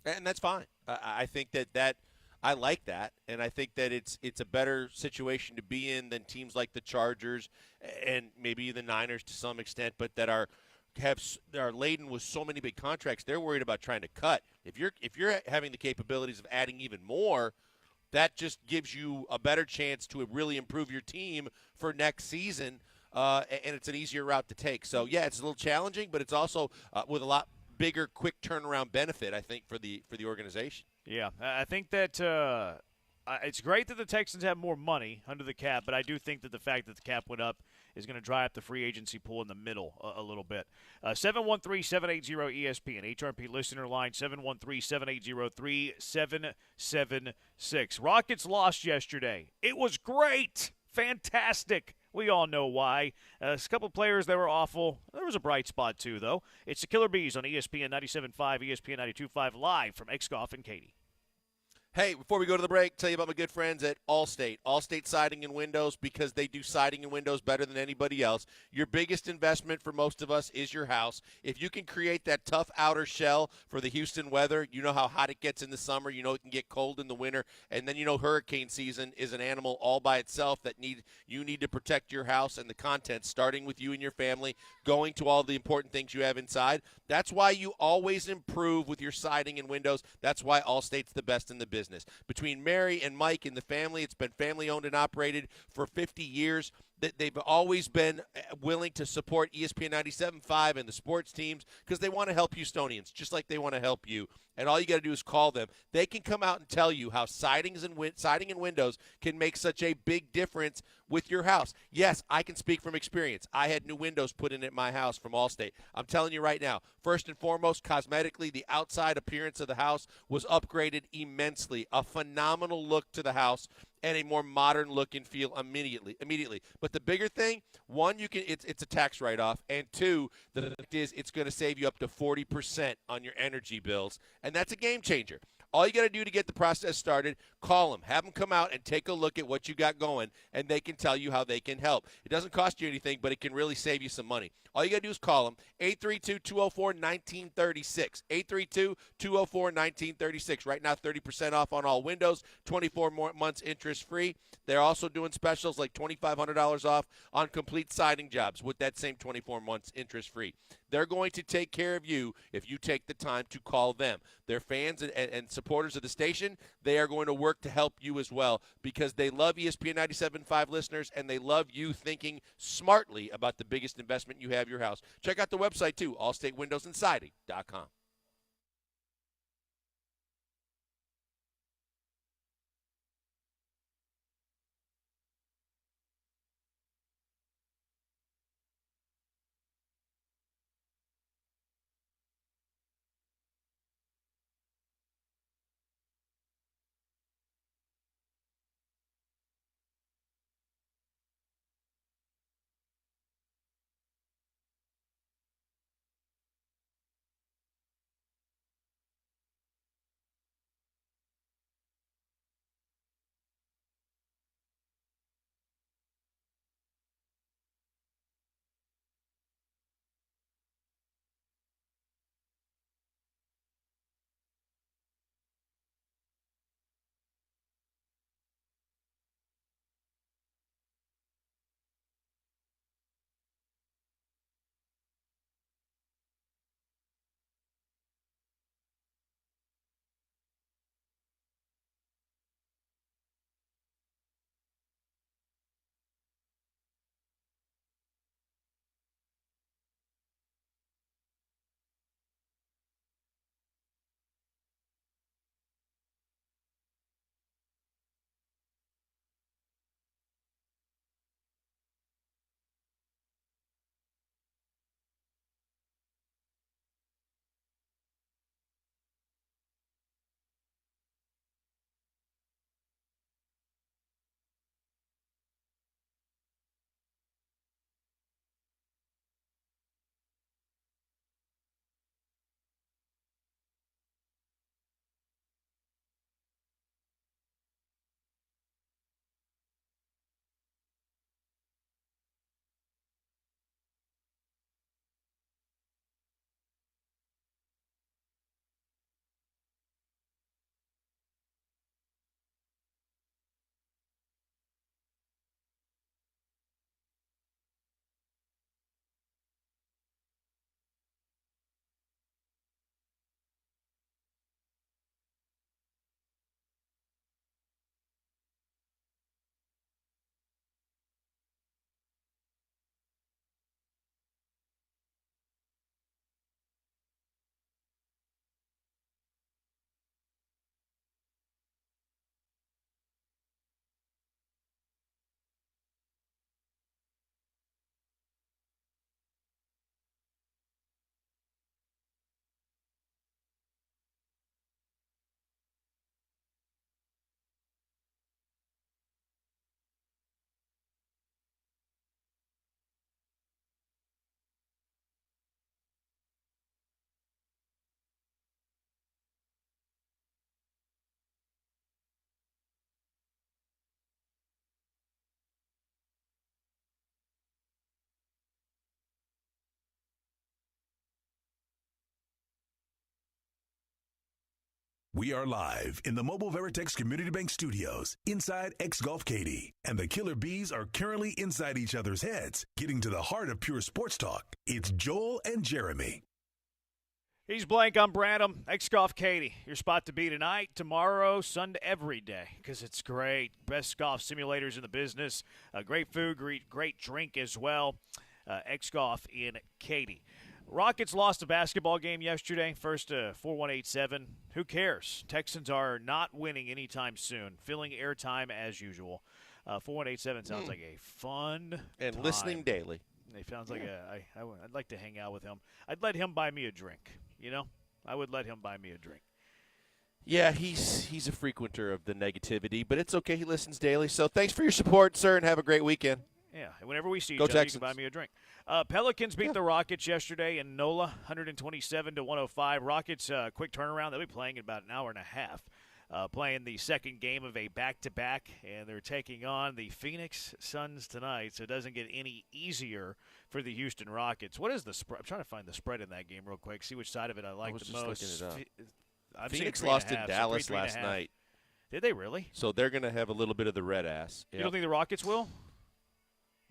And that's fine. I think that I like that, and I think that it's a better situation to be in than teams like the Chargers and maybe the Niners to some extent, but that are laden with so many big contracts. They're worried about trying to cut. If you're having the capabilities of adding even more, that just gives you a better chance to really improve your team for next season, and it's an easier route to take. So yeah, it's a little challenging, but it's also with a lot bigger, quick turnaround benefit, I think, for the organization. Yeah, I think that It's great that the Texans have more money under the cap, but I do think that the fact that the cap went up is going to dry up the free agency pool in the middle a little bit. 713-780-ESPN, HRP listener line, 713-780-3776. Rockets lost yesterday. It was great. Fantastic. We all know why. A couple of players that were awful. There was a bright spot, too, though. It's the Killer Bees on ESPN 97.5, ESPN 92.5, live from X-Golf and Katy. Hey, before we go to the break, tell you about my good friends at Allstate. Allstate Siding and Windows, because they do siding and windows better than anybody else. Your biggest investment for most of us is your house. If you can create that tough outer shell for the Houston weather, you know how hot it gets in the summer, you know it can get cold in the winter, and then you know hurricane season is an animal all by itself that you need to protect your house and the contents, starting with you and your family, going to all the important things you have inside. That's why you always improve with your siding and windows. That's why Allstate's the best in the business. Between Mary and Mike and the family, it's been family-owned and operated for 50 years. They've always been willing to support ESPN 97.5 and the sports teams because they want to help Houstonians, just like they want to help you. And all you got to do is call them. They can come out and tell you how siding and windows can make such a big difference with your house. Yes, I can speak from experience. I had new windows put in at my house from Allstate. I'm telling you right now, first and foremost, cosmetically, the outside appearance of the house was upgraded immensely. A phenomenal look to the house and a more modern look and feel immediately. But the bigger thing, one, it's a tax write-off, and two, the fact is it's going to save you up to 40% on your energy bills, and that's a game changer. All you got to do to get the process started, call them. Have them come out and take a look at what you got going, and they can tell you how they can help. It doesn't cost you anything, but it can really save you some money. All you got to do is call them, 832-204-1936, 832-204-1936. Right now, 30% off on all windows, 24 more months interest-free. They're also doing specials like $2,500 off on complete siding jobs with that same 24 months interest-free. They're going to take care of you if you take the time to call them. They're fans and supporters of the station. They are going to work to help you as well because they love ESPN 97.5 listeners, and they love you thinking smartly about the biggest investment you have, your house. Check out the website, too, allstatewindowsandsiding.com. We are live in the Mobile Veritex Community Bank Studios inside X-Golf Katy. And the Killer Bees are currently inside each other's heads, getting to the heart of pure sports talk. It's Joel and Jeremy. He's Blank, I'm Branham. X-Golf Katy, your spot to be tonight, tomorrow, Sunday, every day, because it's great. Best golf simulators in the business. Great food, great drink as well. X-Golf in Katy. Rockets lost a basketball game yesterday, first 4-1-8-7. Who cares? Texans are not winning anytime soon. Filling airtime as usual. 4-1-8-7 sounds like a fun and time. Listening daily. It sounds like I'd like to hang out with him. I'd let him buy me a drink. I would let him buy me a drink. Yeah, he's a frequenter of the negativity, but it's okay. He listens daily. So thanks for your support, sir, and have a great weekend. Yeah, whenever we see each Go other, Texans. you can buy me a drink. Pelicans beat the Rockets yesterday in NOLA, 127-105. Rockets, quick turnaround. They'll be playing in about an hour and a half. Playing the second game of a back-to-back, and they're taking on the Phoenix Suns tonight, so it doesn't get any easier for the Houston Rockets. What is the spread? I'm trying to find the spread in that game real quick, see which side of it I like the most. Looking it up. I'm Phoenix lost to Dallas last night. Did they really? So they're going to have a little bit of the red ass. You don't think the Rockets will?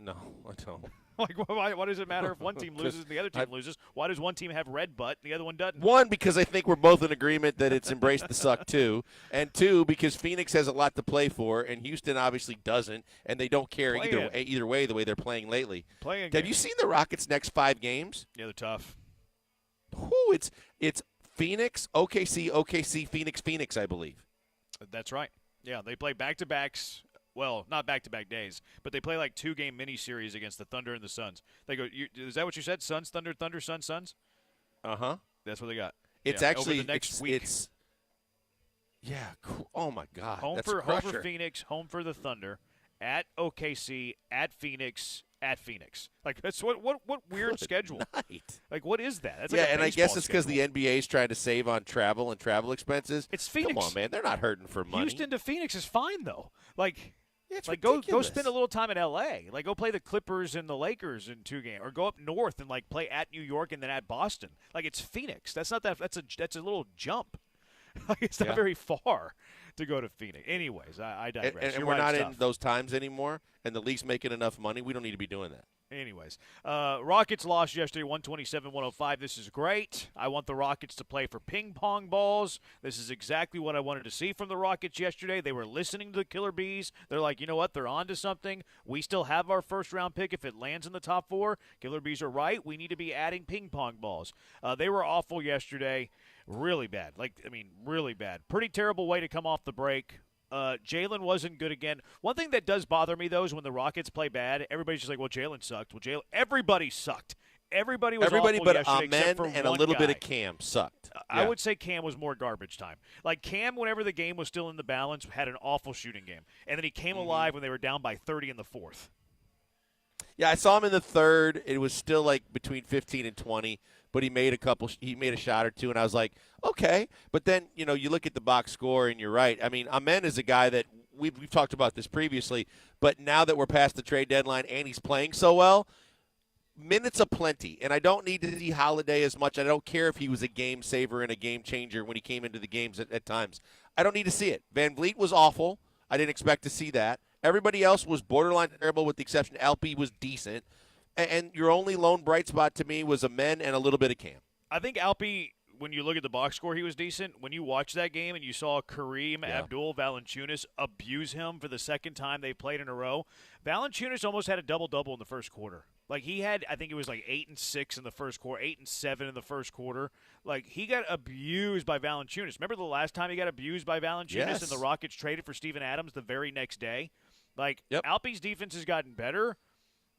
No, I don't. Why does it matter if one team loses and the other team loses? Why does one team have red butt and the other one doesn't? One, because I think we're both in agreement that it's embraced the suck too. And two, because Phoenix has a lot to play for, and Houston obviously doesn't, and they don't care either way the way they're playing lately. Have you seen the Rockets' next 5 games? Yeah, they're tough. Ooh, it's Phoenix, OKC, Phoenix, I believe. That's right. Yeah, they play back-to-backs. Well, not back-to-back days, but they play like 2-game mini-series against the Thunder and the Suns. They go. Is that what you said? Suns, Thunder, Thunder, Suns, Suns. That's what they got. It's actually over the next week. Cool. Oh my God. Home for Phoenix, home for the Thunder, at OKC, at Phoenix. Like that's what weird Good schedule. Night. Like what is that? That's yeah, like a and I guess it's because schedule. the NBA is trying to save on travel and travel expenses. It's Phoenix. Come on, man, they're not hurting for money. Houston to Phoenix is fine though. Like. Yeah, it's like ridiculous. go spend a little time in L.A. Like go play the Clippers and the Lakers in 2 games, or go up north and like play at New York and then at Boston. Like it's Phoenix. That's not that. That's a little jump. Like it's not very far to go to Phoenix. Anyways, I digress. And we're not in those times anymore. And the league's making enough money. We don't need to be doing that. Anyways, Rockets lost yesterday, 127-105. This is great. I want the Rockets to play for ping pong balls. This is exactly what I wanted to see from the Rockets yesterday. They were listening to the Killer Bees. They're like, you know what? They're on to something. We still have our first-round pick if it lands in the top 4. Killer Bees are right. We need to be adding ping pong balls. They were awful yesterday. Really bad. Really bad. Pretty terrible way to come off the break. Jalen wasn't good again. One thing that does bother me, though, is when the Rockets play bad, everybody's just like, well, Jalen sucked. Well, everybody sucked. Everybody was awful but yesterday Amen except for and a one little guy. bit of Cam sucked. I would say Cam was more garbage time. Like Cam, whenever the game was still in the balance, had an awful shooting game. And then he came alive when they were down by 30 in the 4th. Yeah, I saw him in the 3rd. It was still like between 15 and 20, but he made a shot or two, and I was like, okay. But then, you look at the box score, and you're right. I mean, Amen is a guy that we've talked about this previously, but now that we're past the trade deadline and he's playing so well, minutes aplenty. And I don't need to see Holiday as much. I don't care if he was a game saver and a game changer when he came into the games at times. I don't need to see it. Van Vliet was awful. I didn't expect to see that. Everybody else was borderline terrible with the exception Alpe was decent. And your only lone bright spot to me was Amen and a little bit of Cam. I think Alpe, when you look at the box score, he was decent. When you watch that game and you saw Kareem Abdul-Valanciunas abuse him for the second time they played in a row, Valanciunas almost had a double-double in the first quarter. Like he had, I think it was like 8 and 6 in the first quarter, 8 and 7 in the first quarter. Like he got abused by Valanciunas. Remember the last time he got abused by Valanciunas Yes. and the Rockets traded for Steven Adams the very next day? Like Alpe's defense has gotten better.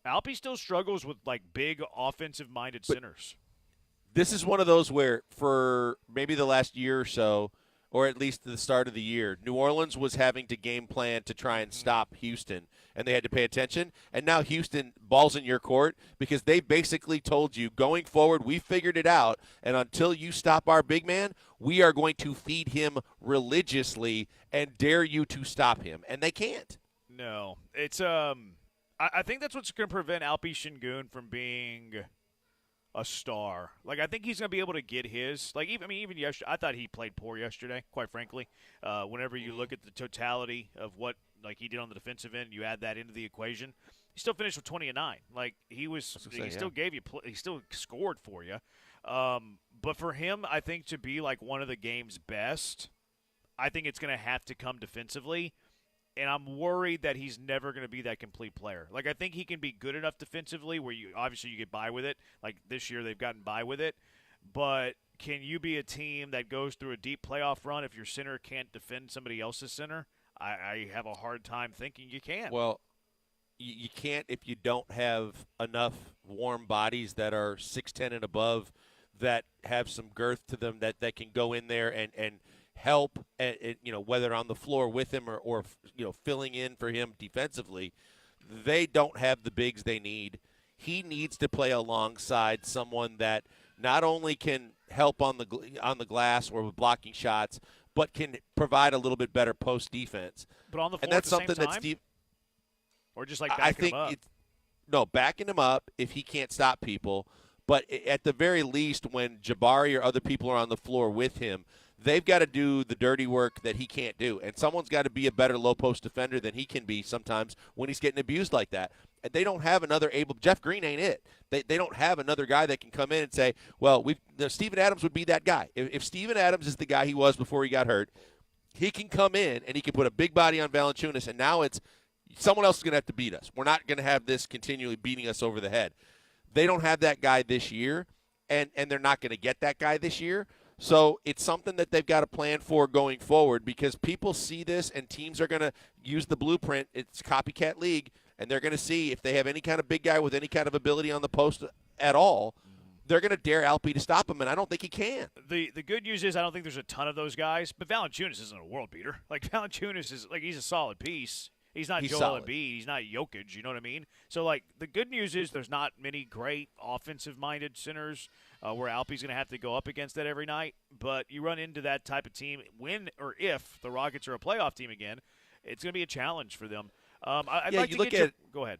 Alpe still struggles with like big offensive-minded centers. This is one of those where for maybe the last year or so, or at least the start of the year, New Orleans was having to game plan to try and stop Houston, and they had to pay attention. And now Houston, ball's in your court because they basically told you, going forward, we figured it out, and until you stop our big man, we are going to feed him religiously and dare you to stop him. And they can't. No. It's I think that's what's going to prevent Alpe Şengün from being a star. Like, I think he's going to be able to get his. Like, even yesterday, I thought he played poor yesterday, quite frankly. Whenever you look at the totality of what like he did on the defensive end, you add that into the equation. He still finished with 20 and 9. Like, he still gave you – he still scored for you. But for him, I think to be like one of the game's best, I think it's going to have to come defensively. And I'm worried that he's never going to be that complete player. Like, I think he can be good enough defensively where you get by with it. Like, this year they've gotten by with it. But can you be a team that goes through a deep playoff run if your center can't defend somebody else's center? I have a hard time thinking you can. Well, you can't if you don't have enough warm bodies that are 6'10" and above that have some girth to them that can go in there and help, whether on the floor with him or filling in for him defensively. They don't have the bigs they need. He needs to play alongside someone that not only can help on the glass or with blocking shots, but can provide a little bit better post defense. But on the floor and that's at the something same that time? Steve. Or just like backing him up? No, backing him up if he can't stop people. But at the very least, when Jabari or other people are on the floor with him, they've got to do the dirty work that he can't do. And someone's got to be a better low-post defender than he can be sometimes when he's getting abused like that. And they don't have another able – Jeff Green ain't it. They don't have another guy that can come in and say, well, Steven Adams would be that guy. If Steven Adams is the guy he was before he got hurt, he can come in and he can put a big body on Valanciunas, and now it's someone else is going to have to beat us. We're not going to have this continually beating us over the head. They don't have that guy this year, and they're not going to get that guy this year. So it's something that they've got to plan for going forward because people see this and teams are going to use the blueprint. It's copycat league, and they're going to see if they have any kind of big guy with any kind of ability on the post at all, they're going to dare Alpe to stop him, and I don't think he can. The good news is I don't think there's a ton of those guys, but Valanciunas isn't a world beater. Like, Valanciunas is like he's a solid piece. He's not Joel Embiid. He's not Jokic. You know what I mean? So, like, the good news is there's not many great offensive-minded centers where Alpe's going to have to go up against that every night. But you run into that type of team when or if the Rockets are a playoff team again, it's going to be a challenge for them. I'd like to look get at go ahead.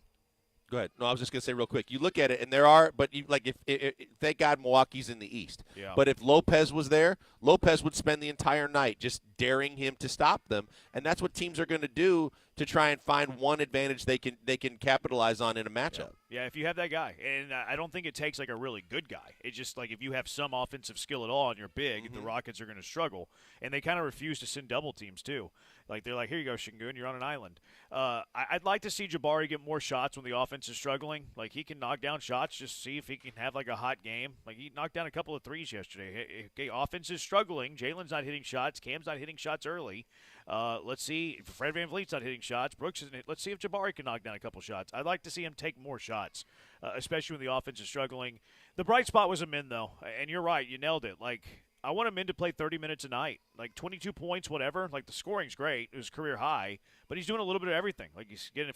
Go ahead. No, I was just going to say real quick. You look at it, and there are, but if thank God Milwaukee's in the East. Yeah. But if Lopez was there, Lopez would spend the entire night just daring him to stop them, and that's what teams are going to do to try and find one advantage they can capitalize on in a matchup. Yeah, if you have that guy. And I don't think it takes, like, a really good guy. It's just, like, if you have some offensive skill at all and you're big, the Rockets are going to struggle. And they kind of refuse to send double teams, too. Like, they're like, here you go, Şengün, you're on an island. I'd like to see Jabari get more shots when the offense is struggling. Like, he can knock down shots, just see if he can have, like, a hot game. Like, he knocked down a couple of threes yesterday. Okay, offense is struggling. Jalen's not hitting shots. Cam's not hitting shots early. Let's see if Fred VanVleet's not hitting shots. Brooks isn't. Let's see if Jabari can knock down a couple shots. I'd like to see him take more shots, especially when the offense is struggling. The bright spot was Amin, though, and you're right. You nailed it. Like, I want Amin to play 30 minutes a night, like 22 points, whatever. Like, the scoring's great. It was career high, but he's doing a little bit of everything. Like, he's getting a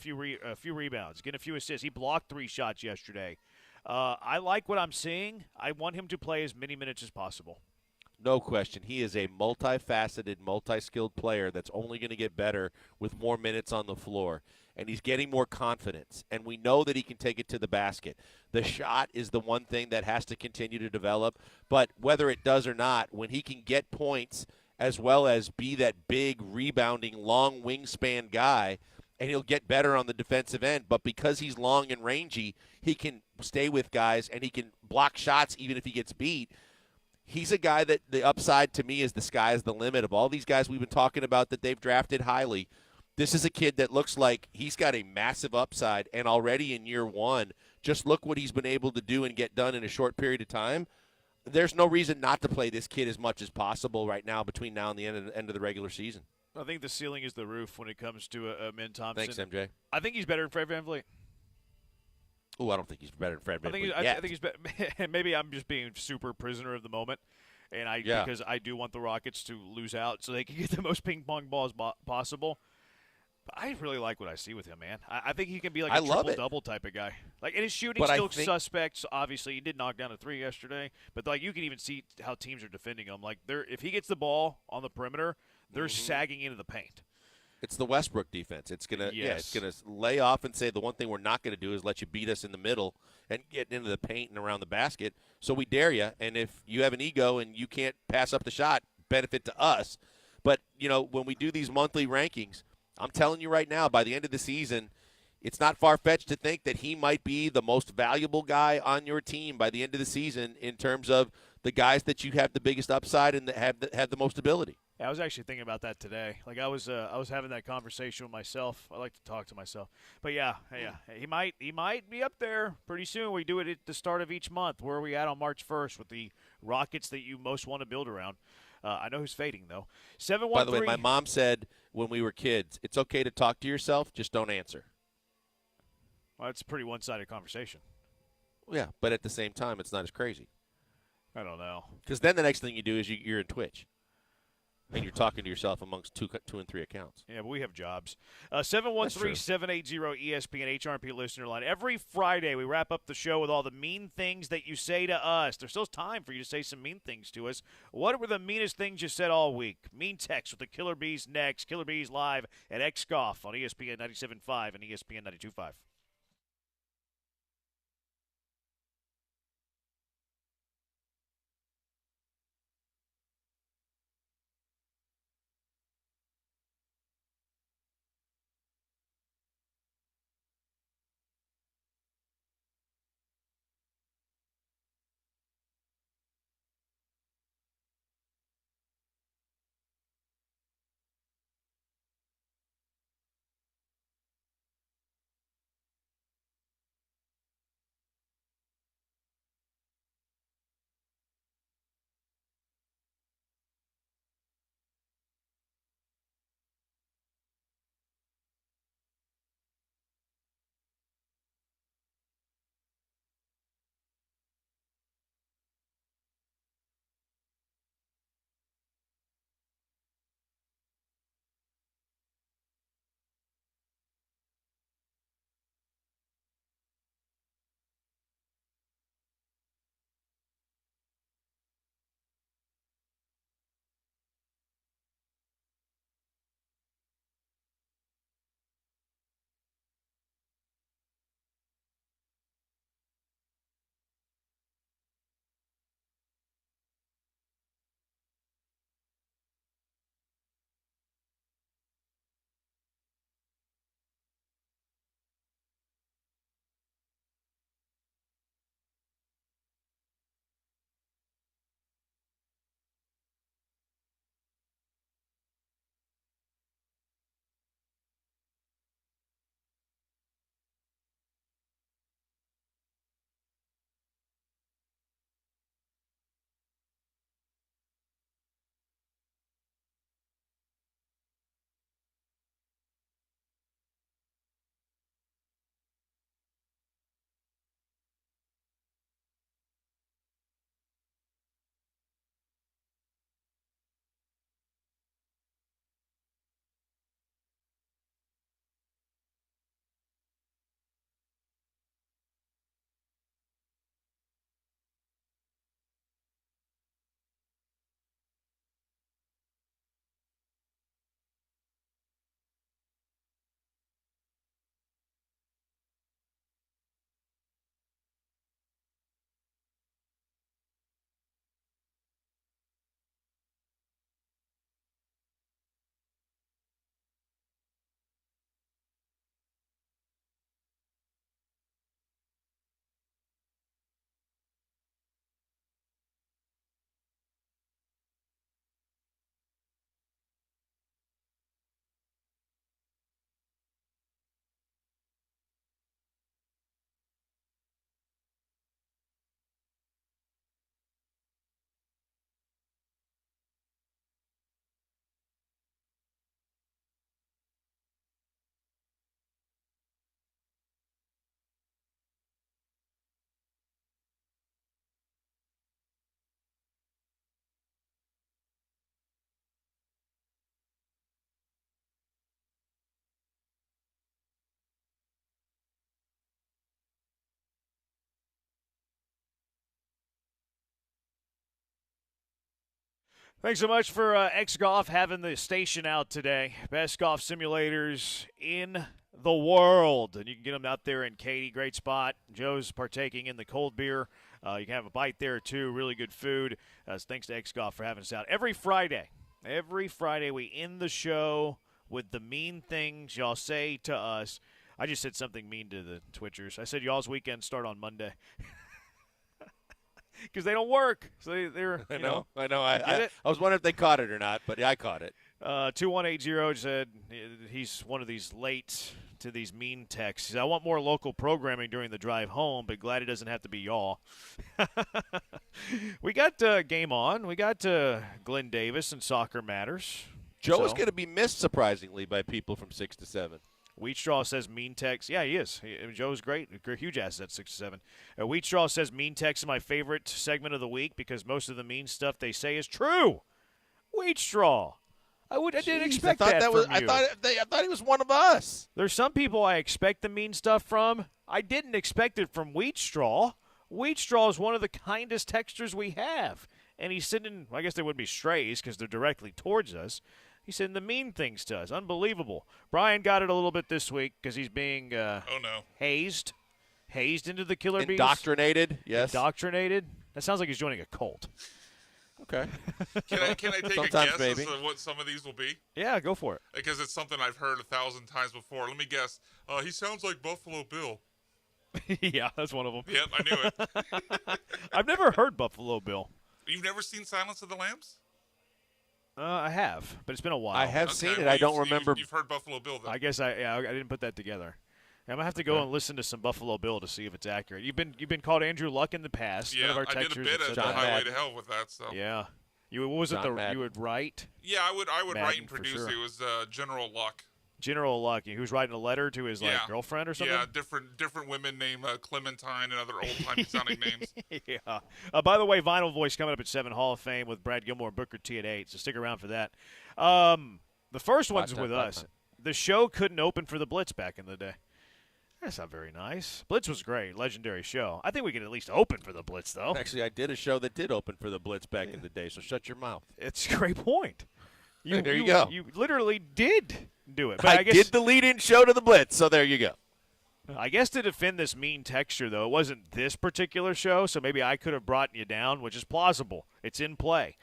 few rebounds, getting a few assists. He blocked 3 shots yesterday. I like what I'm seeing. I want him to play as many minutes as possible. No question. He is a multifaceted, multi-skilled player that's only going to get better with more minutes on the floor. And he's getting more confidence. And we know that he can take it to the basket. The shot is the one thing that has to continue to develop. But whether it does or not, when he can get points as well as be that big, rebounding, long wingspan guy, and he'll get better on the defensive end. But because he's long and rangy, he can stay with guys and he can block shots even if he gets beat. He's a guy that the upside to me is the sky is the limit. Of all these guys we've been talking about that they've drafted highly, this is a kid that looks like he's got a massive upside, and already in year one, just look what he's been able to do and get done in a short period of time. There's no reason not to play this kid as much as possible right now between now and the end of the regular season. I think the ceiling is the roof when it comes to Amin Thompson. Thanks, MJ. I think he's better than Fred VanVleet. Oh, I don't think he's better than Fred VanVleet. I think he's better. Maybe I'm just being super prisoner of the moment, and because I do want the Rockets to lose out so they can get the most ping pong balls possible. But I really like what I see with him, man. I think he can be like a triple-double type of guy. Like, and his shooting still suspects. Obviously, he did knock down a 3 yesterday, but like you can even see how teams are defending him. Like, if he gets the ball on the perimeter, they're sagging into the paint. It's the Westbrook defense. It's gonna it's Yes. gonna lay off and say the one thing we're not gonna do is let you beat us in the middle and get into the paint and around the basket. So we dare you. And if you have an ego and you can't pass up the shot, benefit to us. But when we do these monthly rankings, I'm telling you right now, by the end of the season, it's not far-fetched to think that he might be the most valuable guy on your team by the end of the season in terms of the guys that you have the biggest upside and that have the most ability. Yeah, I was actually thinking about that today. Like I was having that conversation with myself. I like to talk to myself, but yeah, he might be up there pretty soon. We do it at the start of each month. Where are we at on March 1st with the Rockets that you most want to build around? I know who's fading though. 713. By the way, my mom said when we were kids, it's okay to talk to yourself, just don't answer. Well, it's a pretty one-sided conversation. Yeah, but at the same time, it's not as crazy. I don't know. Because then the next thing you do is you're in Twitch. And you're talking to yourself amongst two and three accounts. Yeah, but we have jobs. 713-780-ESPN HRP listener line. Every Friday we wrap up the show with all the mean things that you say to us. There's still time for you to say some mean things to us. What were the meanest things you said all week? Mean text with the Killer Bees next. Killer Bees live at XGolf on ESPN 97.5 and ESPN 92.5. Thanks so much for X Golf having the station out today. Best golf simulators in the world. And you can get them out there in Katy. Great spot. Joe's partaking in the cold beer. You can have a bite there, too. Really good food. Thanks to X Golf for having us out. Every Friday, we end the show with the mean things y'all say to us. I just said something mean to the Twitchers. I said y'all's weekend start on Monday. Because they don't work. So they're, I know. I was wondering if they caught it or not, but I caught it. 2180 said he's one of these late to these mean texts. He said, I want more local programming during the drive home, but glad it doesn't have to be y'all. We got Game On. We got Glenn Davis and Soccer Matters. Joe is going to be missed, surprisingly, by people from 6 to 7. Wheatstraw says mean text. Yeah, he is. Joe's great. Huge asset, 6 to 7. Wheatstraw says mean text is my favorite segment of the week because most of the mean stuff they say is true. Wheatstraw. I didn't expect that from you. I thought he was one of us. There's some people I expect the mean stuff from. I didn't expect it from Wheatstraw. Wheatstraw is one of the kindest texters we have. And he's sending, I guess they would be strays because they're directly towards us. He's sending the mean things to us. Unbelievable. Brian got it a little bit this week because he's being hazed into the killer bees. Indoctrinated, yes. Indoctrinated. That sounds like he's joining a cult. Okay. Can I take Sometimes a guess maybe. as to what some of these will be? Yeah, go for it. Because it's something I've heard 1,000 times before. Let me guess. He sounds like Buffalo Bill. Yeah, that's one of them. Yep, I knew it. I've never heard Buffalo Bill. You've never seen Silence of the Lambs? I have, but it's been a while. I have seen it. I don't remember. You've heard Buffalo Bill, then. I guess I didn't put that together. I'm gonna have to go and listen to some Buffalo Bill to see if it's accurate. You've been called Andrew Luck in the past. Yeah, None of our I did a texters bit have at said the that. Highway to Hell with that stuff. Yeah, what was it? You would write? Yeah, I would Madden, write and produce. sure. It was General Luck. General Luck, who's writing a letter to his girlfriend or something. Yeah, different women named Clementine and other old-timey sounding names. Yeah. By the way, Vinyl Voice coming up at 7, Hall of Fame with Brad Gilmore and Booker T at 8, so stick around for that. The first one's with us. The show couldn't open for the Blitz back in the day. That's not very nice. Blitz was great, legendary show. I think we could at least open for the Blitz, though. Actually, I did a show that did open for the Blitz back in the day, so shut your mouth. It's a great point. There you go. You literally did do it. But I did the lead-in show to the Blitz, so there you go. I guess to defend this mean texture, though, it wasn't this particular show, so maybe I could have brought you down, which is plausible. It's in play.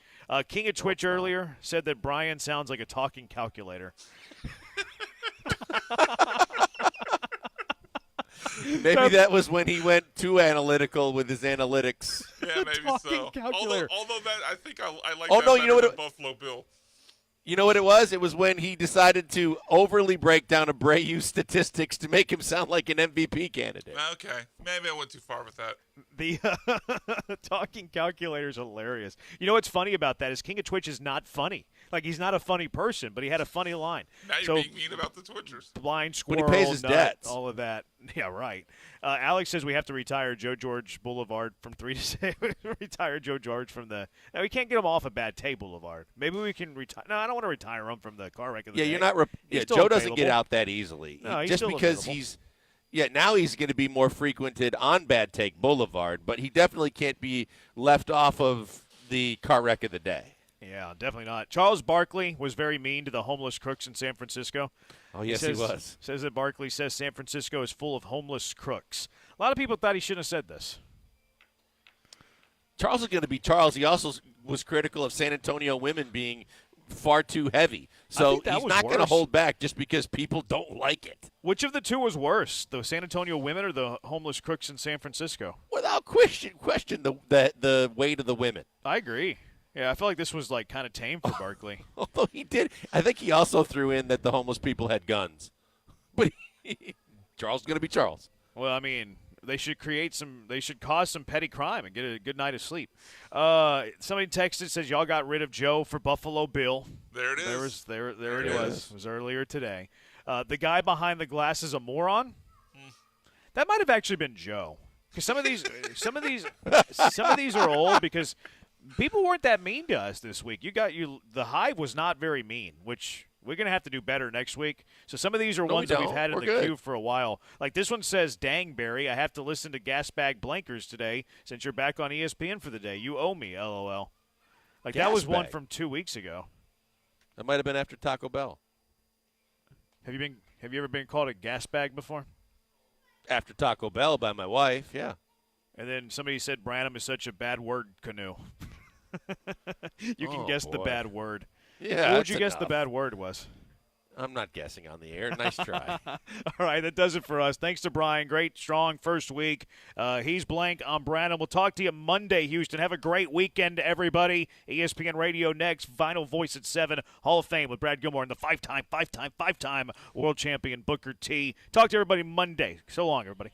King of Twitch earlier said that Brian sounds like a talking calculator. Maybe that was when he went too analytical with his analytics. Yeah, maybe so. Calculator. Although that, I think I like Oh, that no, better you know what than it- Buffalo Bill. You know what it was? It was when he decided to overly break down Abreu statistics to make him sound like an MVP candidate. Okay, maybe I went too far with that. The talking calculator is hilarious. You know what's funny about that is King of Twitch is not funny. Like, he's not a funny person, but he had a funny line. Now you're being mean about the Twitchers. Blind squirrel, When he pays his nut, debts. all of that. Yeah, right. Alex says we have to retire Joe George Boulevard from 3 to 6. Retire Joe George from the – no, we can't get him off a Bad Tay Boulevard. Maybe we can retire – no, I don't want to retire him from the car wreck of the day. You're not Joe doesn't get out that easily. No, he's just still because available. he's – yeah, now he's going to be more frequented on Bad Take Boulevard, but he definitely can't be left off of the car wreck of the day. Yeah, definitely not. Charles Barkley was very mean to the homeless crooks in San Francisco. Oh, yes, he was. Says that Barkley says San Francisco is full of homeless crooks. A lot of people thought he shouldn't have said this. Charles is going to be Charles. He also was critical of San Antonio women being far too heavy. So he's not going to hold back just because people don't like it. Which of the two was worse, the San Antonio women or the homeless crooks in San Francisco? Without question the weight of the women. I agree. Yeah, I feel like this was like kind of tame for Barkley. Although he did, I think he also threw in that the homeless people had guns. But Charles is going to be Charles. Well, I mean, they should cause some petty crime and get a good night of sleep. Somebody texted, says y'all got rid of Joe for Buffalo Bill. There it is. There it was. It was earlier today. The guy behind the glass is a moron. That might have actually been Joe. Because some of these are old because people weren't that mean to us this week. The Hive was not very mean, which we're going to have to do better next week. So some of these are ones that we've had in the queue for a while. Like this one says, dang, Barry, I have to listen to Gasbag Blankers today since you're back on ESPN for the day. You owe me, LOL. Like Gas that was one bag. from 2 weeks ago. That might have been after Taco Bell. Have you ever been called a gas bag before? After Taco Bell by my wife, yeah. And then somebody said Branham is such a bad word canoe. You can guess the boy. bad word. Yeah, What would you guess enough. the bad word was? I'm not guessing on the air. Nice try. All right, that does it for us. Thanks to Brian. Great, strong first week. He's Blank. I'm Brandon. We'll talk to you Monday, Houston. Have a great weekend, everybody. ESPN Radio next. Vinyl Voice at 7. Hall of Fame with Brad Gilmore and the five-time world champion Booker T. Talk to everybody Monday. So long, everybody.